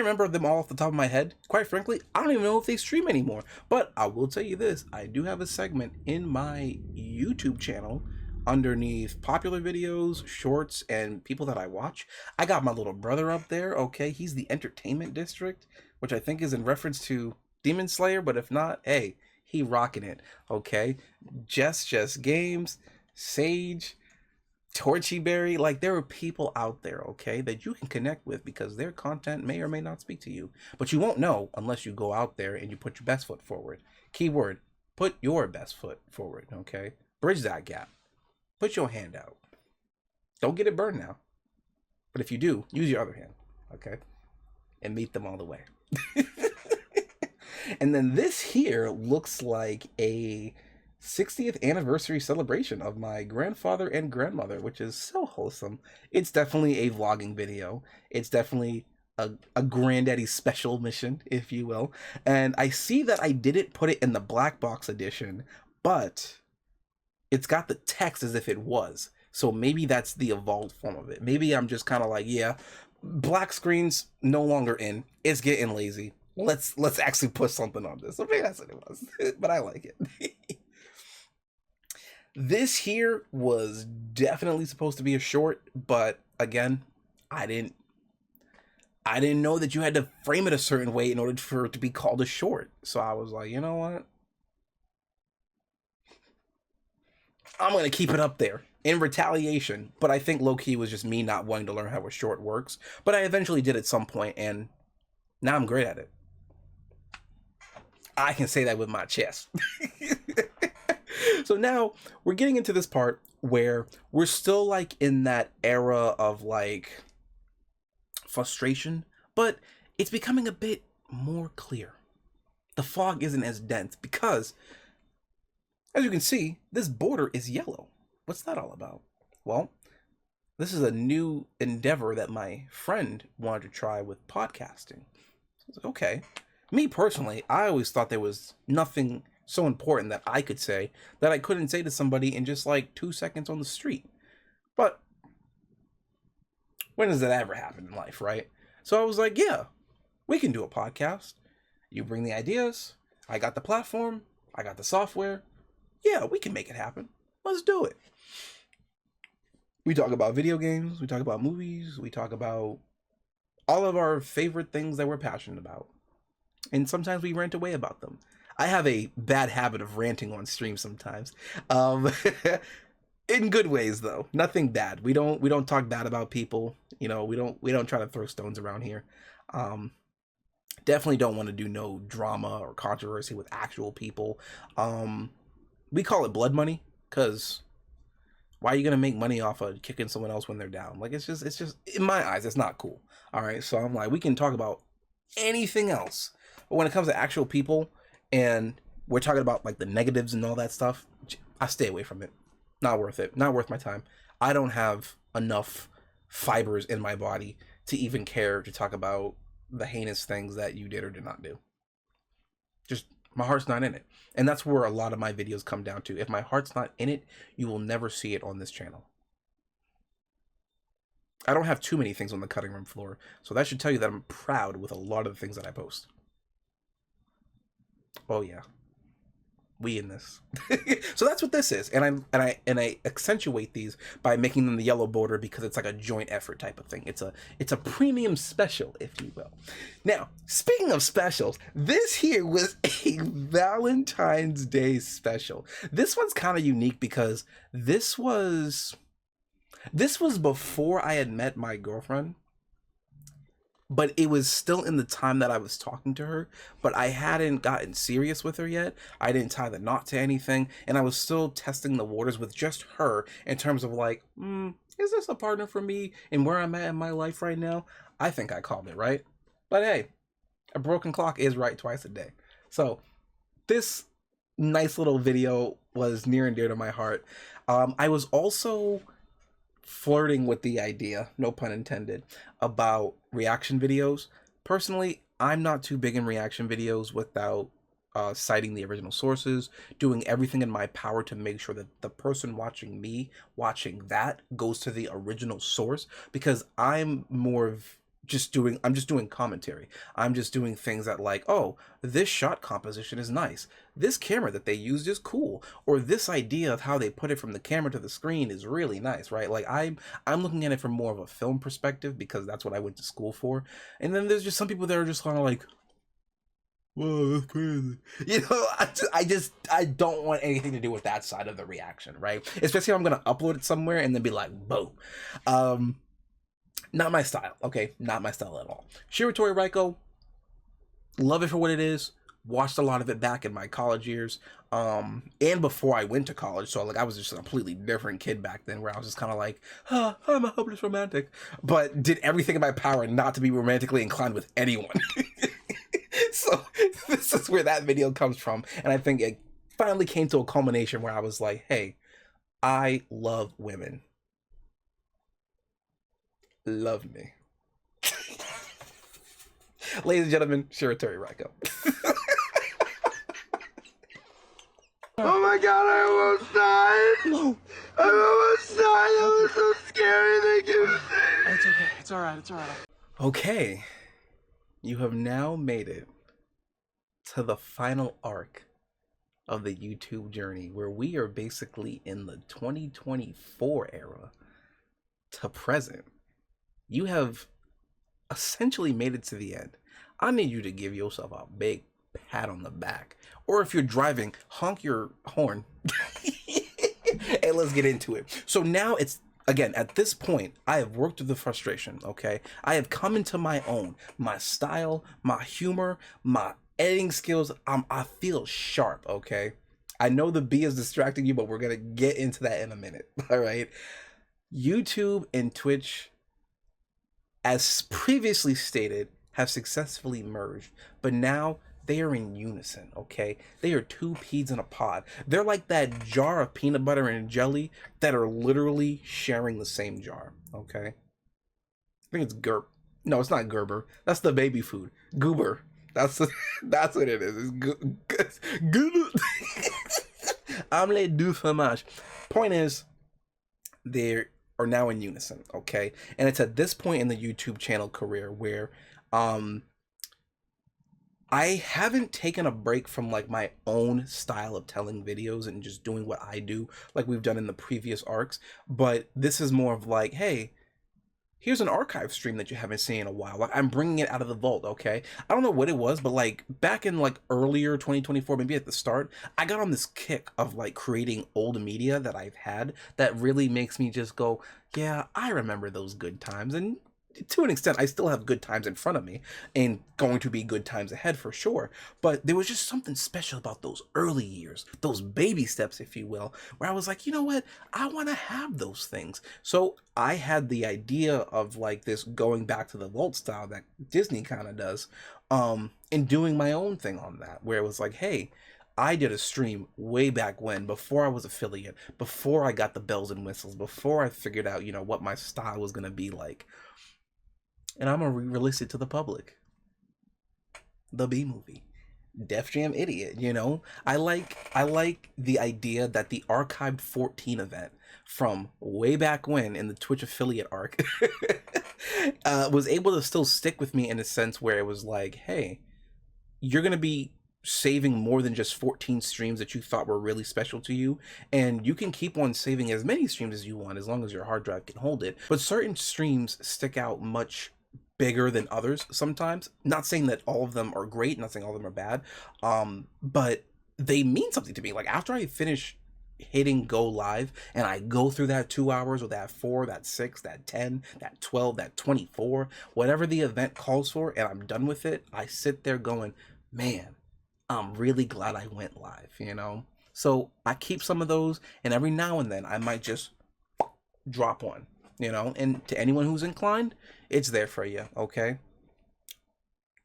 remember them all off the top of my head. Quite frankly, I don't even know if they stream anymore. But I will tell you this, I do have a segment in my YouTube channel underneath popular videos, shorts, and people that I watch. I got my little brother up there, okay? He's the Entertainment District, which I think is in reference to Demon Slayer, but if not, hey, he rocking it, okay? Just Games, Sage, Torchyberry, like there are people out there, okay, that you can connect with because their content may or may not speak to you, but you won't know unless you go out there and you put your best foot forward. Keyword, put your best foot forward, okay? Bridge that gap. Put your hand out. Don't get it burned now. But if you do, use your other hand, okay? And meet them all the way. And then this here looks like a 60th anniversary celebration of my grandfather and grandmother, which is so wholesome. It's definitely a vlogging video. It's definitely a granddaddy special mission, if you will. And I see that I didn't put it in the black box edition, but it's got the text as if it was. So maybe that's the evolved form of it. Maybe I'm just kind of like, yeah, black screens no longer in. It's getting lazy. Let's actually put something on this. So maybe that's what it was, but I like it. This here was definitely supposed to be a short, but again, I didn't know that you had to frame it a certain way in order for it to be called a short. So I was like, you know what? I'm gonna keep it up there. in retaliation, but I think low-key was just me not wanting to learn how a short works. But I eventually did at some point, and now I'm great at it. I can say that with my chest. So now we're getting into this part where we're still like in that era of like frustration, but it's becoming a bit more clear. The fog isn't as dense because, as you can see, this border is yellow. What's that all about? Well, this is a new endeavor that my friend wanted to try with podcasting. I was like, okay. Me personally, I always thought there was nothing so important that I could say that I couldn't say to somebody in just like 2 seconds on the street. But when does that ever happen in life, right? So I was like, yeah, we can do a podcast. You bring the ideas, I got the platform, I got the software. Yeah, we can make it happen. Let's do it. We talk about video games, we talk about movies, we talk about all of our favorite things that we're passionate about. And sometimes we rant away about them. I have a bad habit of ranting on stream sometimes. In good ways though. Nothing bad. We don't talk bad about people. You know, we don't try to throw stones around here. Definitely don't want to do no drama or controversy with actual people. We call it blood money, because why are you gonna make money off of kicking someone else when they're down? Like, it's just in my eyes, it's not cool. All right, so I'm like, we can talk about anything else, but when it comes to actual people and we're talking about like the negatives and all that stuff, I stay away from it. Not worth it. Not worth my time. I don't have enough fibers in my body to even care to talk about the heinous things that you did or did not do. Just, my heart's not in it. And that's where a lot of my videos come down to. If my heart's not in it, you will never see it on this channel. I don't have too many things on the cutting room floor, so that should tell you that I'm proud with a lot of the things that I post. Oh yeah, we in this. So that's what this is, and I accentuate these by making them the yellow border because it's like a joint effort type of thing. It's a premium special, if you will. Now, speaking of specials, this here was a Valentine's Day special. This one's kind of unique because this was before I had met my girlfriend, but it was still in the time that I was talking to her, but I hadn't gotten serious with her yet. I didn't tie the knot to anything, and I was still testing the waters with just her in terms of like, is this a partner for me and where I'm at in my life right now? I think I called it, right? But hey, a broken clock is right twice a day. So this nice little video was near and dear to my heart. I was also flirting with the idea, no pun intended, about reaction videos. Personally, I'm not too big in reaction videos without citing the original sources, doing everything in my power to make sure that the person watching me watching that goes to the original source, because I'm just doing commentary. I'm just doing things that like, oh, this shot composition is nice. This camera that they used is cool. Or this idea of how they put it from the camera to the screen is really nice, right? Like I'm looking at it from more of a film perspective because that's what I went to school for. And then there's just some people that are just kind of like, whoa, that's crazy. You know, I don't want anything to do with that side of the reaction, right? Especially if I'm gonna upload it somewhere and then be like, boom. Not my style, okay? Not my style at all. Shiratori Raiko, love it for what it is. Watched a lot of it back in my college years, and before I went to college. So like I was just a completely different kid back then, where I was just kind of like, I'm a hopeless romantic, but did everything in my power not to be romantically inclined with anyone. So this is where that video comes from, and I think it finally came to a culmination where I was like, hey, I love women. Love me. Ladies and gentlemen, Shiratori Raiko. Oh my god, I almost died! No. I almost died! That was so scary, thank you. It's okay. It's all right. It's all right. Okay, you have now made it to the final arc of the YouTube journey, where we are basically in the 2024 era to present. You have essentially made it to the end. I need you to give yourself a big pat on the back. Or if you're driving, honk your horn. And let's get into it. So now it's, again, at this point, I have worked through the frustration, okay? I have come into my own, my style, my humor, my editing skills. I feel sharp, okay? I know the B is distracting you, but we're gonna get into that in a minute, all right? YouTube and Twitch, as previously stated, have successfully merged, but now they are in unison, okay? They are two peas in a pod. They're like that jar of peanut butter and jelly that are literally sharing the same jar, okay? I think it's Gerb. No, it's not Gerber. That's the baby food. Goober. That's that's what it is. It's Goober. Omelette du fromage. Point is, they are now in unison, okay? And it's at this point in the YouTube channel career where I haven't taken a break from like my own style of telling videos and just doing what I do like we've done in the previous arcs, but this is more of like, hey, here's an archive stream that you haven't seen in a while. Like, I'm bringing it out of the vault, okay? I don't know what it was, but like back in like earlier 2024, maybe at the start, I got on this kick of like creating old media that I've had that really makes me just go, yeah, I remember those good times. And to an extent, I still have good times in front of me and going to be good times ahead for sure. But there was just something special about those early years, those baby steps, if you will, where I was like, you know what? I want to have those things. So I had the idea of like this going back to the vault style that Disney kind of does, and doing my own thing on that, where it was like, hey, I did a stream way back when, before I was affiliate, before I got the bells and whistles, before I figured out, you know, what my style was going to be like. And I'm gonna release it to the public. The B movie, Def Jam Idiot. You know, I like the idea that the Archived 14 event from way back when in the Twitch affiliate arc was able to still stick with me in a sense where it was like, hey, you're gonna be saving more than just 14 streams that you thought were really special to you, and you can keep on saving as many streams as you want as long as your hard drive can hold it. But certain streams stick out much bigger than others sometimes. Not saying that all of them are great, not saying all of them are bad, but they mean something to me. Like after I finish hitting go live and I go through that 2 hours or that 4, that 6, that 10, that 12, that 24, whatever the event calls for, and I'm done with it, I sit there going, man, I'm really glad I went live, you know? So I keep some of those, and every now and then I might just drop one, you know? And to anyone who's inclined, it's there for you, okay?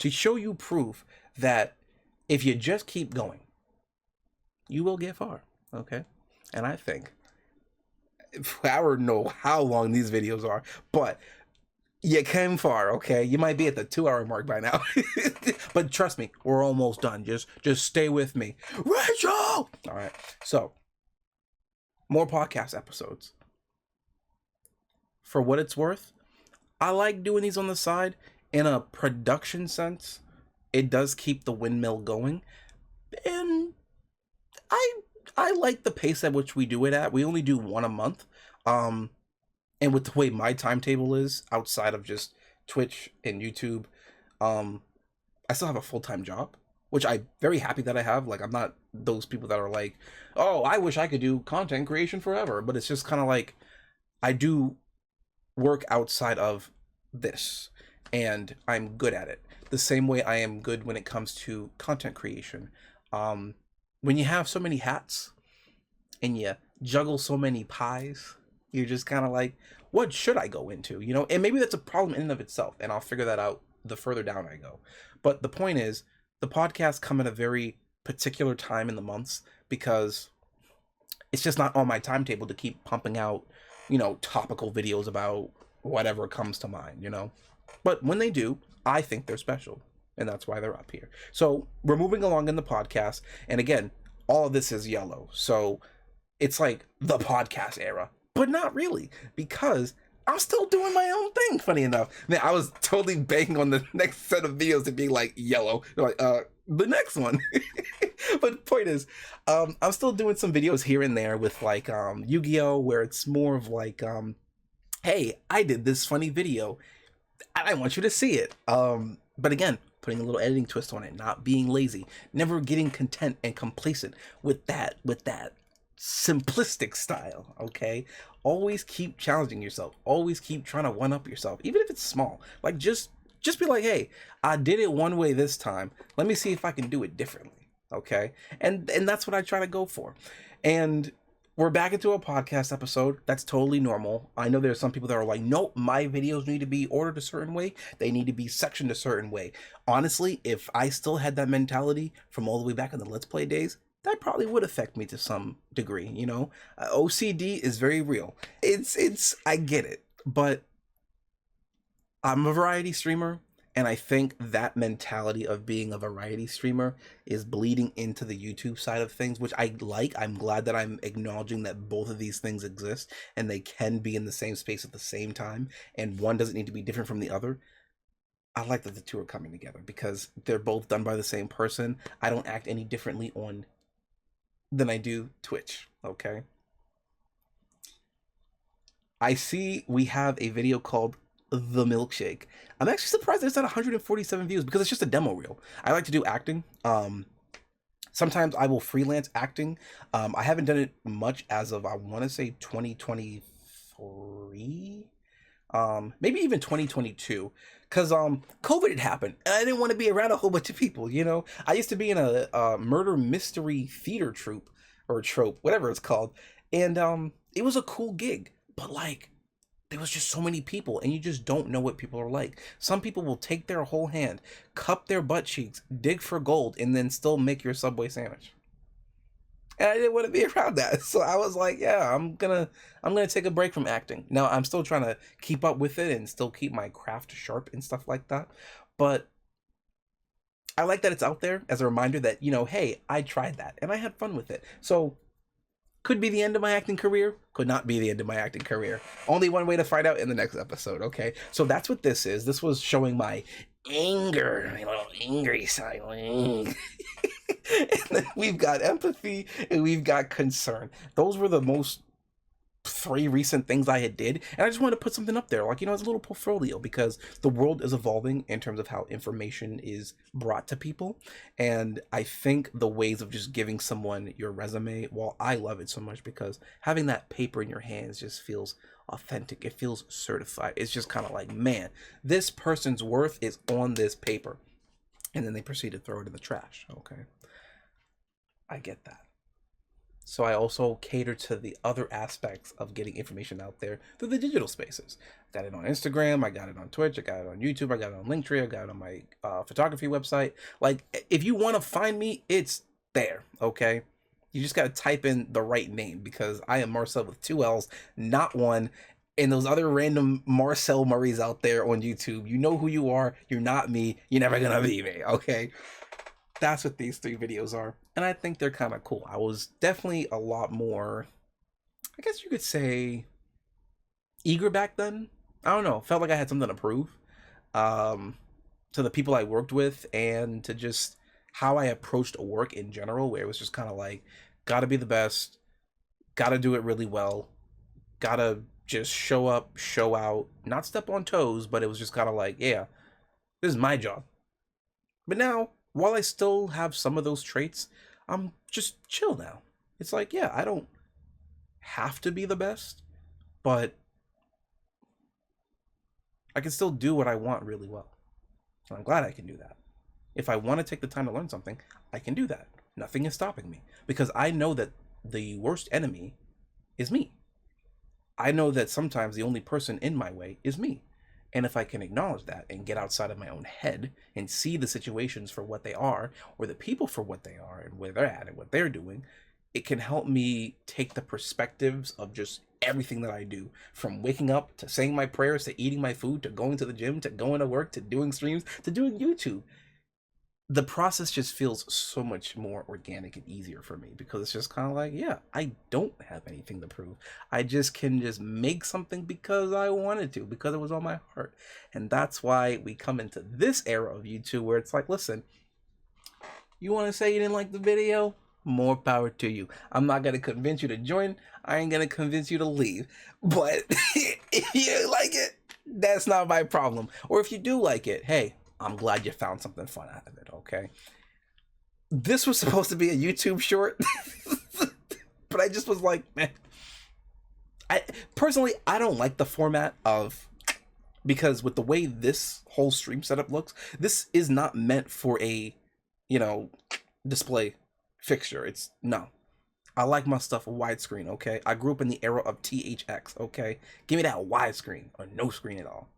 To show you proof that if you just keep going, you will get far, okay? And I think, I don't know how long these videos are, but you came far, okay? You might be at the 2-hour mark by now. But trust me, we're almost done. Just stay with me. Rachel! All right, so more podcast episodes. For what it's worth, I like doing these on the side. In a production sense, it does keep the windmill going. And I like the pace at which we do it at. We only do one a month. And with the way my timetable is, outside of just Twitch and YouTube, I still have a full-time job, which I'm very happy that I have. Like, I'm not those people that are like, oh, I wish I could do content creation forever. But it's just kind of like, I do work outside of this, and I'm good at it. The same way I am good when it comes to content creation. When you have so many hats, and you juggle so many pies, you're just kind of like, what should I go into? You know, and maybe that's a problem in and of itself, and I'll figure that out the further down I go. But the point is, the podcasts come at a very particular time in the months because it's just not on my timetable to keep pumping out, you know, topical videos about whatever comes to mind, you know. But when they do, I think they're special, and that's why they're up here. So we're moving along in the podcast, and again, all of this is yellow, so it's like the podcast era, but not really, because I'm still doing my own thing, funny enough. Man, I was totally banging on the next set of videos to be like yellow. They're like, the next one. But the point is, I'm still doing some videos here and there with like Yu-Gi-Oh! Where it's more of like, hey, I did this funny video. I want you to see it. But again, putting a little editing twist on it, not being lazy, never getting content and complacent with that simplistic style, okay? Always keep challenging yourself. Always keep trying to one up yourself, even if it's small. Like just be like, hey, I did it one way this time. Let me see if I can do it differently, okay? And that's what I try to go for. And we're back into a podcast episode. That's totally normal. I know there's some people that are like, nope, my videos need to be ordered a certain way. They need to be sectioned a certain way. Honestly, if I still had that mentality from all the way back in the Let's Play days, that probably would affect me to some degree, you know? OCD is very real. I get it. But I'm a variety streamer, and I think that mentality of being a variety streamer is bleeding into the YouTube side of things, which I like. I'm glad that I'm acknowledging that both of these things exist and they can be in the same space at the same time, and one doesn't need to be different from the other. I like that the two are coming together because they're both done by the same person. I don't act any differently on than I do Twitch, okay? I see we have a video called The Milkshake. I'm actually surprised it's at 147 views because it's just a demo reel. I like to do acting. Sometimes I will freelance acting. I haven't done it much as of, I want to say 2023, maybe even 2022, because COVID had happened and I didn't want to be around a whole bunch of people, you know. I used to be in a murder mystery theater troupe, or trope, whatever it's called, and it was a cool gig, but like there was just so many people and you just don't know what people are like. Some people will take their whole hand, cup their butt cheeks, dig for gold, and then still make your Subway sandwich. And I didn't want to be around that. So I was like, yeah, I'm gonna take a break from acting. Now I'm still trying to keep up with it and still keep my craft sharp and stuff like that. But I like that it's out there as a reminder that, you know, hey, I tried that and I had fun with it. So could be the end of my acting career, could not be the end of my acting career. Only one way to find out in the next episode, okay? So that's what this is. This was showing my anger, my little angry side. And then we've got empathy and we've got concern. Those were the most 3 recent things I had did, and I just wanted to put something up there, like, you know, as a little portfolio, because the world is evolving in terms of how information is brought to people, and I think the ways of just giving someone your resume, well, I love it so much because having that paper in your hands just feels authentic. It feels certified. It's just kind of like, man, this person's worth is on this paper, and then they proceed to throw it in the trash. Okay, I get that. So I also cater to the other aspects of getting information out there through the digital spaces. I got it on Instagram, I got it on Twitch, I got it on YouTube, I got it on Linktree, I got it on my photography website. Like, if you want to find me, it's there, okay? You just got to type in the right name because I am Marcell with 2 L's, not 1. And those other random Marcell Murrays out there on YouTube, you know who you are, you're not me, you're never gonna be me, okay? That's what these 3 videos are, and I think they're kind of cool. I was definitely a lot more, I guess you could say, eager back then. I don't know, felt like I had something to prove to the people I worked with and to just how I approached work in general, where it was just kind of like, gotta be the best, gotta do it really well, gotta just show up, show out, not step on toes, but it was just kind of like, yeah, this is my job. But now, while I still have some of those traits, I'm just chill now. It's like, yeah, I don't have to be the best, but I can still do what I want really well. And I'm glad I can do that. If I want to take the time to learn something, I can do that. Nothing is stopping me because I know that the worst enemy is me. I know that sometimes the only person in my way is me. And if I can acknowledge that and get outside of my own head and see the situations for what they are, or the people for what they are and where they're at and what they're doing, it can help me take the perspectives of just everything that I do, from waking up to saying my prayers to eating my food to going to the gym to going to work to doing streams to doing YouTube. The process just feels so much more organic and easier for me because it's just kind of like, yeah, I don't have anything to prove. I just can just make something because I wanted to, because it was on my heart. And that's why we come into this era of YouTube where it's like, listen, you want to say you didn't like the video? More power to you. I'm not going to convince you to join. I ain't going to convince you to leave. But if you like it, that's not my problem. Or if you do like it, hey, I'm glad you found something fun out of it, okay? This was supposed to be a YouTube short, but I just was like, meh. I personally, I don't like the format of, because with the way this whole stream setup looks, this is not meant for a, you know, display fixture. It's no. I like my stuff widescreen, okay? I grew up in the era of THX, okay? Give me that widescreen or no screen at all.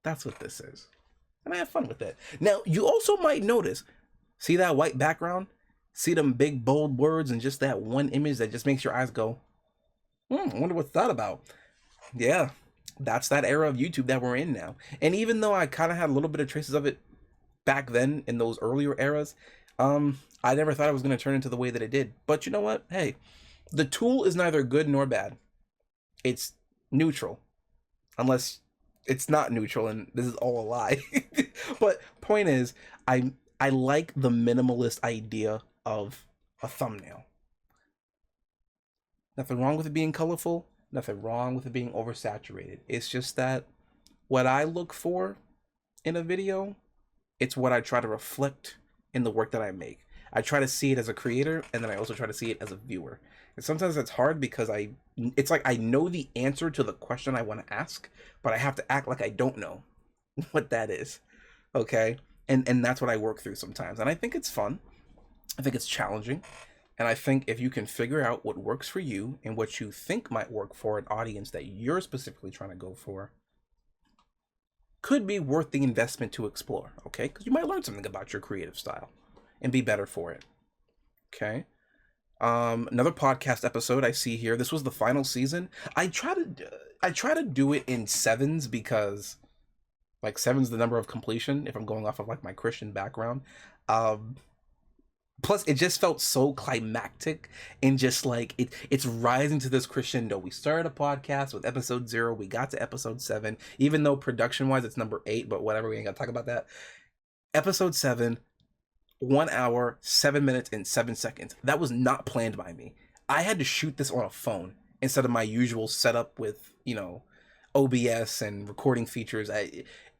That's what this is. And I have fun with it. Now, you also might notice, see that white background? See them big bold words and just that one image that just makes your eyes go, I wonder what's that about? Yeah, that's that era of YouTube that we're in now. And even though I kind of had a little bit of traces of it back then in those earlier eras, I never thought it was going to turn into the way that it did. But you know what? Hey, the tool is neither good nor bad. It's neutral. Unless it's not neutral and this is all a lie. But point is, I like the minimalist idea of a thumbnail. Nothing wrong with it being colorful. Nothing wrong with it being oversaturated. It's just that what I look for in a video, it's what I try to reflect in the work that I make. I try to see it as a creator, and then I also try to see it as a viewer. And sometimes it's hard because it's like I know the answer to the question I want to ask, but I have to act like I don't know what that is. Okay? And that's what I work through sometimes. And I think it's fun. I think it's challenging. And I think if you can figure out what works for you and what you think might work for an audience that you're specifically trying to go for, could be worth the investment to explore, okay? Because you might learn something about your creative style and be better for it, okay? Another podcast episode I see here. This was the final season. I try to do it in sevens because, like, seven's the number of completion if I'm going off of like my Christian background. Plus, it just felt so climactic and just like it's rising to this crescendo. We started a podcast with episode 0. We got to episode 7, even though production wise it's number 8, but whatever, we ain't gonna talk about that. Episode 7, 1 hour, 7 minutes, and 7 seconds. That was not planned by me. I had to shoot this on a phone instead of my usual setup with, you know, OBS and recording features.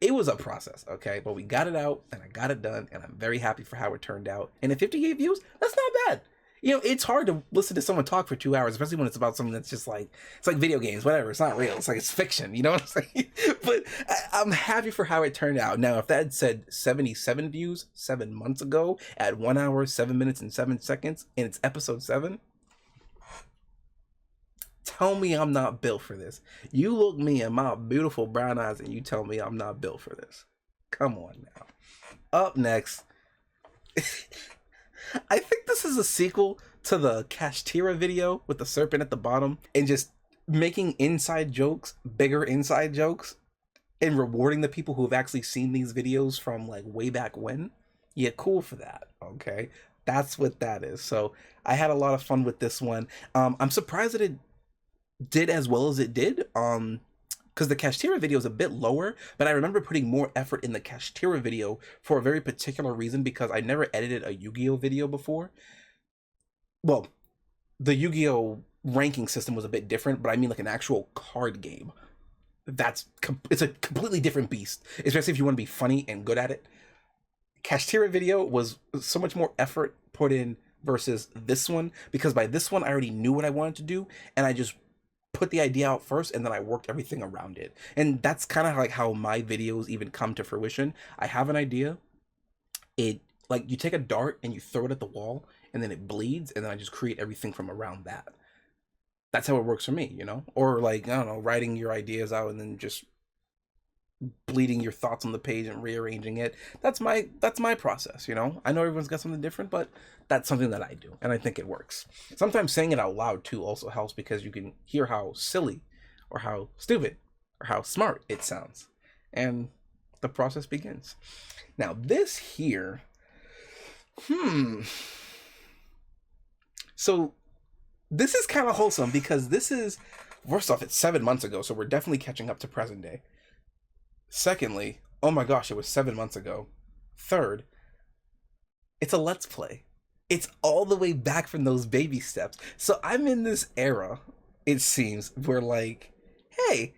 It was a process, okay? But we got it out and I got it done and I'm very happy for how it turned out. And at 58 views, that's not bad. You know, it's hard to listen to someone talk for 2 hours, especially when it's about something that's just like, it's like video games, whatever. It's not real. It's like, it's fiction, you know what I'm saying? But I'm happy for how it turned out. Now, if that had said 77 views 7 months ago at 1 hour, 7 minutes, and 7 seconds, and it's episode 7, tell me I'm not built for this. You look me in my beautiful brown eyes and you tell me I'm not built for this. Come on now. Up next, I think this is a sequel to the Kashtira video with the serpent at the bottom and just making inside jokes, bigger inside jokes, and rewarding the people who have actually seen these videos from like way back when. Yeah, cool for that, okay? That's what that is. So I had a lot of fun with this one. I'm surprised that it did as well as it did, because the Kashtira video is a bit lower, but I remember putting more effort in the Kashtira video for a very particular reason, because I never edited a Yu-Gi-Oh video before. Well, the Yu-Gi-Oh ranking system was a bit different, but I mean like an actual card game. It's a completely different beast, especially if you want to be funny and good at it. Kashtira video was so much more effort put in versus this one, because by this one I already knew what I wanted to do and I just put the idea out first and then I worked everything around it. And that's kind of like how my videos even come to fruition. I have an idea. It, like, you take a dart and you throw it at the wall and then it bleeds and then I just create everything from around that. That's how it works for me, you know? Or like, I don't know, writing your ideas out and then just bleeding your thoughts on the page and rearranging it. That's my process, you know? I know everyone's got something different, but that's something that I do, and I think it works. Sometimes saying it out loud too also helps, because you can hear how silly or how stupid or how smart it sounds, and the process begins. Now this here, so this is kind of wholesome, because this is, first off, it's 7 months ago, so we're definitely catching up to present day. Secondly, oh my gosh, it was 7 months ago. Third, it's a Let's Play. It's all the way back from those baby steps. So I'm in this era, it seems, where like, hey,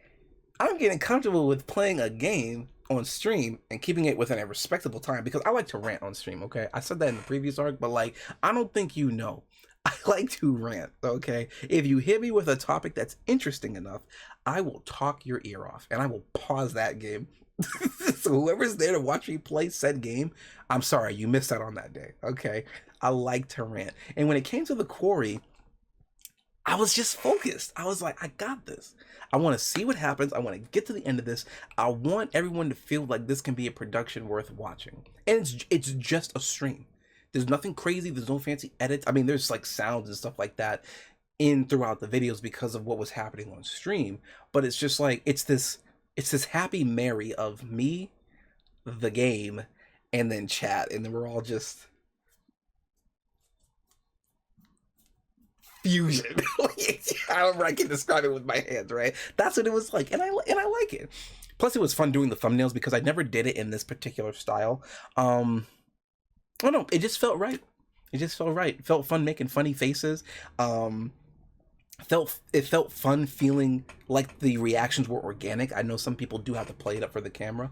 I'm getting comfortable with playing a game on stream and keeping it within a respectable time, because I like to rant on stream, okay? I said that in the previous arc, but like, I don't think you know. I like to rant, okay? If you hit me with a topic that's interesting enough, I will talk your ear off and I will pause that game. So whoever's there to watch me play said game, I'm sorry, you missed out on that day, okay? I like to rant. And when it came to the quarry, I was just focused. I was like, I got this. I want to see what happens. I want to get to the end of this. I want everyone to feel like this can be a production worth watching. And it's just a stream. There's nothing crazy. There's no fancy edits. I mean, there's like sounds and stuff like that in throughout the videos because of what was happening on stream. But it's just like it's this happy Mary of me, the game, and then chat, and then we're all just fusion. However I can describe it with my hands, right? That's what it was like, and I like it. Plus, it was fun doing the thumbnails because I never did it in this particular style. Oh no, it just felt right. It just felt right. It felt fun making funny faces. It felt fun feeling like the reactions were organic. I know some people do have to play it up for the camera,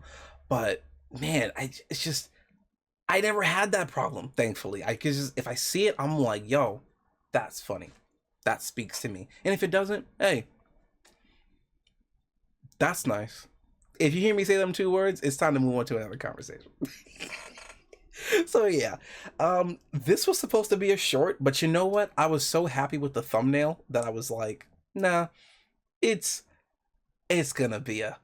but man, it's just I never had that problem. Thankfully, I could just if I see it, I'm like, yo, that's funny. That speaks to me. And if it doesn't, hey, that's nice. If you hear me say them two words, it's time to move on to another conversation. So yeah, this was supposed to be a short, but you know what? I was so happy with the thumbnail that I was like, nah, it's gonna be a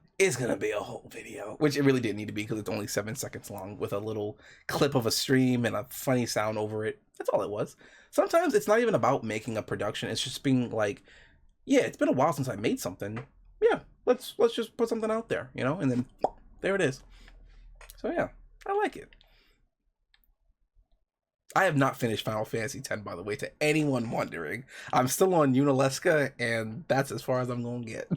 whole video, which it really didn't need to be because it's only 7 seconds long with a little clip of a stream and a funny sound over it. That's all it was. Sometimes it's not even about making a production. It's just being like, yeah, it's been a while since I made something. Yeah, let's just put something out there, you know, and then there it is. So yeah, I like it. I have not finished Final Fantasy X, by the way, to anyone wondering. I'm still on Unalesca, and that's as far as I'm gonna get.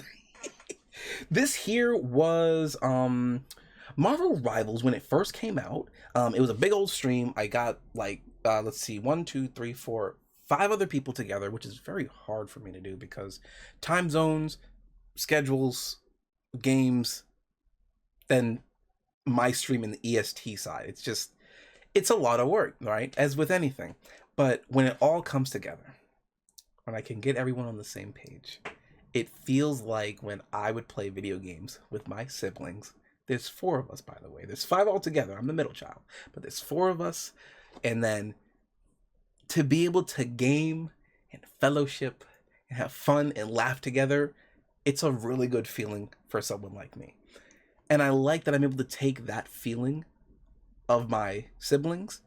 This here was Marvel Rivals when it first came out. It was a big old stream. I got like let's see, 1, 2, 3, 4, 5 other people together, which is very hard for me to do because time zones, schedules, games, then my stream in the EST side. It's a lot of work, right? As with anything. But when it all comes together, when I can get everyone on the same page, it feels like when I would play video games with my siblings. There's 4 of us, by the way. There's 5 altogether. I'm the middle child. But there's 4 of us. And then to be able to game and fellowship and have fun and laugh together, it's a really good feeling for someone like me. And I like that I'm able to take that feeling of my siblings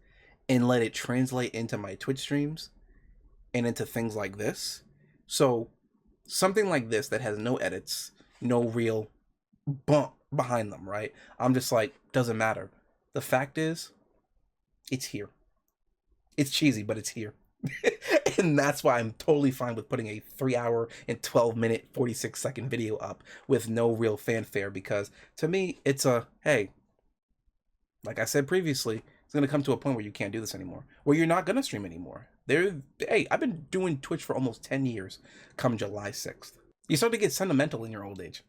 and let it translate into my Twitch streams and into things like this. So something like this that has no edits, no real bump behind them, right? I'm just like, doesn't matter. The fact is, it's here. It's cheesy, but it's here. And that's why I'm totally fine with putting a 3-hour and 12-minute, 46-second video up with no real fanfare, because to me, it's a, hey, like I said previously, it's going to come to a point where you can't do this anymore, where you're not going to stream anymore. Hey, I've been doing Twitch for almost 10 years come July 6th. You start to get sentimental in your old age.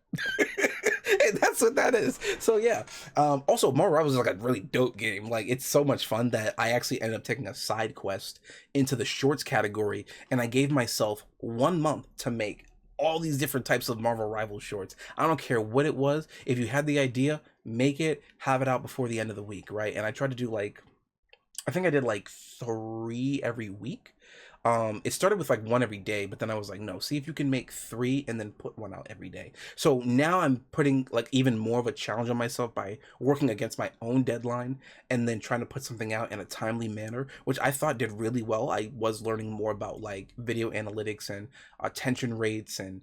And that's what that is. So yeah. Also, Marvel Rivals is like a really dope game. Like, it's so much fun that I actually ended up taking a side quest into the shorts category, and I gave myself 1 month to make all these different types of Marvel Rivals shorts. I don't care what it was. If you had the idea, make it, have it out before the end of the week, right? And I tried to do like, I think I did like 3 every week. It started with like 1 every day, but then I was like, no, see if you can make 3 and then put 1 out every day. So now I'm putting like even more of a challenge on myself by working against my own deadline and then trying to put something out in a timely manner, which I thought did really well. I was learning more about like video analytics and attention rates and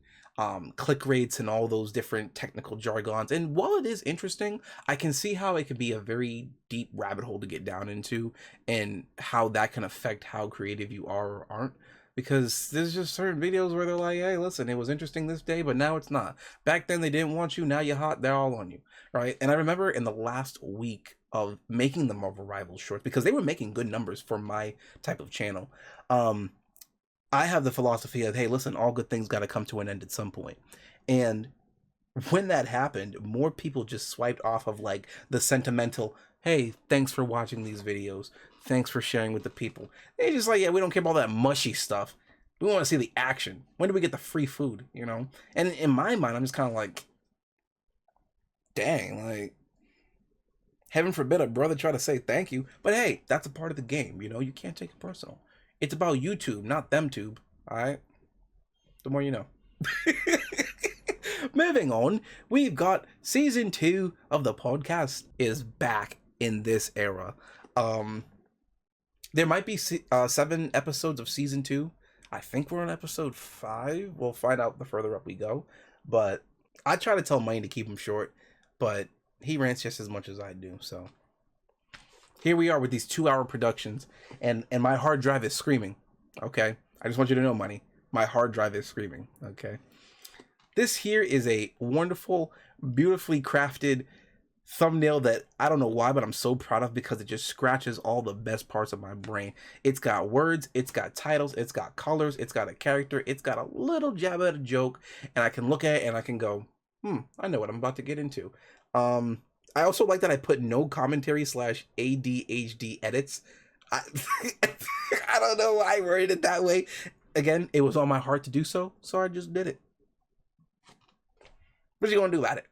click rates and all those different technical jargons. And while it is interesting, I can see how it could be a very deep rabbit hole to get down into, and how that can affect how creative you are or aren't. Because there's just certain videos where they're like, hey, listen, it was interesting this day, but now it's not. Back then they didn't want you, now you're hot, they're all on you, right? And I remember in the last week of making the Marvel Rivals shorts, because they were making good numbers for my type of channel, I have the philosophy of, hey, listen, all good things got to come to an end at some point. And when that happened, more people just swiped off of like the sentimental, hey, thanks for watching these videos. Thanks for sharing with the people. They just like, yeah, we don't care about all that mushy stuff. We want to see the action. When do we get the free food, you know? And in my mind, I'm just kind of like, dang, like, heaven forbid a brother try to say thank you. But hey, that's a part of the game, you know? You can't take it personal. It's about YouTube, not them tube, all right? The more you know. Moving on, we've got season 2 of the podcast is back in this era. There might be 7 episodes of season 2. I think we're on episode 5. We'll find out the further up we go. But I try to tell Mine to keep him short, but he rants just as much as I do. So here we are with these 2-hour productions, and my hard drive is screaming. Okay, I just want you to know, Money, my hard drive is screaming. Okay. This here is a wonderful, beautifully crafted thumbnail that I don't know why, but I'm so proud of because it just scratches all the best parts of my brain. It's got words, it's got titles, it's got colors, it's got a character, it's got a little jab at a joke, and I can look at it and I can go, I know what I'm about to get into. I also like that I put no commentary / ADHD edits. I don't know why I worded it that way. Again, it was on my heart to do so, so I just did it. What you gonna do about it?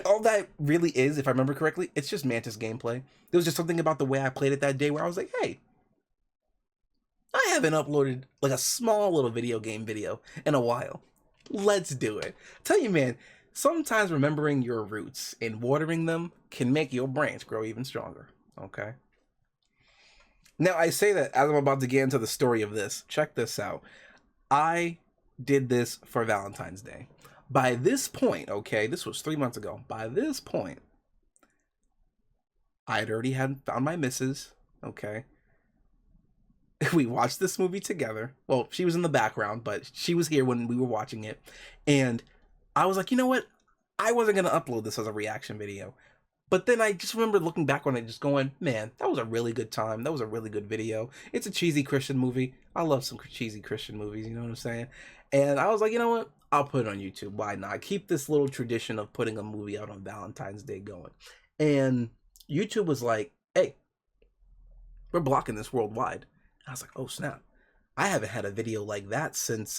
All that really is, if I remember correctly, it's just Mantis gameplay. There was just something about the way I played it that day where I was like, hey, I haven't uploaded like a small little video game video in a while. Let's do it. Tell you, man, sometimes remembering your roots and watering them can make your branch grow even stronger. Okay? Now, I say that as I'm about to get into the story of this. Check this out. I did this for Valentine's Day. By this point, okay, this was 3 months ago. By this point, I had already found my missus, okay? We watched this movie together. Well, she was in the background, but she was here when we were watching it. And I was like, you know what? I wasn't going to upload this as a reaction video. But then I just remember looking back on it just going, man, that was a really good time. That was a really good video. It's a cheesy Christian movie. I love some cheesy Christian movies, you know what I'm saying? And I was like, you know what? I'll put it on YouTube. Why not? Keep this little tradition of putting a movie out on Valentine's Day going. And YouTube was like, hey, we're blocking this worldwide. I was like, oh, snap. I haven't had a video like that since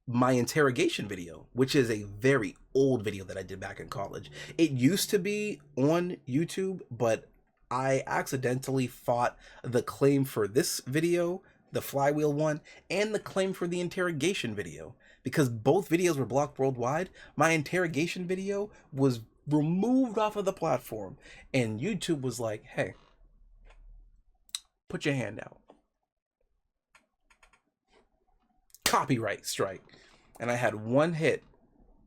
my interrogation video, which is a very old video that I did back in college. It used to be on YouTube, but I accidentally fought the claim for this video, the flywheel one, and the claim for the interrogation video. Because both videos were blocked worldwide, my interrogation video was removed off of the platform. And YouTube was like, hey, put your hand out. Copyright strike. And I had 1 hit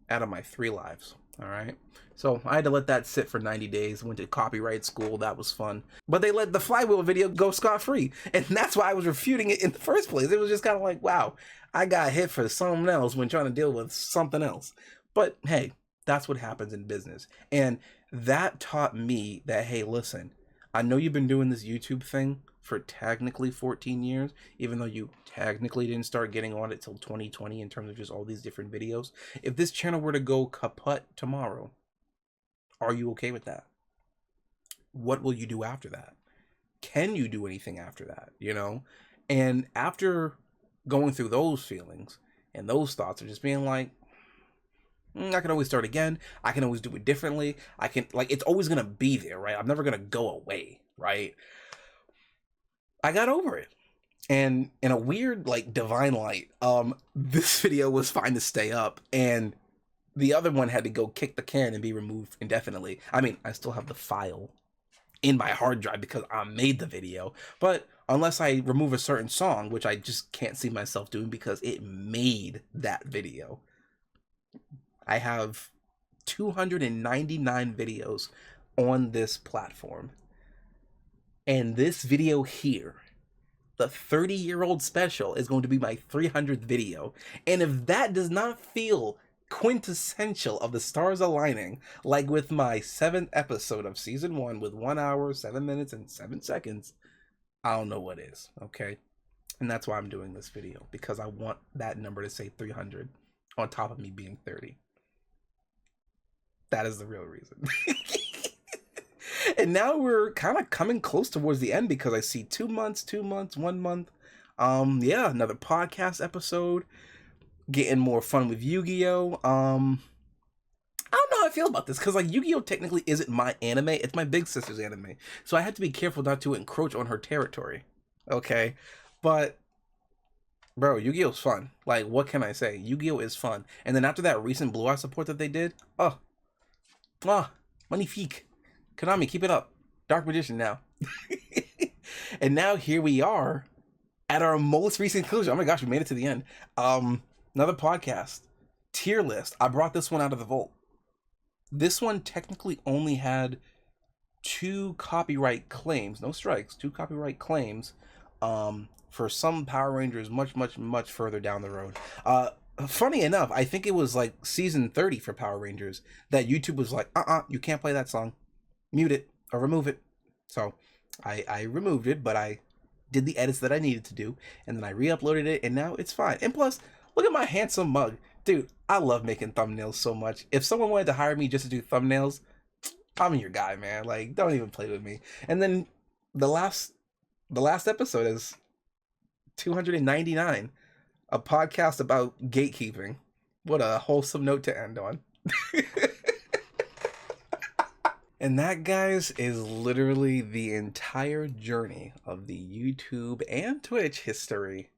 out of my 3 lives. All right. So I had to let that sit for 90 days. Went to copyright school. That was fun. But they let the flywheel video go scot-free. And that's why I was refuting it in the first place. It was just kind of like, wow, I got hit for something else when trying to deal with something else. But hey, that's what happens in business. And that taught me that, hey, listen, I know you've been doing this YouTube thing for technically 14 years, even though you technically didn't start getting on it till 2020 in terms of just all these different videos. If this channel were to go kaput tomorrow, are you okay with that? What will you do after that? Can you do anything after that, you know? And after going through those feelings and those thoughts of just being like, I can always start again. I can always do it differently. I can, like, it's always going to be there, right? I'm never going to go away, right? I got over it. And in a weird, like, divine light, this video was fine to stay up, and the other one had to go kick the can and be removed indefinitely. I mean, I still have the file in my hard drive because I made the video, but unless I remove a certain song, which I just can't see myself doing because it made that video, I have 299 videos on this platform. And this video here, the 30-year-old special, is going to be my 300th video. And if that does not feel quintessential of the stars aligning, like with my 7th episode of season 1 with 1 hour, 7 minutes, and 7 seconds, I don't know what is, okay? And that's why I'm doing this video, because I want that number to say 300 on top of me being 30. That is the real reason. And now we're kind of coming close towards the end, because I see 2 months, 2 months, 1 month. Yeah, another podcast episode. Getting more fun with Yu-Gi-Oh! I don't know how I feel about this, because like Yu-Gi-Oh! Technically isn't my anime, it's my big sister's anime. So I had to be careful not to encroach on her territory. Okay? But bro, Yu-Gi-Oh's fun. Like, what can I say? Yu-Gi-Oh! Is fun. And then after that recent Blue Eye support that they did, magnifique. Konami, keep it up. Dark Magician now. And now here we are at our most recent conclusion. Oh my gosh, we made it to the end. Another podcast. Tier list. I brought this one out of the vault. This one technically only had 2 copyright claims. No strikes. 2 copyright claims. For some Power Rangers much further down the road. Funny enough, I think it was like season 30 for Power Rangers that YouTube was like, you can't play that song. Mute it or remove it. So I removed it, but I did the edits that I needed to do, and then I re-uploaded it, and now it's fine. And plus, look at my handsome mug. Dude, I love making thumbnails so much. If someone wanted to hire me just to do thumbnails, I'm your guy, man. Like, don't even play with me. And then the last episode is 299, a podcast about gatekeeping. What a wholesome note to end on. And that, guys, is literally the entire journey of the YouTube and Twitch history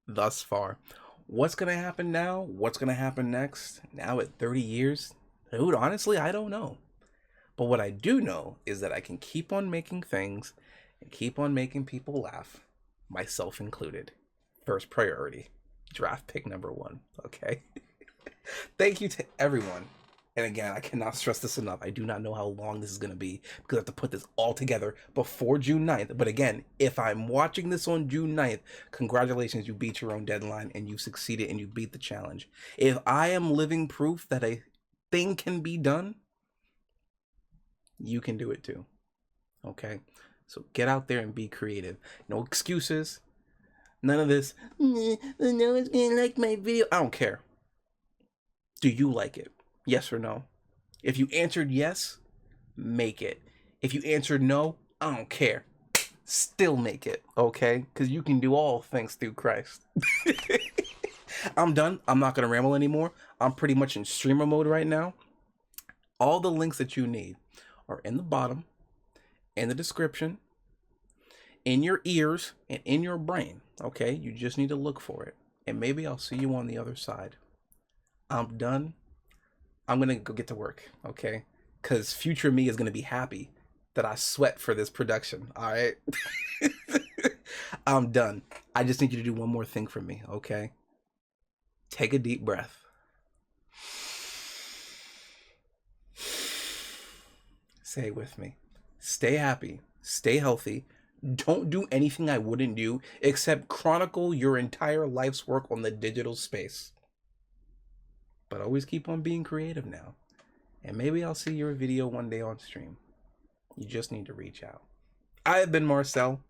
thus far. What's going to happen now? What's going to happen next? Now at 30 years? Dude, honestly, I don't know. But what I do know is that I can keep on making things and keep on making people laugh, myself included. First priority. Draft pick number 1. Okay? Thank you to everyone. And again, I cannot stress this enough. I do not know how long this is going to be, because I have to put this all together before June 9th. But again, if I'm watching this on June 9th, congratulations, you beat your own deadline and you succeeded and you beat the challenge. If I am living proof that a thing can be done, you can do it too. Okay? So get out there and be creative. No excuses. None of this, no one's going to like my video. I don't care. Do you like it? Yes or no? If you answered yes, make it. If you answered no, I don't care. Still make it, okay? Because you can do all things through Christ. I'm done. I'm not going to ramble anymore. I'm pretty much in streamer mode right now. All the links that you need are in the bottom, in the description, in your ears, and in your brain, okay? You just need to look for it. And maybe I'll see you on the other side. I'm done. I'm going to go get to work, okay? Because future me is going to be happy that I sweat for this production, all right? I'm done. I just need you to do one more thing for me, okay? Take a deep breath. Say it with me. Stay happy. Stay healthy. Don't do anything I wouldn't do except chronicle your entire life's work on the digital space. But always keep on being creative now. And maybe I'll see your video one day on stream. You just need to reach out. I have been Marcell,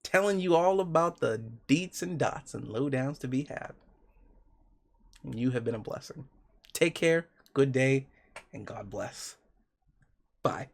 telling you all about the deets and dots and lowdowns to be had. And you have been a blessing. Take care, good day, and God bless. Bye.